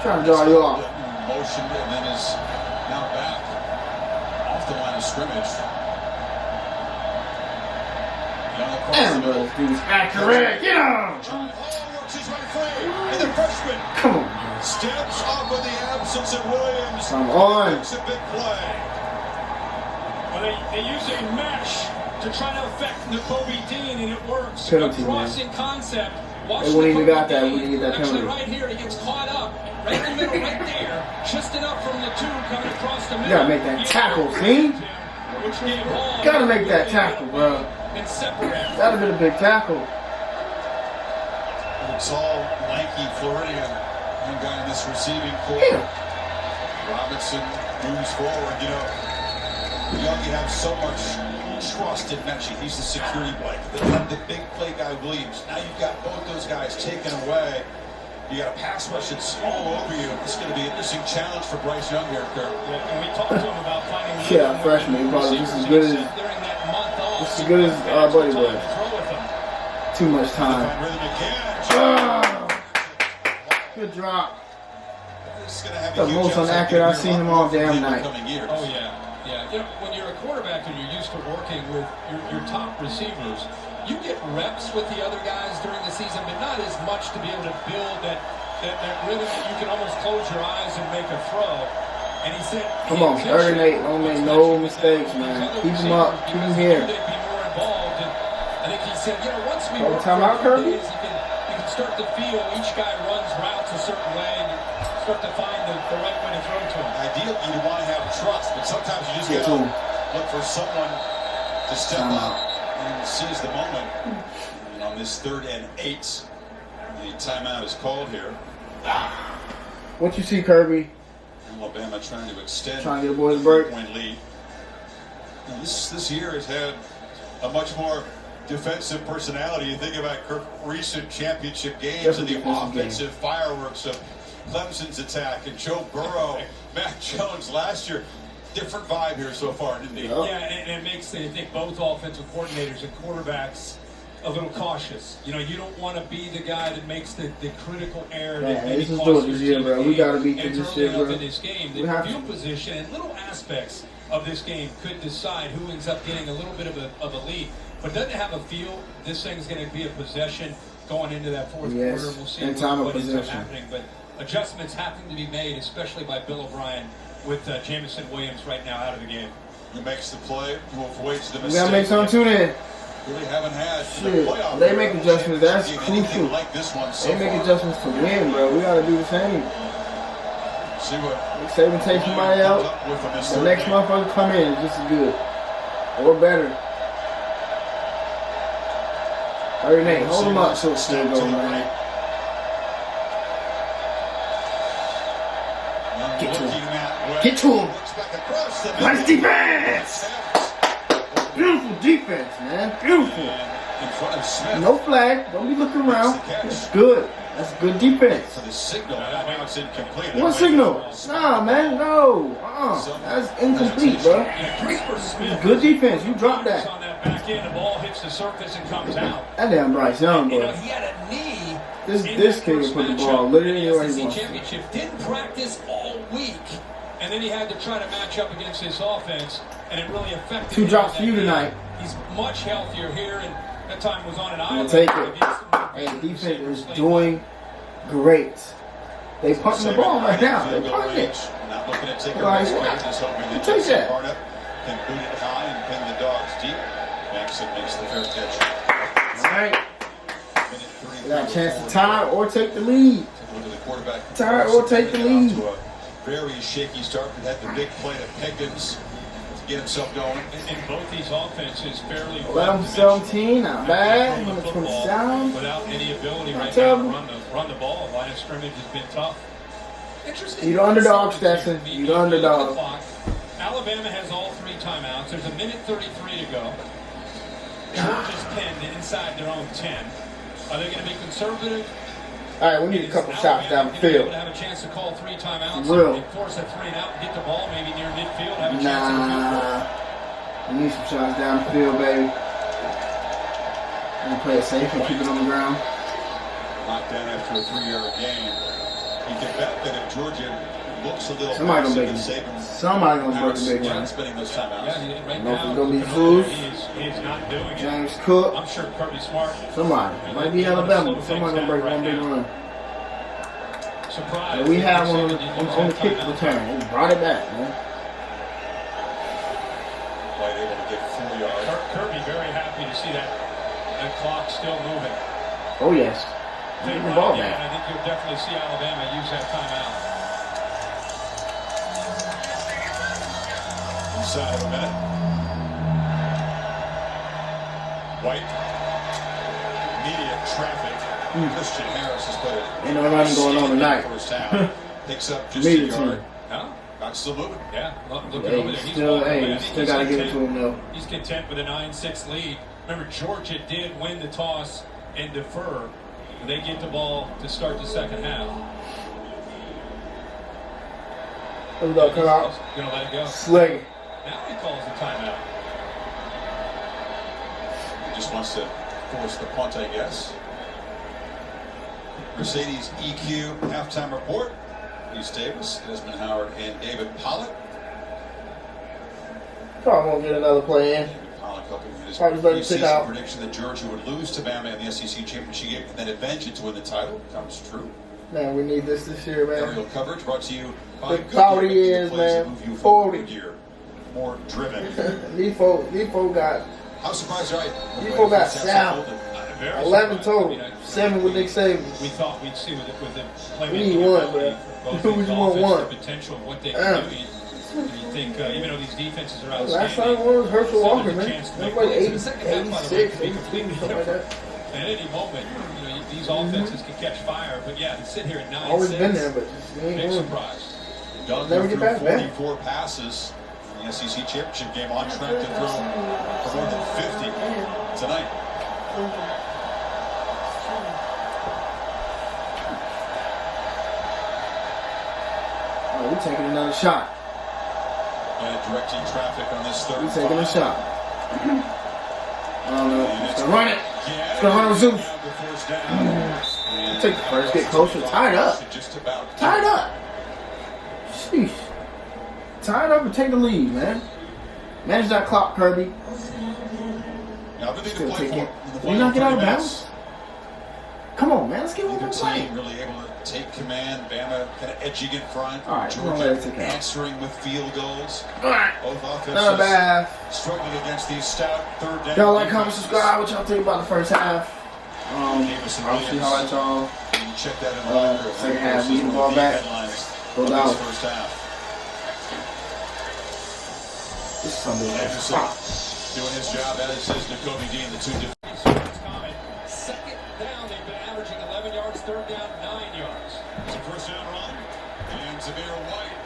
Trying to draw you off. Motion and then is now back off the line of scrimmage. Young across Damn, the bro. middle. This dude's accurate. Get him. Oh, works his way free. And the freshman Come on. steps up in the absence of Williams. Come on. Makes a big play. Well, they use a mesh to try to affect Nakobe Dean, and it works. Penalty, a crossing concept. Watch They wouldn't even Nakobe got that. Dean. Wouldn't get that Actually, penalty. right here, he gets caught up. Right in the middle, right there. Just enough from the two coming across the middle. You gotta make that tackle, see? Which gave Hall Gotta make that tackle, bro. and separate. That'd have been a big tackle. Tall, lanky Floridian, young guy in this receiving core. Damn. Robinson moves forward. You know, Yogi has so much trust in Mechie. He's the security blanket. They have the big play guy Williams. Now you've got both those guys taken away. You got a pass rush that's all over you. It's going to be an interesting challenge for Bryce Young here, Kirk. Yeah, and we talked to him about finding Yeah, freshman. He probably just as good as Buddy was. Too much time. Find rhythm again. Oh, good drop. This is going to have a The huge most outside unaccurate game I've seen him all damn in the night. coming years. Oh, yeah. Yeah. You know, when you're a quarterback and you're used to working with your top receivers, you get reps with the other guys during the season, but not as much to be able to build that rhythm that you can almost close your eyes and make a throw. And he said, Come on, 3rd and 8. Don't make no mistakes, man. Keep him up. Keep him here. Be more involved. And I think he said, you know, once we Oh, work timeout, for a Kirby? few days, you can start to feel each guy runs routes a certain way, and you start to find the right way to throw to him. Ideally, you want to have trust, but sometimes you just Get got to him. to look for someone to step Timeout. up and seize the moment. And on this 3rd and 8, the timeout is called here. What you see, Kirby? Alabama trying to extend Trying to get the boys a break. 3-point lead. Now, this year has had a much more defensive personality. You think about Kirk, recent championship games and the Definitely defensive offensive fireworks of Clemson's attack and Joe Burrow, Mac Jones last year. Different vibe here so far, didn't he? Yep. Yeah, and it makes, I think, both offensive coordinators and quarterbacks a little cautious. You know, you don't want to be the guy that makes the critical error that Yeah, maybe this is costs doing your this year, team bro. the We game. gotta beat And this early year, enough bro. in this game, We the have field to. position and little aspects of this game could decide who ends up getting a little bit of a lead. But doesn't have a feel. This thing's going to be a possession going into that fourth Yes, quarter. We'll see and time of what ends up possession. happening. But adjustments having to be made, especially by Bill O'Brien, with Jamison Williams right now out of the game. Who makes the play, who avoids the We mistake. gotta make something too then. Really haven't had in Shit, the playoff. they make adjustments, that's Seen anything crucial. Like this one so They make far. adjustments to win, bro. We gotta do the same. See what Nick Saban take somebody comes out. up with in this The third next game. motherfucker come in is just as good. Or better. 3rd and 8. Hold them up so it's still going, man. Get to him. Get to him. Nice defense. Beautiful defense, man. Beautiful. In front of Smith. No flag. Don't be looking around. That's good. That's good defense. For the signal, now it's incomplete. What signal? Nah, man. No. That's incomplete, bro. Christopher Smith Good defense. You dropped that. on that back end, the ball hits the surface and comes out. That damn Bryce Young, You know, bro. he had a knee. This in this that kid first can put the matchup ball literally in the anywhere he SEC wants to. championship. Didn't practice all week, and then he had to try to match up against this offense, and it really affected Two him drops in for you that game. tonight. He's much healthier here, and that time was on an I'm island. gonna take it. against the Hey, defense receivers. is doing great. They punching the ball right now. They Field goal punching range. it. Not looking to take a Like, risk. what? Just hoping to Take that. Barnett can boot it high and pin the Dogs deep. Maxson makes the fair catch. All right. Minute 3. We got a chance to tie or take the lead. Take a look at the quarterback. Tie or take the lead. Off to a very shaky start. We had the big play to Pickens to get himself going. And both these offenses fairly 11-17, not bad. Throw the football 127. without any ability Not right now to terrible. run the ball. Line of scrimmage has been tough. Interesting. You the underdog, Stetson. You the underdog. Alabama has all 3 timeouts. There's a minute 33 to go. Georgia's pinned inside their own 10. Are they going to be conservative? All right, we need a couple shots down the field. Have a chance to call 3 timeouts. For real. And force a 3 and out and get the ball maybe near midfield. Have a chance at a field goal. Nah. We need some shots down the field, baby. And play it safe and keep it on the ground. Locked down after a 3-yard gain. You can bet that if Georgia looks a little Somebody gonna passive make and it. Saban Somebody gonna break the big not one. spending those timeouts. Yeah, right know if now, it's gonna be he Zeus, is not doing it. James Cook, I'm sure Kirby Smart. somebody. Might be Alabama, but somebody gonna break one big run. Surprised. And we had that one they on said the that you use kick that return. We brought it back, man. White able to get 4 yards. Kirby very happy to see that clock still moving. Oh, yes. They Get the run ball again, back. and I think you'll definitely see Alabama use that timeout. Inside of a minute. White. Immediate traffic. Christian Harris has put it. Ain't no running going on tonight. First down. Picks up just a Immediate yard. team. Huh? Clock's still moving. Yeah, looking Hey, over there. He's still, walking away. I hey, think still he's got to give it content. to him, though. He's content with a 9-6 lead. Remember, Georgia did win the toss and defer. They get the ball to start the second half. Here we go, come out. He's going to let it go. Sling. Now he calls the timeout. He just wants to force the punt, I guess. Mercedes EQ halftime report. Reese Davis, Desmond Howard, and David Pollock. Probably won't get another play in. David Pollock helping his Probably let it sit preseason out. prediction that Georgia would lose to Bama in the SEC championship game and then eventually to win the title comes true. Man, we need this year, man. Aerial coverage brought to you by The quality Goodyear, is, making the plays that man, move you 40. forward. Goodyear. More driven. Lefo got How surprised are you? Lefo got 7. Very 11 surprised. total. I mean, 7 with Nick Saban. We thought we'd see with the playmaking. We need one, ability bro. for both We these just want offenses, one. The potential of what they can do. You think, even though these defenses are outstanding, Last time one was Herschel still Walker, there's a man. chance to That make was like plays. The second half, by the way, 86, could be completely 82, something like different. that. At any moment, these offenses can catch fire. But yeah, to sit here at 9-6, Always been there, but just we ain't big won. surprise. Doug Never threw get past that. 44 passes in the SEC championship game, on track to throw for more than 50 tonight. Oh, we taking another shot. And directing traffic on this third. We taking a shot. I don't know. And It's gonna run it. Yeah, It's gonna run with Zeus. the first down. Take the first, get closer. Tie it up. Just about Tie it up. Sheesh. Tie it up and take the lead, man. Manage that clock, Kirby. Now, everything to Still play taking. for in the Did he not get final out of 30 bounds? minutes. Come on, man. Let's get one Either more play. team really able to take command. Bama kind of edging in front. All right, we're gonna let it Georgia take out. answering with field goals. All right. Both offenses Not bad. struggling against these stout third down. Y'all like, comment, defenses. subscribe. What y'all think about the first half? Davis and Obviously, Williams. highlights y'all. You can check that in the locker. Second Of half, course, lead is the one ball of the back. headlines Go of down. this first half. This is something Anderson that's doing his job, as says N'Kobe Dean, the two defenders. Second down, they've been averaging 11 yards. Third down, 9 yards. It's a first down run. And Zamir White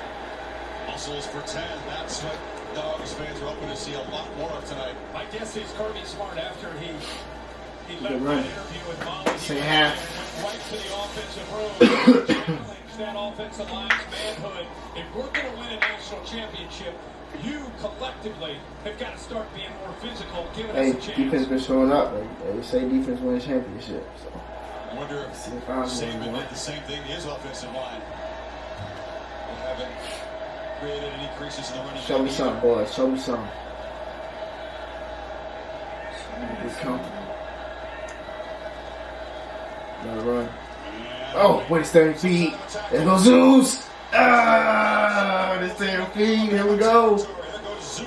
muscles for 10. That's what Dogs fans are hoping to see a lot more of tonight. My guess is Kirby Smart, after he left Good that run. interview with Molly, he Second went half. right to the offensive room, challenged that offensive line's manhood. If we're going to win a national championship, you collectively have got to start being more physical, giving Hey, us a chance. defense been showing up. They say defense wins championship. So I wonder if see if I'm Saban winning one. did the same thing to his offensive line. They haven't created any creases in the running Show me game something, either. boys. Show me something. It's comfortable. Another run. Oh, wait, it's 30 feet. There goes Zeus. Ah, it's 30 feet. Here we go.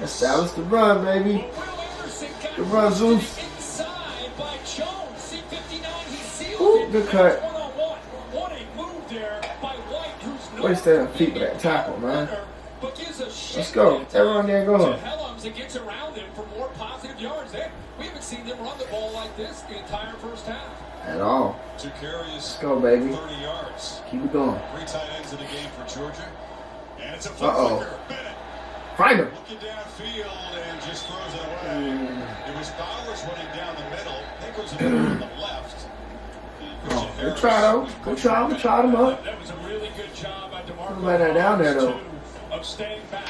Establish the run, baby. Good run, Zeus. Inside by Jones. C59, he sealed Ooh, it. good cut. One-on-one. What a move there by White, who's no Waste that feet with that tackle, man. but gives a shit Let's go. Everyone there to going. Helms and gets around him for more positive yards. We haven't seen them run the ball like this the entire first half. At all. 2 carries, Let's go, baby. 30 yards. Keep it going. 3 tight ends in the game for Georgia. And it's a flip Uh-oh. flicker. Bennett Find him. looking downfield and just throws it away. It was Bowers running down the middle. That goes on the left. Oh, good try, though. Good try. We tried him up. That was a really good job by DeMarco. Let that down there, though. Of staying back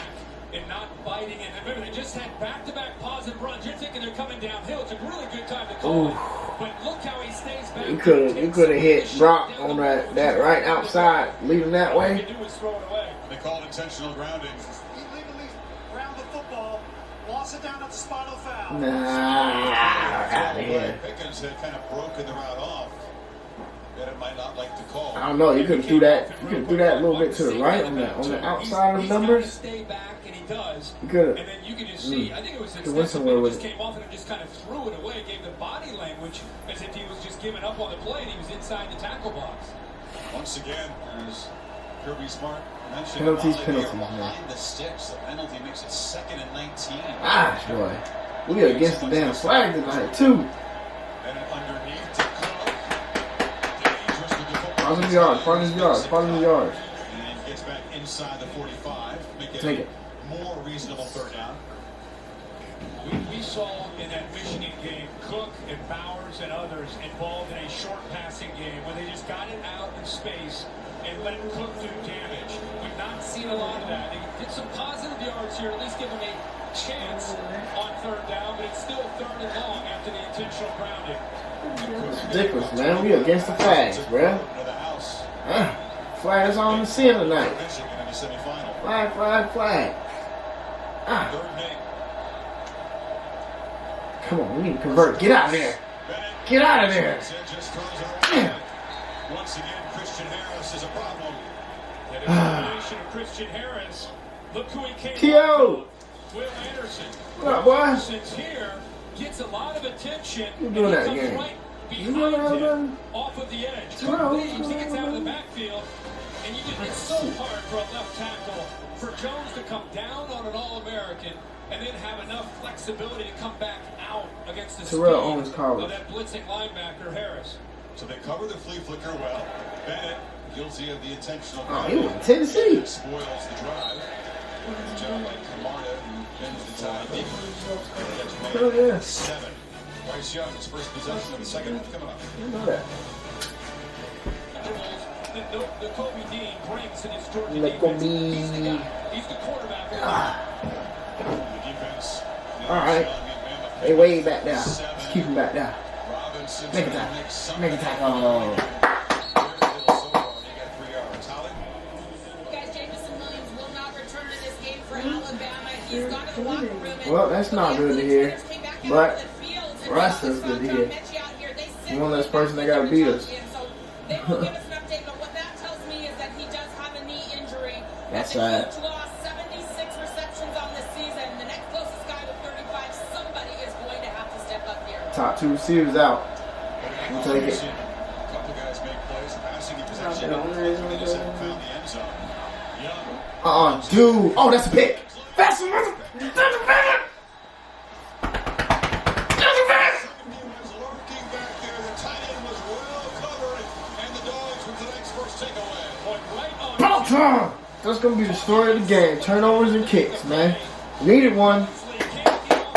and not biting. And remember, they just had back-to-back positive runs. You're thinking they're coming downhill. It's a really good time to call it. But look how he stays back. You could have hit Brock on that right outside, leading that All you way. can do is throw it away. They called intentional grounding. Illegally ground the football, lost it down at the spinal foul. Nah, out of here. Pickens had kind of broken the route off. Bennett might not like the call. I don't know. You could have threw that. You could have threw that a little bit to the right on the outside of the numbers. Stay back, and he does. You could have. And then you can just see. I think it was Could went somewhere with just it. came off and just kind of threw it away. Gave the body language as if he was just giving up on the play, and he was inside the tackle box. Once again, as Kirby Smart mentioned, Penalties, while they penalties, are man. behind the sticks. The penalty makes it 2nd and 19. Gosh, boy. We are against the damn flag tonight, too. Bennett underneath to Cook. Dangerous with the football. Follow the yards, follow the yards, follow the yards. And gets back inside the 45. Make Take it. a more reasonable 3rd down. We saw in that Michigan game Cook and Bowers and others involved in a short passing game where they just got it out in space and let Cook do damage. We've not seen a lot of that. They did some positive yards here, at least give them a chance on 3rd down, but it's still 3rd and long after the intentional grounding. It's ridiculous, man. We against the flags, bruh. To the house. Flag is on the scene tonight. Michigan in the semifinal. Flag, flag, flag. 3rd and 8. Come on, we need to convert. Get out of there. Get out of there. Just throws it away. Once again, Christian Harris is a problem. And a combination of Christian Harris. Look who he came T.O. with. Will Anderson. What up, boy? Anderson's here. Gets a lot of attention. You doing that and he again? comes right You doing that behind him again? off of the edge. T.O. Cook leaves. He gets out of the backfield. And it's so hard for a left tackle for Jones to come down on an All-American and then have enough flexibility to come back out against the Terrell speed owns college. of that blitzing linebacker Harris. So they cover the flea flicker well. Bennett guilty of the intentional. Oh, he went to Tennessee. Spoils the drive. Good job by Camarda, who bends the tie deep. Oh, yeah. 7. Bryce Young, his first possession of the second half coming up. I know that. The Kobe Dean brings in his Georgia Let go defense. He's the be. guy. He's the quarterback. The defense. All right. Hey, way back there. Let's keep him back there. Robinson. Make a tackle. Make a tackle. Guys, Jamison Williams will not return to this game for Alabama. He's gone to the locker room. And Well, that's not good to hear. But for us, that's good to hear. One less person that got to beat us. So they will give us an update, but what that tells me is that he does have a knee injury. That's the right. coach lost 76 receptions on this season. The next closest guy with 35, somebody is going to have to step up here. Top 2 receivers out. We'll take it. A couple guys make plays, passing in possession. They just haven't found the end zone. Young. Dude. Oh, that's a pick. That's a pick. That's a pick. Was lurking back there. The tight end was well covered, and the Dogs with tonight's first takeaway. Ball time. That's going to be the story of the game. Turnovers and kicks, man. Needed one.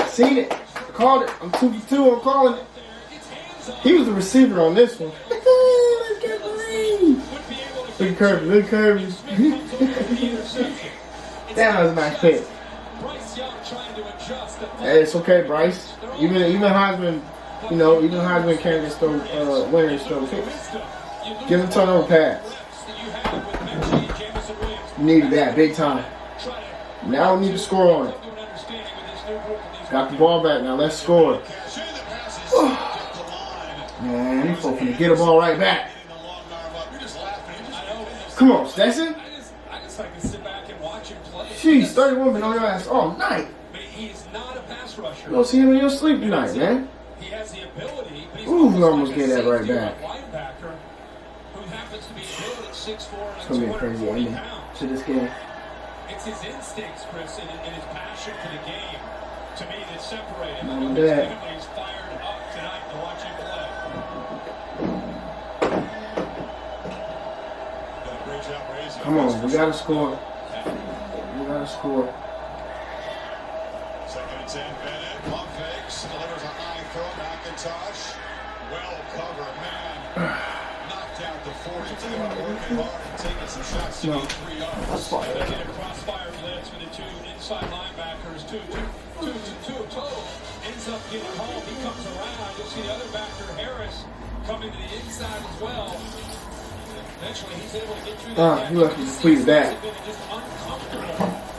Seen it. Called it. I'm 2 for 2. I'm calling it. He was the receiver on this one. Let's get the lead. Look at Kirby. Look at Kirby. That was a nice pick. Hey, it's okay, Bryce. Even Heisman, even Heisman candidates throw winners throw picks. Give him a turnover pass. You needed that big time. Now we need to score on it. Got the ball back. Now let's score. Man, these folks gonna get the ball right back. Come on, Stetson. I just like to sit back and watch him play. Jeez, 30 women on your ass all night. But he's not a pass rusher. You don't see him in your sleep tonight, man. He has the ability, but he's Ooh, we almost like a get that right safety or a back. linebacker who happens to be good at 6'4" It's and gonna be a crazy 240 ending pounds. to this game. It's his instincts, Chris, and his passion for the game, to me, that separate him. Mom and I know Dad. he's fired up tonight to watch him play. Great job raising. Come on, we gotta score. We gotta score. 2nd and 10. Bennett pump fakes, delivers a high throw. McIntosh, well covered, man. Knocked down to 42. Working hard and taking some shots to get 3 yards. They get a crossfire blitz with the 2 inside linebackers, two total. Ends up getting home. He comes around. You'll see the other backer, Harris, coming to the inside as well. Eventually, he's able to get through that. He lucky to squeeze that. He's been just uncomfortable,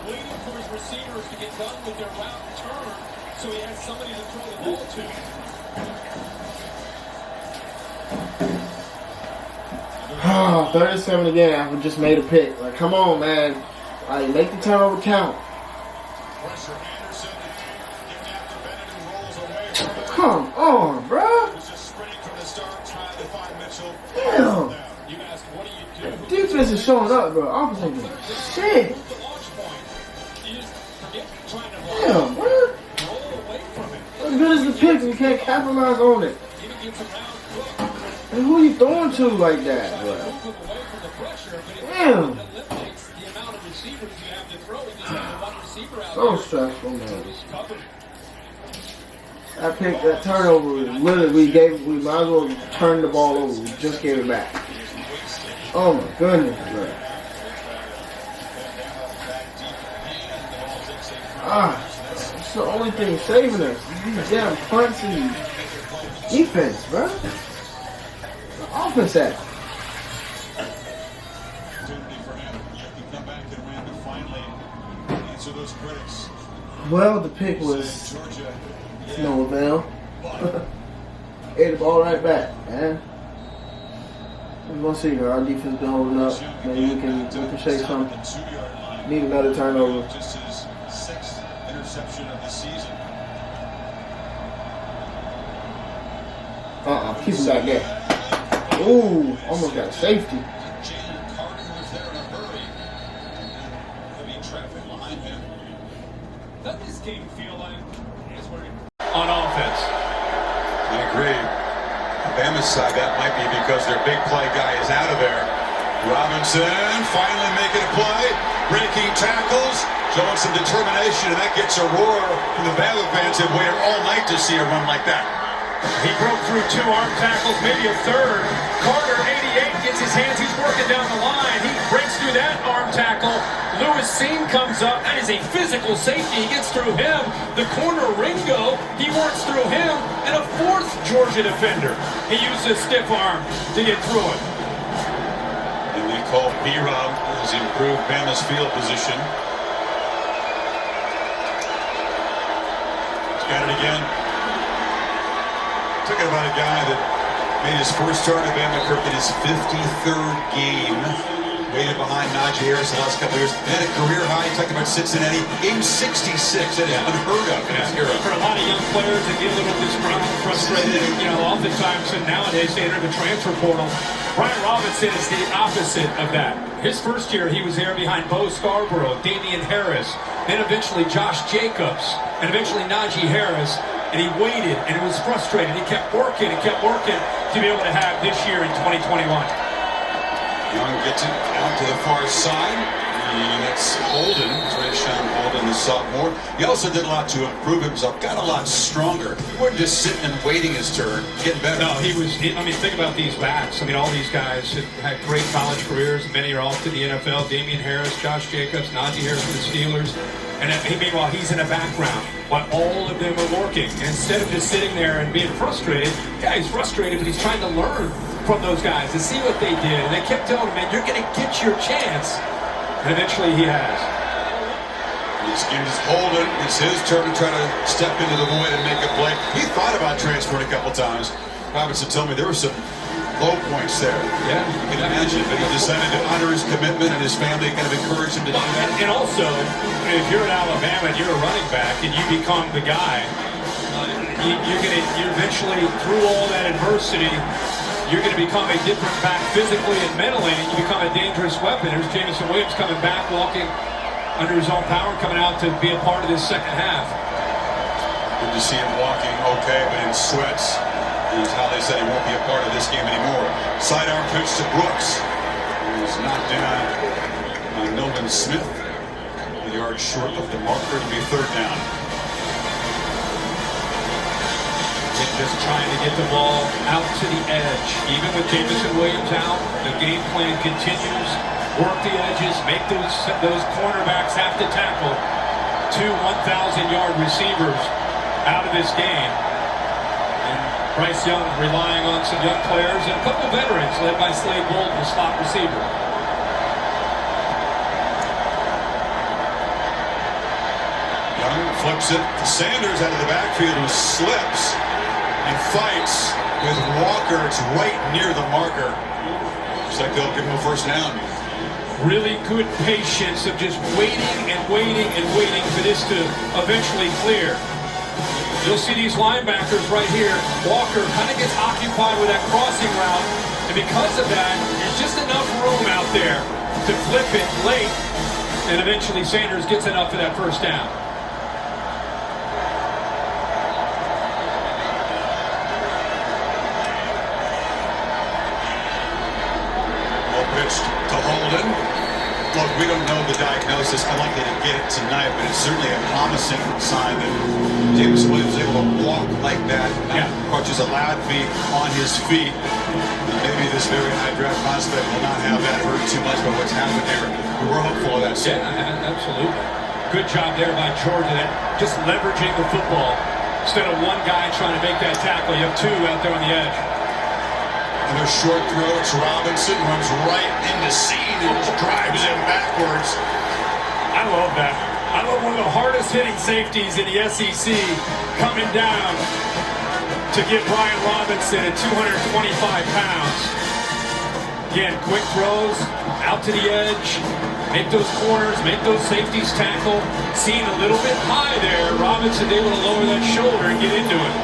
waiting for his receivers to get done with their route and turn, so he has somebody to throw the ball to. 37 again. I just made a pick. Like, come on, man. Like, make the turnover count. Pressure Anderson getting after Bennett, who rolls away. Come on, bro. Was just sprinting from the start, trying to find Mitchell. Damn. You asked, what do you do? Defense is showing up, bro. Offense ain't doing shit. The launch point. You just forget trying to Damn, bro. roll away from it. As good as the pick, you can't capitalize on it. Even gets around quick. And who you throwing to like that, bro? Move him away from the pressure, but it Damn. eliminates the amount of receivers you have to throw. You just have one receiver out So there. stressful, man. Just covered. That pick, that turnover, literally, we might as well turn the ball over. We just gave it back. Oh my goodness, bro. That's the only thing saving us. These damn punts and defense, bro. The offense at. Opportunity for him. He can come back and win, but finally answer those critics. Well, the pick was Georgia. no avail. Ate the ball right back, man. We're gonna see here. Our defense been holding up. Maybe we can shake something. 2-yard line. Need another turnover. Just his 6th interception of the season. Keep him back there. Ooh, almost got safety. Jalen Carter was there in a hurry. Heavy traffic behind him. Doesn't this game feel like it's where on offense? I agree. Alabama's side, that might be because their big play guy is out of there. Robinson finally making a play, breaking tackles, showing some determination, and that gets a roar from the Bama fans who've waited all night to see a run like that. He broke through 2 arm tackles, maybe a third. Carter, 88, gets his hands. He's working down the line. He breaks through that arm tackle. Lewis Seen comes up. That is a physical safety. He gets through him. The corner, Ringo, he works through him. And a 4th Georgia defender. He used a stiff arm to get through it. And we call B-Rob has improved Bama's field position. He's got it again. Talking about a guy that made his first start at Bama, Kirk, in his 53rd game. Waited behind Najee Harris the last couple of years. Then a career high, talking about Cincinnati, game 66. That is unheard of in his era. For a lot of young players that get a little disgruntled, frustrated, oftentimes and nowadays they enter the transfer portal. Brian Robinson is the opposite of that. His first year, he was there behind Bo Scarborough, Damian Harris, then eventually Josh Jacobs, and eventually Najee Harris. And he waited, and it was frustrating. He kept working and kept working to be able to have this year in 2021. Young gets it out to the far side. And that's Holden, Trayshawn Holden, the sophomore. He also did a lot to improve himself, got a lot stronger. He wasn't just sitting and waiting his turn, getting better. No, think about these backs. All these guys have had great college careers. Many are off to the NFL. Damian Harris, Josh Jacobs, Najee Harris for the Steelers. And meanwhile, he's in the background while all of them are working. And instead of just sitting there and being frustrated, he's frustrated, but he's trying to learn from those guys and see what they did. And they kept telling him, man, you're going to get your chance. And eventually he has. This gives Holden, it's his turn to try to step into the void and make a play. He thought about transferring a couple times. Robinson told me there were some low points there. Yeah. You can imagine, but he decided to honor his commitment, and his family kind of encouraged him to do that. And also, if you're at Alabama and you're a running back and you become the guy, you're eventually, through all that adversity, you're going to become a different back physically and mentally, and you become a dangerous weapon. There's Jameson Williams coming back, walking under his own power, coming out to be a part of this second half. Good to see him walking okay, but in sweats. Is how they said he won't be a part of this game anymore. Sidearm pitch to Brooks. He's knocked down by Nolan Smith. A yard short of the marker to be 3rd down. Just trying to get the ball out to the edge. Even with Jameson Williams out, the game plan continues. Work the edges, make those cornerbacks have to tackle. 2 1,000-yard receivers out of this game. And Bryce Young relying on some young players and a couple veterans led by Slade Bolden, the slot receiver. Young flips it to Sanders out of the backfield, who slips and fights with Walker. It's right near the marker. Looks like they'll give him a first down. Really good patience of just waiting and waiting and waiting for this to eventually clear. You'll see these linebackers right here. Walker kind of gets occupied with that crossing route, and because of that, there's just enough room out there to flip it late, and eventually Sanders gets enough for that first down. Well pitched to Holden. Look, we don't know the diagnosis. Unlikely to get it tonight, but it's certainly a promising sign that James Williams is able to walk like that. Crutches allowed to be on his feet. And maybe this very high draft prospect will not have that hurt too much by what's happened here. We were hopeful of that. Yeah, absolutely. Good job there by Georgia, that just leveraging the football. Instead of one guy trying to make that tackle, you have two out there on the edge. Another short throw. It's Robinson, runs right into Seed and just drives him backwards. I love that. I love one of the hardest hitting safeties in the SEC coming down to get Brian Robinson at 225 pounds. Again, quick throws, out to the edge, make those corners, make those safeties tackle. Seen a little bit high there. Robinson able to lower that shoulder and get into it.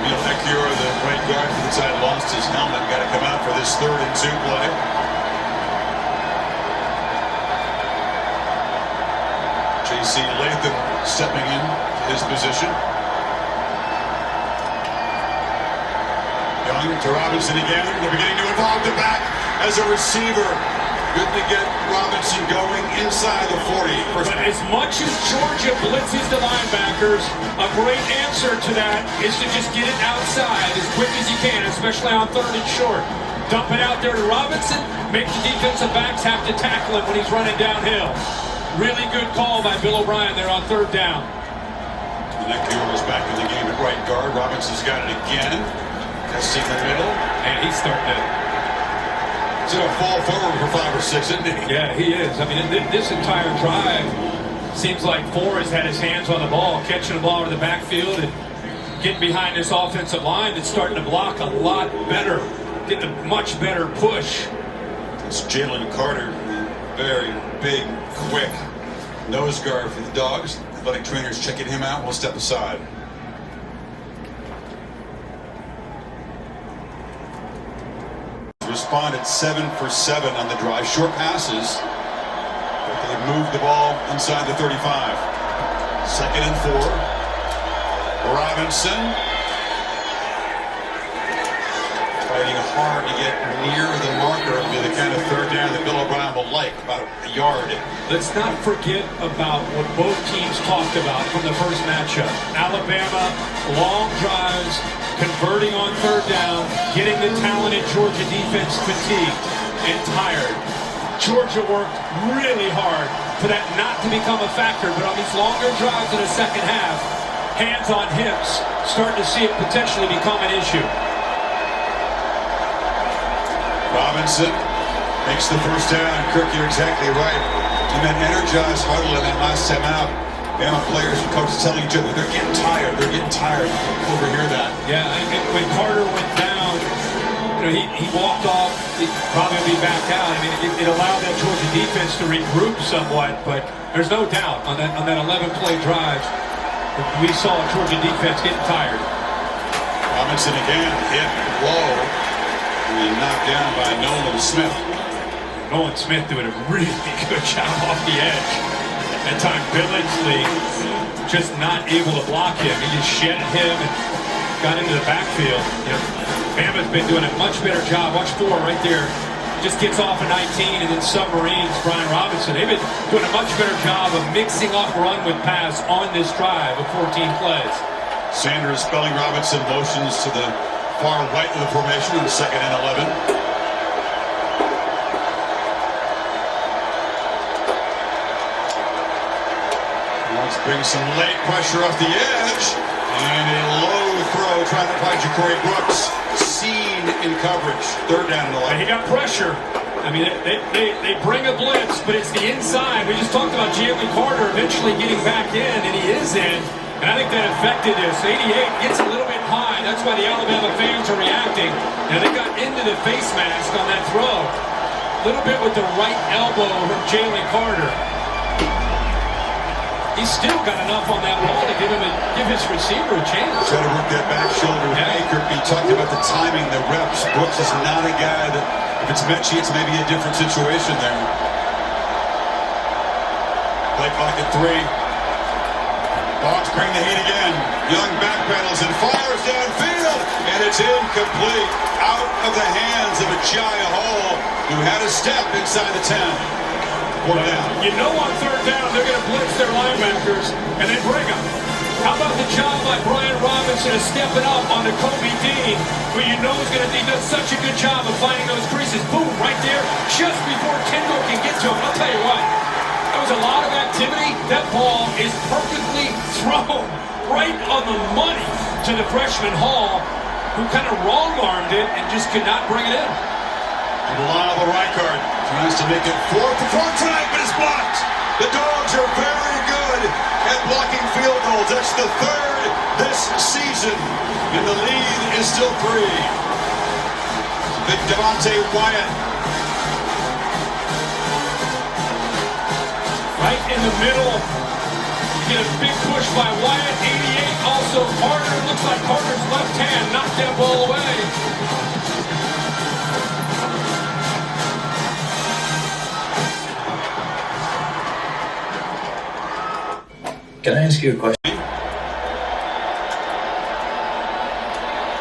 Neil Ecure, the right guard for the side, lost his helmet. Got to come out for this 3rd and 2 play. J.C. Latham stepping in to his position. Young to Robinson again. They're beginning to involve the back as a receiver. Good to get Robinson going inside the 40. But as much as Georgia blitzes the linebackers, a great answer to that is to just get it outside as quick as you can, especially on 3rd and short. Dump it out there to Robinson, make the defensive backs have to tackle him when he's running downhill. Really good call by Bill O'Brien there on 3rd down. And Ecure is back in the game at right guard. Robinson's got it again. Testing the middle. And he's starting to... He's going to fall forward for 5 or 6, isn't he? Yeah, he is. I mean, this entire drive seems like Forrest had his hands on the ball, catching the ball to the backfield and getting behind this offensive line that's starting to block a lot better, getting a much better push. It's Jalen Carter, very big, quick nose guard for the Dogs. Athletic trainers checking him out. We'll step aside. Responded 7 for 7 on the drive. Short passes, but they moved the ball inside the 35. 2nd and 4. Robinson fighting hard to get near the marker. It'll be the kind of 3rd down that Bill O'Brien will like, about a yard. Let's not forget about what both teams talked about from the first matchup. Alabama, long drives, converting on 3rd down, getting the talented Georgia defense fatigued and tired. Georgia worked really hard for that not to become a factor, but on these longer drives in the second half, hands on hips, starting to see it potentially become an issue. Robinson makes the first down. Kirk, you're exactly right. In that energized huddle in that last time out, Bama players and coaches telling each other they're getting tired. They're getting tired. Overhear that. Yeah, and when Carter went down, you know, he walked off. He'd probably be back out. I mean, it allowed that Georgia defense to regroup somewhat, but there's no doubt on that 11-play drive, we saw Georgia defense getting tired. Robinson again hit low. And knocked down by Nolan Smith. Nolan Smith doing a really good job off the edge. That time Billingsley just not able to block him. He just shedded him and got into the backfield. You know, Bama's been doing a much better job. Watch 4 right there. Just gets off a 19 and then submarines Brian Robinson. They've been doing a much better job of mixing up run with pass on this drive of 14 plays. Sanders spelling Robinson motions to the far right of the formation on 2nd and 11. Wants to bring some late pressure off the edge. And a low throw trying to find Ja'Cory Brooks. Seen in coverage. 3rd down and 11. He got pressure. I mean, they bring a blitz, but it's the inside. We just talked about Jalen Carter eventually getting back in, and he is in. And I think that affected this. 88 gets a little bit high. That's why the Alabama fans are reacting. And they got into the face mask on that throw. A little bit with the right elbow from Jalen Carter. He's still got enough on that ball to give his receiver a chance. Try to work that back shoulder with Baker. He talked about the timing, the reps. Brooks is not a guy that, if it's Mechie, it's maybe a different situation there. Play clock at 3. Dogs bring the heat again. Young backpedals and fires downfield, and it's incomplete. Out of the hands of Agiye Hall, who had a step inside the 10. You know on third down they're going to blitz their linebackers, and they bring them. How about the job by Brian Robinson of stepping up on the Kobe Dean, who you know is going to do such a good job of finding those creases. Boom, right there, just before Kendall can get to him. I'll tell you what. There was a lot of activity. That ball is perfectly thrown right on the money to the freshman Hall, who kind of wrong-armed it and just could not bring it in. Lionel Reichard tries to make it 4th tonight, but it's blocked. The Dogs are very good at blocking field goals. That's the 3rd this season, and the lead is still 3. Big Devontae Wyatt. Right in the middle, you get a big push by Wyatt, 88, also Carter. Looks like Carter's left hand knocked that ball away. Can I ask you a question?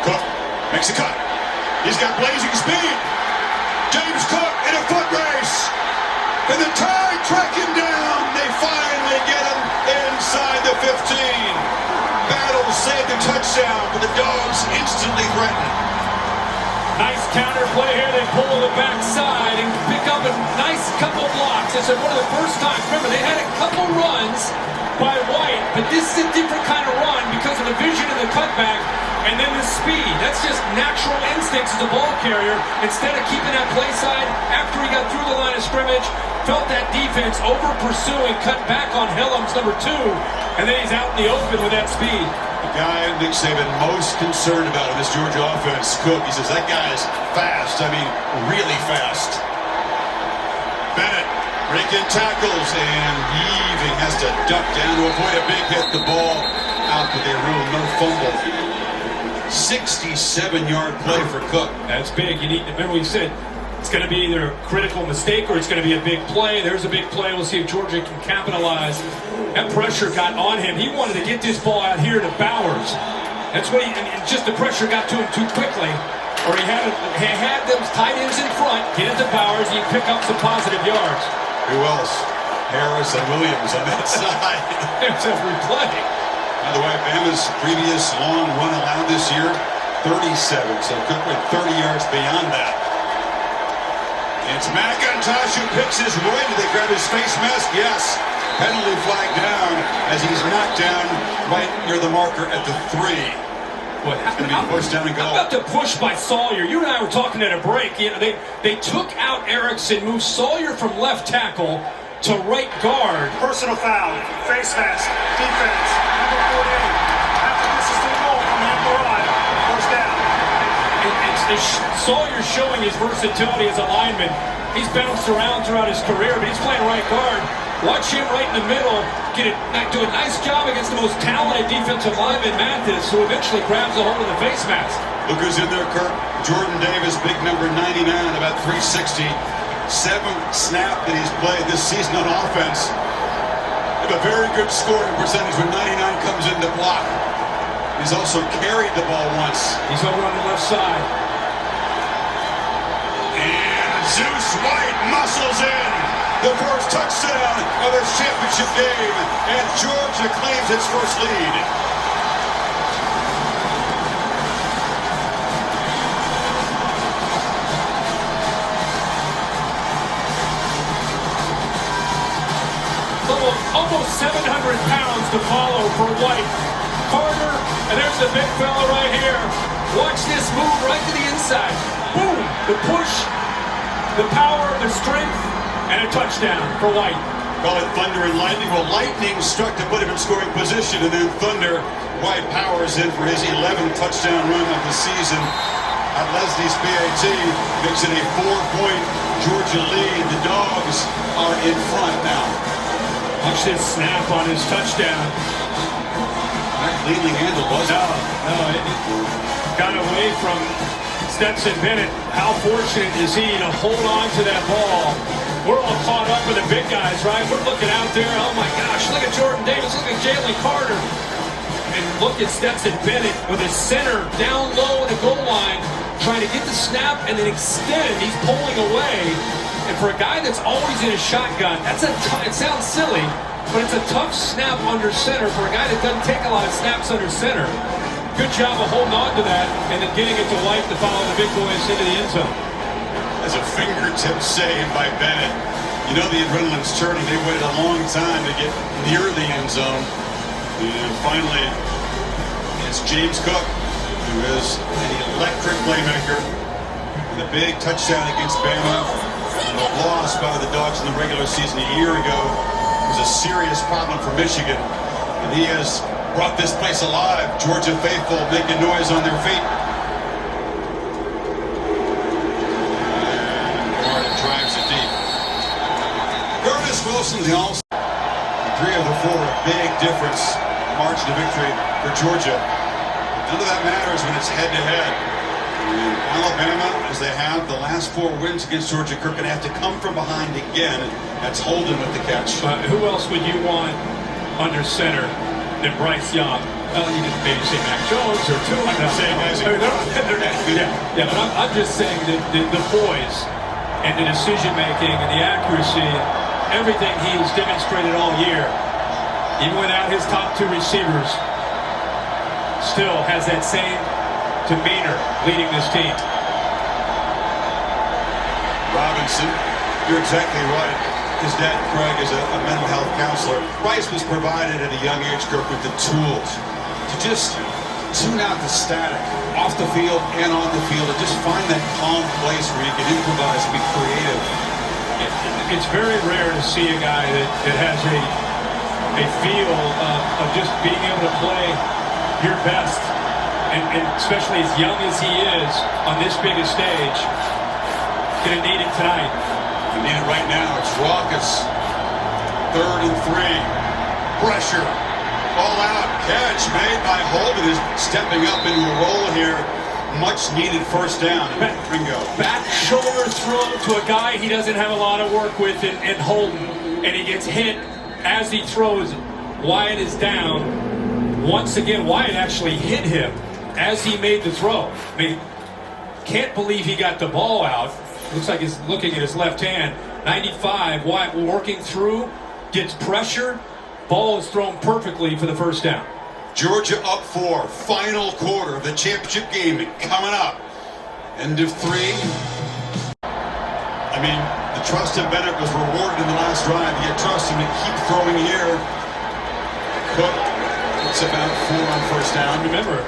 Cook makes a cut. He's got blazing speed. James Cook in a foot race. And the Tide track him down. They finally get him inside the 15. Battle saved the touchdown, but the Dogs instantly threatened. Nice counter play here. They pull to the backside and pick up a nice couple blocks. It's one of the first times. Remember, they had a couple runs by White, but this is a different kind of run because of the vision of the cutback and then the speed. That's just natural instincts as a ball carrier. Instead of keeping that play side after he got through the line of scrimmage, felt that defense over pursuing, cut back on Helms, number 2, and then he's out in the open with that speed. The guy Nick Saban most concerned about in this Georgia offense, Cook, he says that guy is fast. I mean, really fast. Bennett breaking tackles and heaving, has to duck down to avoid a big hit. The ball out, but they rule no fumble. 67-yard play for Cook. That's big. You need to remember we said it's going to be either a critical mistake or it's going to be a big play. There's a big play. We'll see if Georgia can capitalize. That pressure got on him. He wanted to get this ball out here to Bowers. That's what and just the pressure got to him too quickly. Or he had those tight ends in front, get it to Bowers, and you pick up some positive yards. Who else? Harris and Williams on that side. There's every play. By the way, Bama's previous long run allowed this year, 37. So Cook went 30 yards beyond that. It's McIntosh who picks his way. Did they grab his face mask? Yes. Penalty flag down as he's knocked down right near the marker at the 3. What? It's going to be pushed down and go. How about the push by Sawyer? You and I were talking at a break. You know, they took out Erickson, moved Sawyer from left tackle to right guard. Personal foul, face mask, defense, number 48. After this is the goal from the MRI, first down. Sawyer's showing his versatility as a lineman. He's bounced around throughout his career, but he's playing right guard. Watch him right in the middle, do a nice job against the most talented defensive lineman, Mathis, who eventually grabs a hold of the face mask. Look who's in there, Kirk. Jordan Davis, big number 99, about 360. 7th snap that he's played this season on offense. They have a very good scoring percentage when 99 comes in to block. He's also carried the ball once. He's over on the left side. And Zeus White muscles in. The first touchdown of this championship game. And Georgia claims its first lead. Almost 700 pounds to follow for White. Carter, and there's the big fella right here. Watch this move right to the inside. Boom! The push, the power, the strength, and a touchdown for White. Call it thunder and lightning. Well, lightning struck to put him in scoring position, and then thunder. White powers in for his 11th touchdown run of the season at Leslie's PAT. Makes it a 4-point Georgia lead. The Dogs are in front now. Watch this snap on his touchdown. That cleanly handled, wasn't it? No, it got away from Stetson Bennett. How fortunate is he to hold on to that ball? We're all caught up with the big guys, right? We're looking out there. Oh my gosh, look at Jordan Davis, look at Jalen Carter. And look at Stetson Bennett with his center down low in the goal line, trying to get the snap and then extend. He's pulling away. And for a guy that's always in a shotgun, it sounds silly, but it's a tough snap under center for a guy that doesn't take a lot of snaps under center. Good job of holding on to that and then getting it to White to follow the big boys into the end zone. As a fingertip save by Bennett. You know the adrenaline's turning. They waited a long time to get near the end zone. And finally, it's James Cook, who is an electric playmaker. And a big touchdown against Bama. And a loss by the Dogs in the regular season a year ago. It was a serious problem for Michigan. And he has brought this place alive. Georgia faithful making noise on their feet. Drives it deep. Curtis Wilson, the all 3 of the 4, a big difference. Margin of victory for Georgia. None of that matters when it's head-to-head. And Alabama, as they have the last 4 wins against Georgia, Kirk going to have to come from behind again. That's Holden with the catch. Who else would you want under center than Bryce Young? Well, you could maybe say Mac Jones or two. I'm not saying guys. Yeah, but I'm just saying that the poise and the decision-making and the accuracy, everything he's demonstrated all year, even without his top 2 receivers, still has that same demeanor leading this team. Robinson, you're exactly right. His dad, Craig, is a mental health counselor. Bryce was provided at a young age, Kirk, with the tools to just tune out the static off the field and on the field and just find that calm place where you can improvise and be creative. It's very rare to see a guy that has a feel of just being able to play your best, and especially as young as he is on this big a stage. Gonna need it tonight. You need it right now. It's raucous. 3rd and 3. Pressure. All out. Catch made by Holden, is stepping up into a roll here. Much needed first down. Ringo. Back shoulder throw to a guy he doesn't have a lot of work with in Holden. And he gets hit as he throws. Wyatt is down. Once again, Wyatt actually hit him as he made the throw. I mean, can't believe he got the ball out. Looks like he's looking at his left hand. 95, Wyatt working through, gets pressure. Ball is thrown perfectly for the first down. Georgia up 4. Final quarter of the championship game coming up. End of 3. I mean, the trust of Bennett was rewarded in the last drive. You trust him to keep throwing here. Cook, it's about 4 on first down. Remember,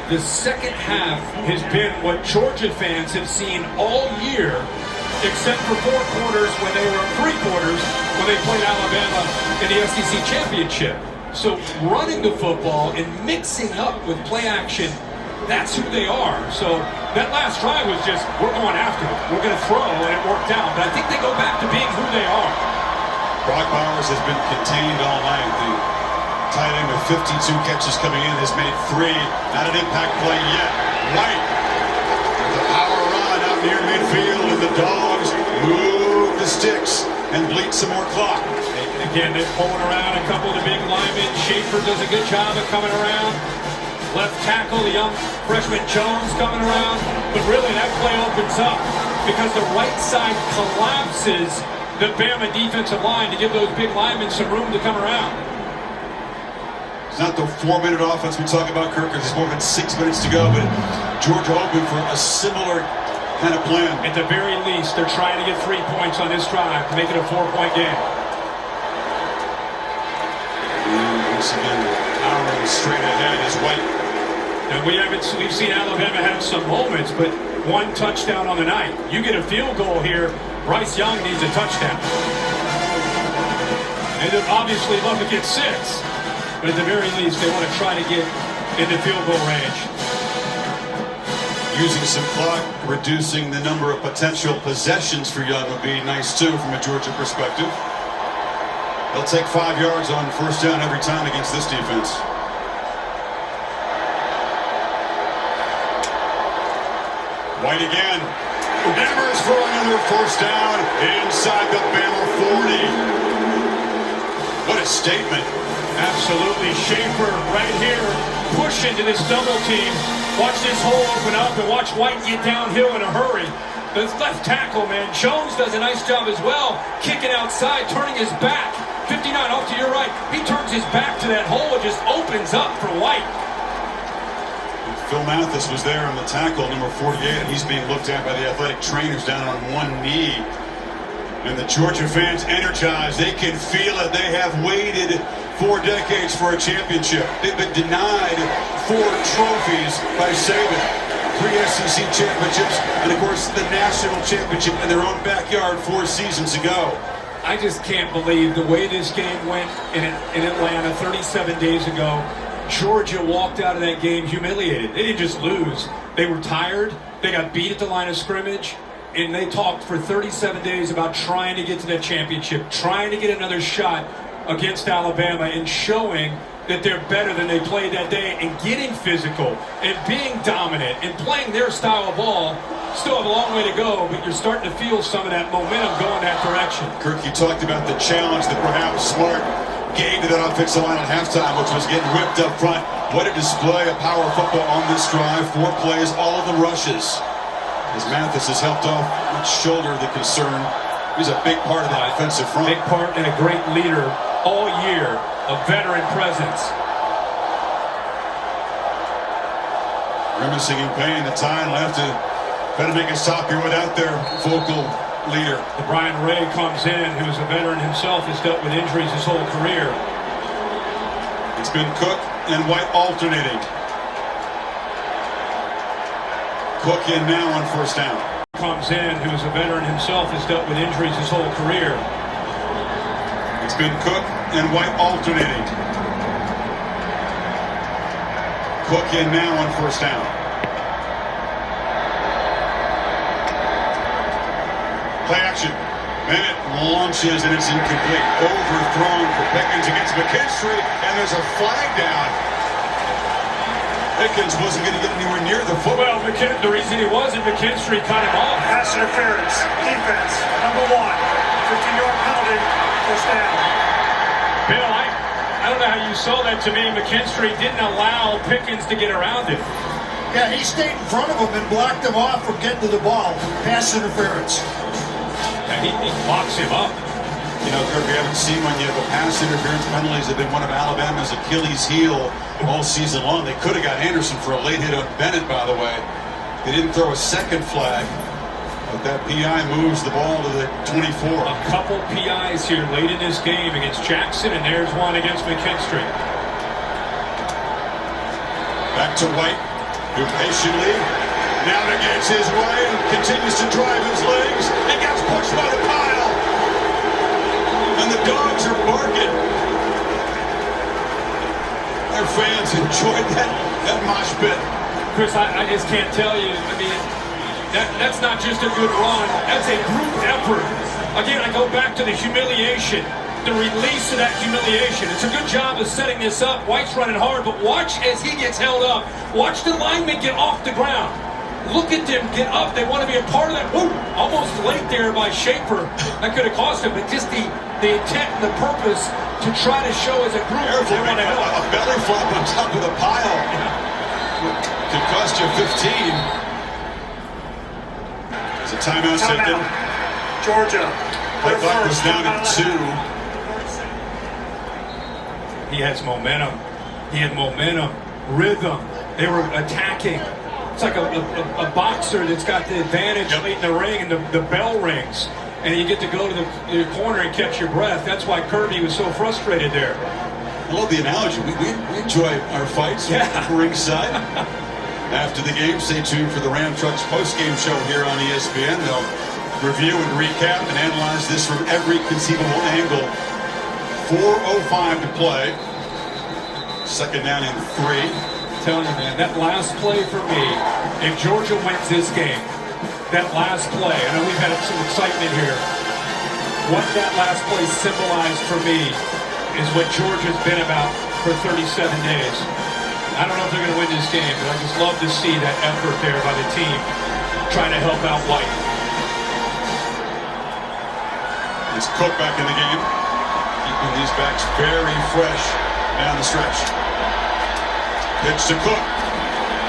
the second half has been what Georgia fans have seen all year, except for 4 quarters when they were 3 quarters when they played Alabama in the SEC championship. So running the football and mixing up with play action, that's who they are. So that last drive was just, we're going after it. We're going to throw, and it worked out. But I think they go back to being who they are. Brock Bowers has been contained all night. The tight end with 52 catches coming in has made 3. Not an impact play yet. White with a power run out near midfield, and the Dogs move the sticks and bleed some more clock. Again, they're pulling around a couple of the big linemen. Schaefer does a good job of coming around. Left tackle, the young freshman Jones coming around. But really, that play opens up because the right side collapses the Bama defensive line to give those big linemen some room to come around. It's not the 4-minute offense we talk about, Kirk. There's more than 6 minutes to go, but Georgia hoping for a similar kind of plan. At the very least, they're trying to get 3 points on this drive to make it a 4-point game. And once again, powering straight ahead is White. And we've seen Alabama have some moments, but 1 touchdown on the night. You get a field goal here, Bryce Young needs a touchdown. And they'll obviously love to get 6. But at the very least, they want to try to get into field goal range. Using some clock, reducing the number of potential possessions for Young would be nice too from a Georgia perspective. They'll take 5 yards on first down every time against this defense. White again. Hammers for another first down inside the Bama 40. What a statement. Absolutely. Schaefer right here, push into this double team. Watch this hole open up and watch White get downhill in a hurry. This left tackle, man, Jones does a nice job as well, kicking outside, turning his back. 59 off to your right. He turns his back to that hole and just opens up for White. Phil Mathis was there on the tackle, number 48, and he's being looked at by the athletic trainers down on one knee. And the Georgia fans energized. They can feel it. They have waited 4 decades for a championship. They've been denied 4 trophies by Saban. 3 SEC championships, and of course the national championship in their own backyard 4 seasons ago. I just can't believe the way this game went in Atlanta 37 days ago. Georgia walked out of that game humiliated. They didn't just lose. They were tired. They got beat at the line of scrimmage. And they talked for 37 days about trying to get to that championship, trying to get another shot against Alabama and showing that they're better than they played that day and getting physical and being dominant and playing their style of ball. Still have a long way to go, but you're starting to feel some of that momentum going that direction. Kirk, you talked about the challenge that perhaps Smart gave to that offensive line at halftime, which was getting whipped up front. What a display of power football on this drive. 4 plays, all of the rushes. As Mathis has helped off and shoulder the concern. He's a big part of that offensive front. Big part and a great leader all year, a veteran presence. Grimacing in pain, the tie left to better make a stop here without their vocal leader. Brian Ray comes in, who's a veteran himself, has dealt with injuries his whole career. It's been Cook and White alternating. Cook in now on first down. Comes in, who's a veteran himself, has dealt with injuries his whole career. It's been Cook and White alternating. Cook in now on first down. Play action. Bennett launches and it's incomplete. Overthrown for Pickens against McKinstry, and there's a flag down. Pickens wasn't going to get anywhere near the football. Well, the reason he wasn't, McKinstry cut him off. Pass interference. Defense, number 1. 15-yard penalty. First down. Bill, I don't know how you saw that. To me, McKinstry didn't allow Pickens to get around him. Yeah, he stayed in front of him and blocked him off from getting to the ball. Pass interference. And he locks him up. You know, Kirk, we haven't seen one yet, but pass interference penalties have been one of Alabama's Achilles heel all season long. They could have got Anderson for a late hit on Bennett, by the way. They didn't throw a second flag, but that PI moves the ball to the 24. A couple PIs here late in this game against Jackson, and there's one against McKinstry. Back to White, who patiently navigates his way and continues to drive his legs and gets pushed by the pile. And the dogs are barking. Their fans enjoyed that mosh pit. Chris, I just can't tell you. I mean, that's not just a good run. That's a group effort. Again, I go back to the humiliation, the release of that humiliation. It's a good job of setting this up. White's running hard, but watch as he gets held up. Watch the linemen get off the ground. Look at them get up. They want to be a part of that. Woo! Almost late there by Schaefer. That could have cost him, but just the intent and the purpose to try to show as a group Careful, they want to help. a belly flop on top of the pile. Could cost you 15. It's a timeout taken. Georgia. Play clock was down at 2. He has momentum. He had momentum, rhythm. They were attacking. It's like a boxer that's got the advantage late in the ring, and the bell rings, and you get to go to the corner and catch your breath. That's why Kirby was so frustrated there. I love the analogy. We enjoy our fights ringside. After the game, stay tuned for the Ram Trucks post-game show here on ESPN. They'll review and recap and analyze this from every conceivable angle 4:05 to play. Second down and 3. Telling you, man, that last play for me, if Georgia wins this game, that last play, I know we've had some excitement here. What that last play symbolized for me is what Georgia's been about for 37 days. I don't know if they're going to win this game, but I just love to see that effort there by the team trying to help out White. It's Cook back in the game, keeping these backs very fresh down the stretch. Pitch to Cook,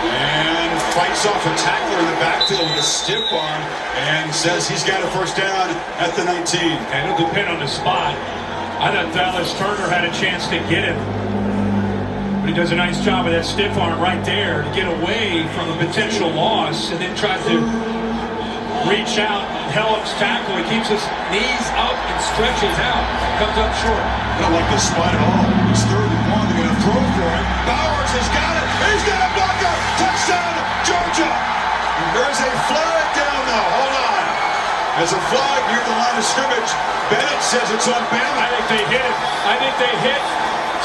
and fights off a tackler in the backfield with a stiff arm, and says he's got a first down at the 19. And it'll depend on the spot. I thought Dallas Turner had a chance to get him, but he does a nice job with that stiff arm right there to get away from a potential loss, and then tries to reach out, helps tackle. He keeps his knees up and stretches out. Comes up short. I don't like this spot at all. It's 3rd and 1. They're going to throw for it. Bowers has got it. He's got a blocker. Touchdown, Georgia. And there's a flag down now. Hold on. There's a flag near the line of scrimmage. Bennett says it's on Bama. I think they hit him. I think they hit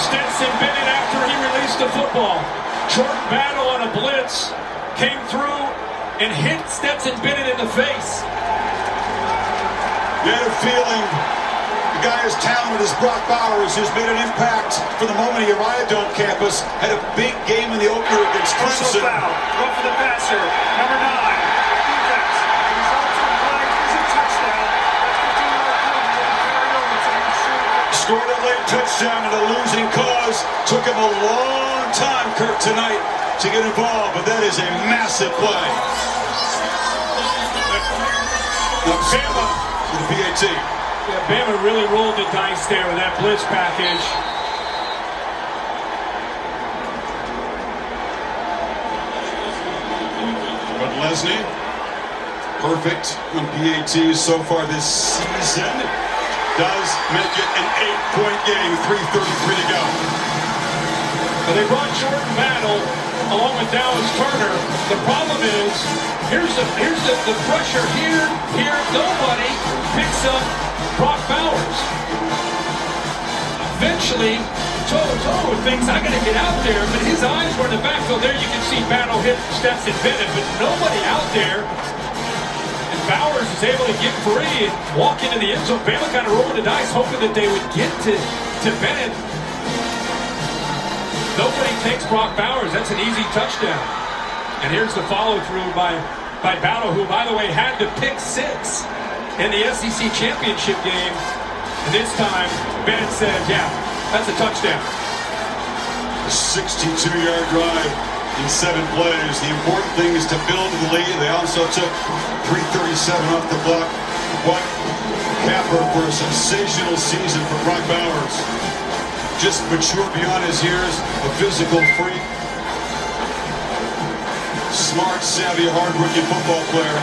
Stetson Bennett after he released the football. Short battle on a blitz. Came through and hit Stetson Bennett in the face. You had a feeling the guy as talented as Brock Bowers, who's made an impact for the moment here at Iodome campus, had a big game in the opener against Clemson. Foul. Go for the passer. Number 9. Defense. The result of the play is a touchdown. That's 15-yard penalty and carried over to the shooter. Scored a late touchdown in a losing cause. Took him a long time, Kirk, tonight to get involved, but that is a massive play. Bama, to the PAT. yeah, Bama really rolled the dice there with that blitz package. But Lesney, perfect on PATs so far this season, does make it an 8-point game, 3:33 to go. But they brought Jordan Battle along with Dallas Turner. The problem is, here's the pressure here. Nobody picks up Brock Bowers. Eventually, toe thinks, I gotta get out there, but his eyes were in the backfield. There you can see Battle hit Stetson Bennett, but nobody out there. And Bowers is able to get free and walk into the end zone. Bama kind of rolling the dice, hoping that they would get to Bennett. Nobody takes Brock Bowers. That's an easy touchdown. And here's the follow-through by Battle, who, by the way, had the pick 6 in the SEC championship game. And this time, Bennett said, yeah, that's a touchdown. A 62-yard drive in 7 plays. The important thing is to build the lead. They also took 3:37 off the clock. What capper for a sensational season for Brock Bowers. Just mature beyond his years, a physical freak. Smart, savvy, hard-working football player.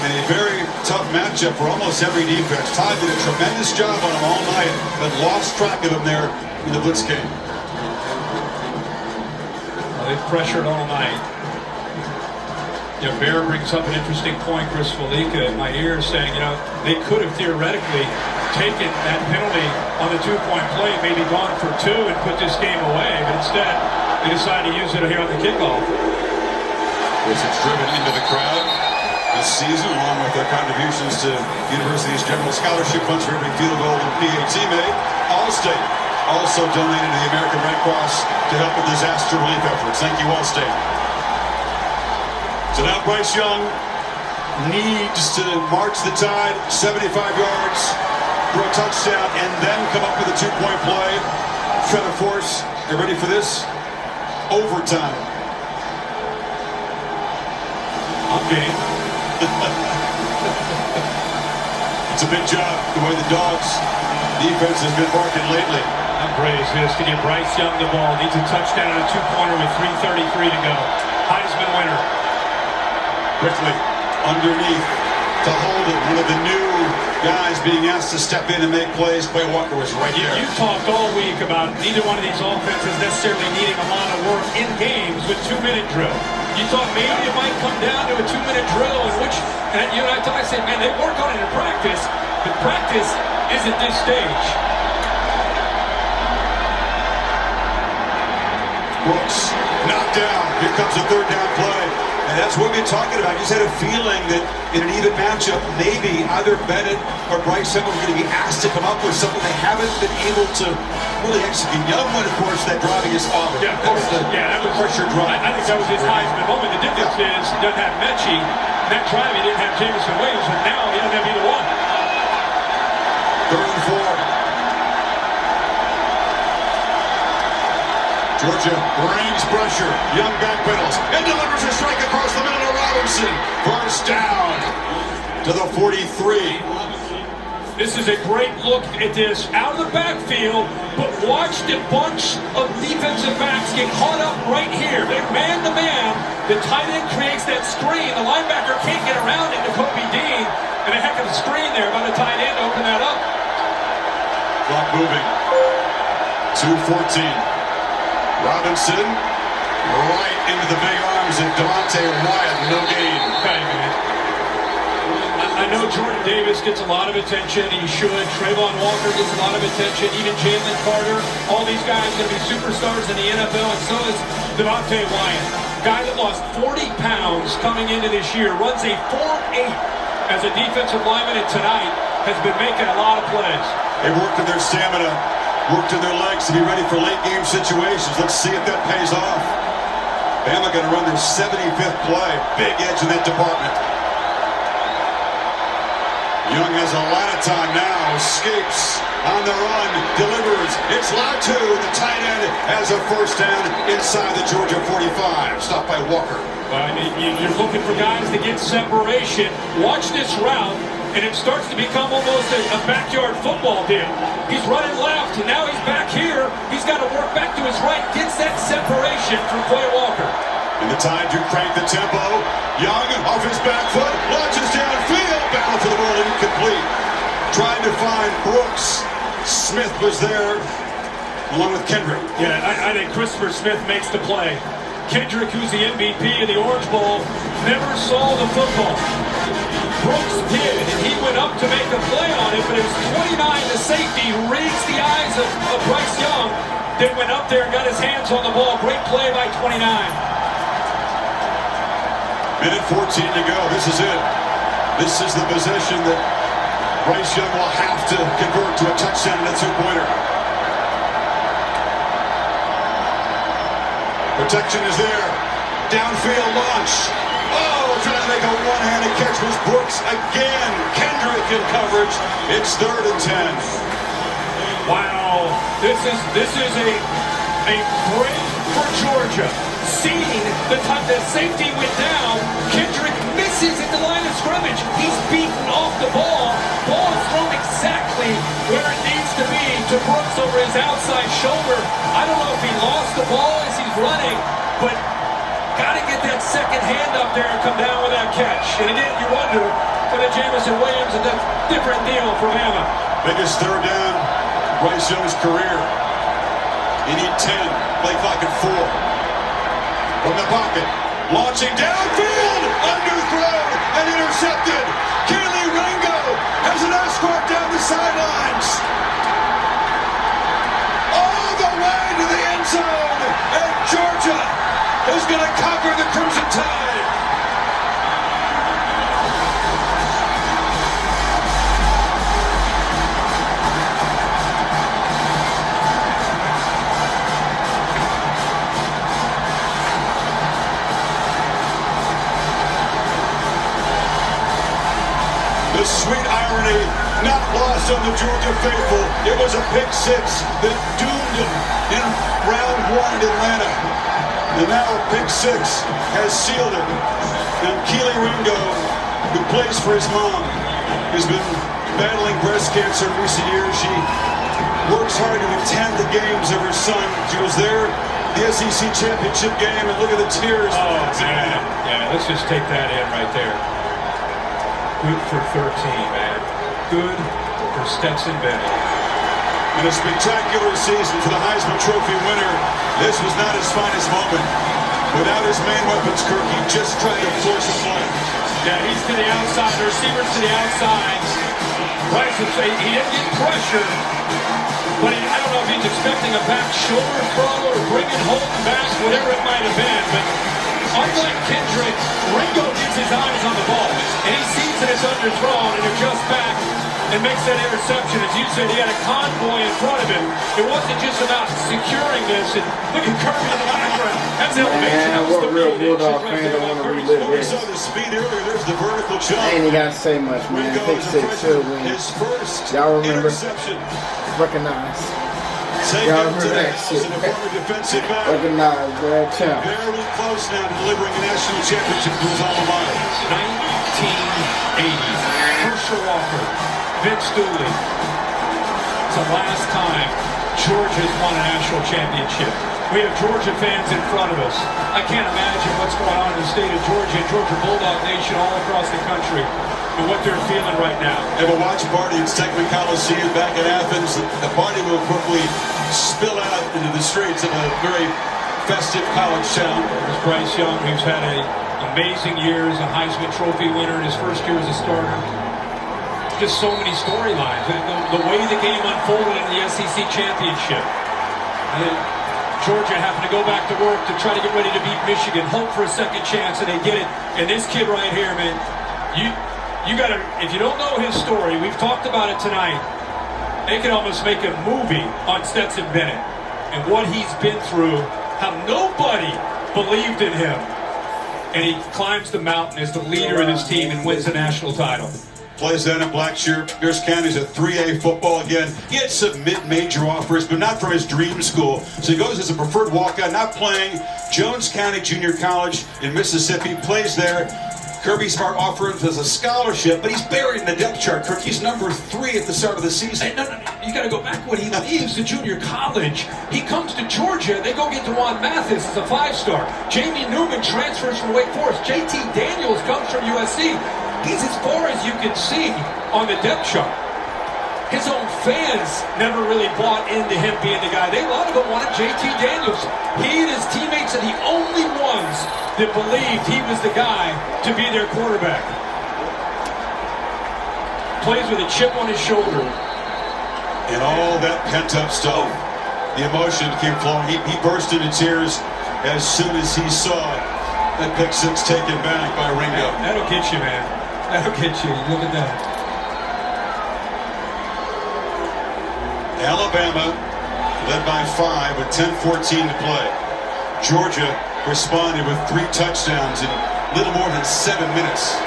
And a very tough matchup for almost every defense. Todd did a tremendous job on him all night, but lost track of him there in the blitz game. Well, they pressured all night. You know, Bear brings up an interesting point, Chris Fallica, in my ear, saying, you know, they could have theoretically taken that penalty on the 2-point play, maybe gone for 2 and put this game away, but instead they decided to use it here on the kickoff. It's driven into the crowd this season, along with their contributions to University's General Scholarship Funds for every field goal and PAT made. Allstate also donated to the American Red Cross to help with disaster relief efforts. Thank you, Allstate. So now Bryce Young needs to march the tide 75 yards for a touchdown and then come up with a 2-point play. Trevor Force, you ready for this? Overtime. I'm game. It's a big job the way the Dogs defense has been working lately. I'm praised this to give Bryce Young the ball. Needs a touchdown on a 2-pointer with 3:33 to go. Heisman winner. Quickly underneath to hold it. One of the new guys being asked to step in and make plays. Quay Walker was right there. You talked all week about neither one of these offenses necessarily needing a lot of work in games with 2-minute drill. You thought maybe it might come down to a 2-minute drill in which, and you and I said, man, they work on it in practice, but practice isn't this stage. Brooks knocked down. Here comes a third down play. And that's what we've been talking about. You just had a feeling that in an even matchup, maybe either Bennett or Bryce Young were going to be asked to come up with something they haven't been able to really execute. Young one, of course, that driving is Auburn. Yeah, of course. That was pressure drive. I think that was his Heisman moment. The difference is he doesn't have Mechie. That drive he didn't have Jameson Williams, but now he doesn't have either one. 3rd and 4. Georgia brings pressure. Young backpedals and delivers a strike across the middle to Robinson. First down to the 43. This is a great look at this out of the backfield, but watch the bunch of defensive backs get caught up right here. They're man to man. The tight end creates that screen. The linebacker can't get around it to Kobe Dean. And a heck of a screen there by the tight end to open that up. Clock moving. 2:14. Robinson right into the big arms of Devontae Wyatt. No gain. Okay, man. I know Jordan Davis gets a lot of attention. He should. Trayvon Walker gets a lot of attention. Even Jalen Carter. All these guys are going to be superstars in the NFL, and so is Devontae Wyatt. Guy that lost 40 pounds coming into this year. Runs a 4.8 as a defensive lineman, and tonight has been making a lot of plays. They've worked on their stamina, worked on their legs to be ready for late game situations. Let's see if that pays off. Bama going to run their 75th play. Big edge in that department. Young has a lot of time now. Escapes on the run. Delivers. It's Latu. The tight end has a first down inside the Georgia 45. Stopped by Walker. You're looking for guys to get separation. Watch this route, and it starts to become almost a backyard football deal. He's running left, and now he's back here. He's got to work back to his right. Gets that separation from Quay Walker. In the time to crank the tempo. Young off his back foot. Launches downfield. Battle for the ball. Incomplete. Trying to find Brooks. Smith was there along with Kendrick. Yeah, I think Christopher Smith makes the play. Kendrick, who's the MVP of the Orange Bowl, never saw the football. Brooks did, and he went up to make a play on it, but it was 29, the safety, who reads the eyes of Bryce Young, then went up there and got his hands on the ball. Great play by 29. Minute 14 to go. This is it. This is the possession that Bryce Young will have to convert to a touchdown and a two-pointer. Protection is there. Downfield launch. Oh, trying to make a one-handed catch was Brooks again. Kendrick in coverage. It's 3rd and 10. Wow, this is a break for Georgia. Seeing the time that safety went down, Kendrick misses at the line of scrimmage. He's beaten off the ball. Ball is thrown exactly where it needs to be to Brooks over his outside shoulder. I don't know if he lost the ball as he's running, but got to get that second hand up there and come down with that catch. And again, you wonder whether Jameson Williams is a different deal for Bama. Biggest third down Bryce Young's career. You need 10. Play clock at 4. From the pocket, launching downfield, underthrown and intercepted. Kelee Ringo has an escort down the sidelines. All the way to the end zone, and Georgia is going to cover the Crimson Tide. The sweet irony not lost on the Georgia faithful. It was a pick six that doomed them in round 1 in Atlanta. And now pick six has sealed it. And Kelee Ringo, who plays for his mom, has been battling breast cancer in recent years. She works hard to attend the games of her son. She was there, the SEC championship game, and look at the tears. Oh, man. Yeah, let's just take that in right there. Good for 13, man. Good for Stetson Bennett. In a spectacular season for the Heisman Trophy winner, this was not his finest moment. Without his main weapons, Kirk, he just tried to force a play. Yeah, he's to the outside, the receivers to the outside. Bryce would say he didn't get pressure, But I don't know if he's expecting a back shoulder throw or bringing Holton back, whatever it might have been. But unlike Kendrick, Ringo gets his eyes on the ball, and he sees that it's underthrown and adjusts back and makes that interception. As you said, he had a convoy in front of him. It wasn't just about securing this. And look at Kirby in the background. That's elevation. That was what the real beat. Bulldog fan don't want to relive We this? saw the speed earlier. There's the vertical jump. I ain't got to say much, man. Ringo Pick is a six, freshman. should win. His first Y'all remember? interception. Recognize. Saved Y'all him remember today that shit. as a former defensive back. Recognize, Brad Champ. Barely close now to delivering a national championship to his alma mater. 1980. Herschel Walker, Vince Dooley. It's the last time Georgia's won a national championship. We have Georgia fans in front of us. I can't imagine what's going on in the state of Georgia and Georgia Bulldog Nation all across the country and what they're feeling right now. Have a watch party at Steckman Coliseum back in Athens. The party will quickly spill out into the streets of a very festive college town. There's Bryce Young, who's had an amazing year as a Heisman Trophy winner in his first year as a starter. Just so many storylines. The way the game unfolded in the SEC championship. Georgia having to go back to work to try to get ready to beat Michigan, hope for a second chance, and they get it. And this kid right here, man, you gotta, if you don't know his story, we've talked about it tonight. They could almost make a movie on Stetson Bennett and what he's been through, how nobody believed in him. And he climbs the mountain as the leader of his team and wins the national title. Plays down in Blackshear. Pierce County's at 3A football again. He had some mid-major offers, but not from his dream school. So he goes as a preferred walk-on, not playing. Jones County Junior College in Mississippi, plays there. Kirby Smart offers him as a scholarship, but he's buried in the depth chart. Kirk, he's number 3 at the start of the season. Hey, no, you got to go back when he leaves the junior college. He comes to Georgia. They go get DeJuan Mathis as a 5-star. Jamie Newman transfers from Wake Forest. JT Daniels comes from USC. He's as far as you can see on the depth chart. His own fans never really bought into him being the guy. A lot of them wanted JT Daniels. He and his teammates are the only ones that believed he was the guy to be their quarterback. Plays with a chip on his shoulder. And all that pent-up stuff, the emotion came flowing. He burst into tears as soon as he saw that pick six taken back by Ringo. That'll get you, man. That'll get you. Look at that. Alabama led by 5 with 10:14 to play. Georgia responded with 3 touchdowns in little more than 7 minutes.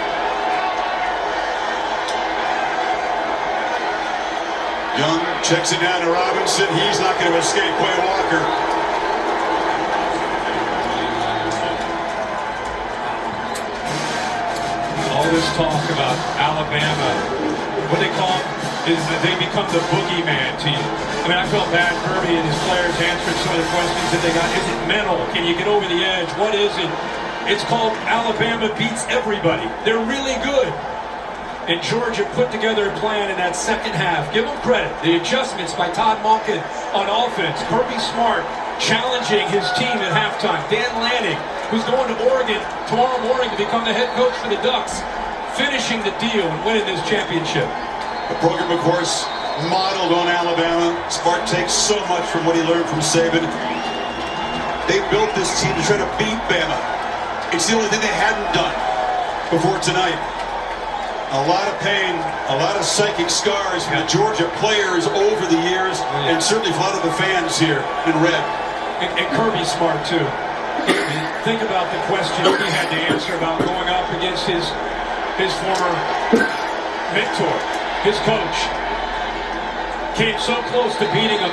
Young checks it down to Robinson. He's not going to escape Quay Walker. All this talk about Alabama, what they call is that they become the boogeyman team. I mean, I felt bad Kirby and his players answered some of the questions that they got. Is it mental? Can you get over the edge? What is it? It's called Alabama beats everybody. They're really good. And Georgia put together a plan in that second half. Give them credit. The adjustments by Todd Monken on offense. Kirby Smart challenging his team at halftime. Dan Lanning, who's going to Oregon tomorrow morning to become the head coach for the Ducks, finishing the deal and winning this championship. The program, of course, modeled on Alabama. Smart takes so much from what he learned from Saban. They built this team to try to beat Bama. It's the only thing they hadn't done before tonight. A lot of pain, a lot of psychic scars from the Georgia players over the years, and certainly for a lot of the fans here in red. And Kirby Smart, too. Think about the question he had to answer about going up against his former mentor, his coach. Came so close to beating him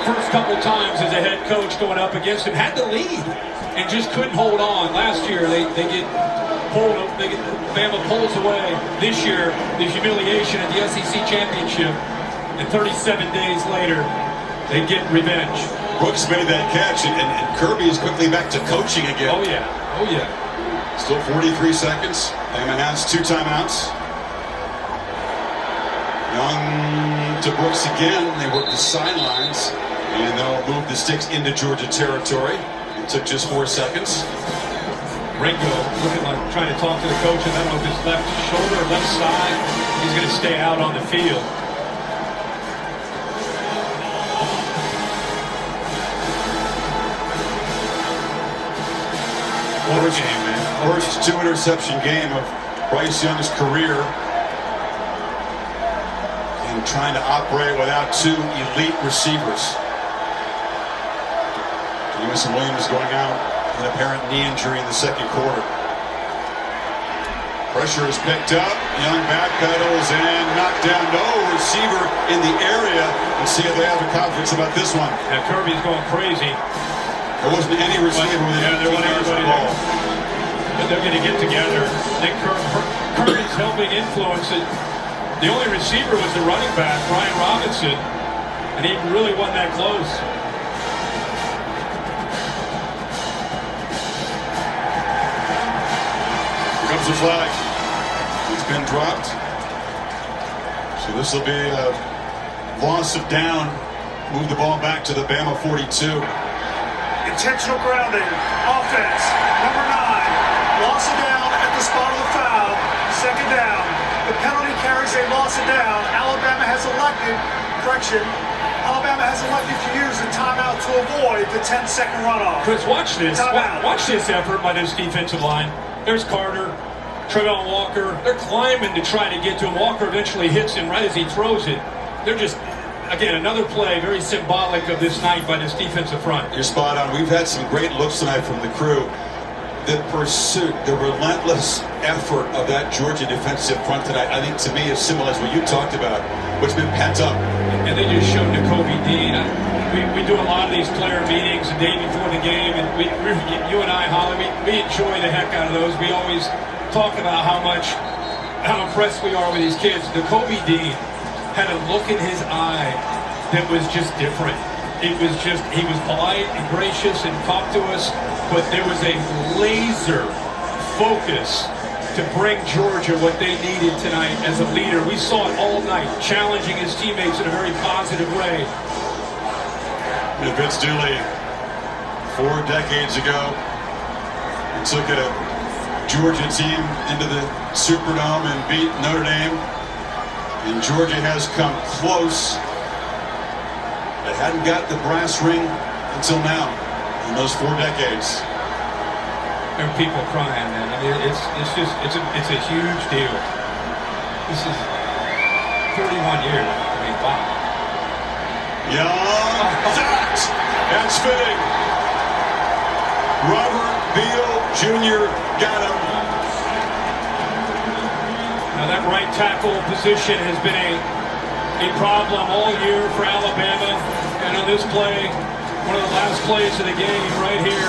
first couple times as a head coach going up against him. Had the lead and just couldn't hold on. Last year, they get pulled. Bama pulls away. This year, the humiliation at the SEC championship. And 37 days later, they get revenge. Brooks made that catch, and Kirby is quickly back to coaching again. Oh, yeah. Oh, yeah. Still 43 seconds. Bama announced 2 timeouts. Young to Brooks again. They work the sidelines, and they'll move the sticks into Georgia territory. It took just 4 seconds. Ringo looking like trying to talk to the coach, and I don't know if his left shoulder or left side. He's going to stay out on the field. What a game, man. First 2 interception game of Bryce Young's career. And trying to operate without 2 elite receivers. Jameson Williams going out with an apparent knee injury in the second quarter. Pressure is picked up. Young backpedals and knocked down. No receiver in the area. And see if they have a confidence about this one. Yeah, Kirby's going crazy. There wasn't any receiver within there wasn't 15 yards of the anybody ball. there. But they're going to get together. I think Kirby's helping influence it. The only receiver was the running back, Brian Robinson. And he really wasn't that close. Comes the flag. It's been dropped. So this will be a loss of down. Move the ball back to the Bama 42. Intentional grounding. Offense. Number 9. Loss of down at the spot of the foul. Second down. The penalty carries a loss of down. Alabama has elected to use a timeout to avoid the 10-second runoff. Chris, watch this. Timeout. Watch this effort by this defensive line. There's Carter, Trevon Walker. They're climbing to try to get to him. Walker eventually hits him right as he throws it. They're just, again, another play very symbolic of this night by this defensive front. You're spot on. We've had some great looks tonight from the crew. The pursuit, the relentless effort of that Georgia defensive front tonight, I think to me is similar to what you talked about, what's been pent up. And they just showed Nakobe Dean. We do a lot of these player meetings the day before the game, and you and I, Holly, we enjoy the heck out of those. We always talk about how impressed we are with these kids. Nakobe Dean had a look in his eye that was just different. It was just, he was polite and gracious and talked to us, but there was a laser focus to bring Georgia what they needed tonight as a leader. We saw it all night, challenging his teammates in a very positive way. And Vince Dooley, 4 decades ago, took a Georgia team into the Superdome and beat Notre Dame. And Georgia has come close. They hadn't got the brass ring until now in those 4 decades. There are people crying, man. I mean, it's a huge deal. This is 31 years. I mean, wow. Young, sacked, and spinning. Robert Beal Jr. got him. Now that right tackle position has been a problem all year for Alabama. And on this play, one of the last plays of the game right here,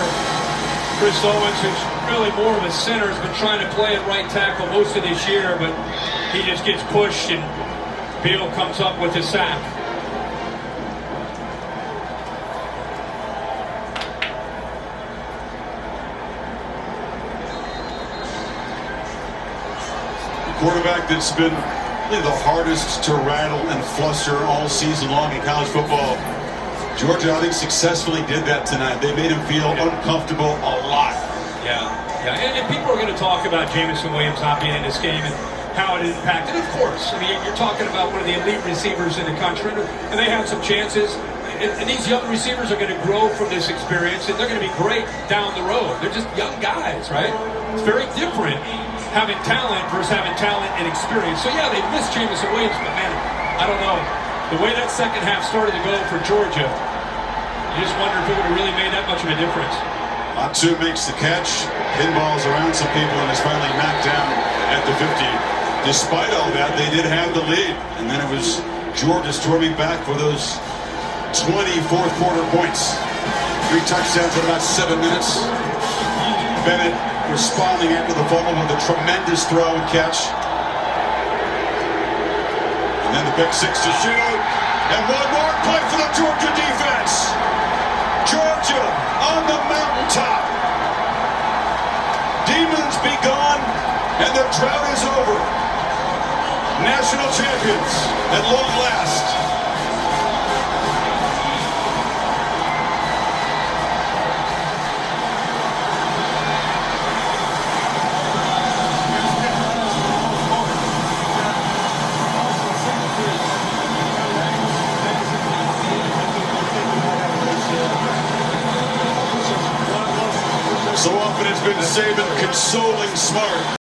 Chris Owens, who's really more of a center, has been trying to play at right tackle most of this year, but he just gets pushed and Beal comes up with a sack. Quarterback that's been really the hardest to rattle and fluster all season long in college football. Georgia, I think, successfully did that tonight. They made him feel uncomfortable a lot. Yeah. And people are going to talk about Jameson Williams not being in this game and how it impacted. Of course. I mean, you're talking about one of the elite receivers in the country, and they had some chances. And these young receivers are going to grow from this experience, and they're going to be great down the road. They're just young guys, right? It's very different having talent versus having talent and experience. So, yeah, they missed Jameson Williams, but, man, I don't know. The way that second half started to go for Georgia, you just wonder if it would have really made that much of a difference. Latu makes the catch, pinballs around some people, and is finally knocked down at the 50. Despite all that, they did have the lead, and then it was Georgia storming back for those 20 fourth quarter points. 3 touchdowns in about 7 minutes. Bennett responding after the fumble with a tremendous throw and catch. And then the pick 6 to shoot. And one more play for the Georgia defense. Georgia on the mountaintop. Demons be gone, and the drought is over. National champions at long last. So often it's been Saban consoling Smart.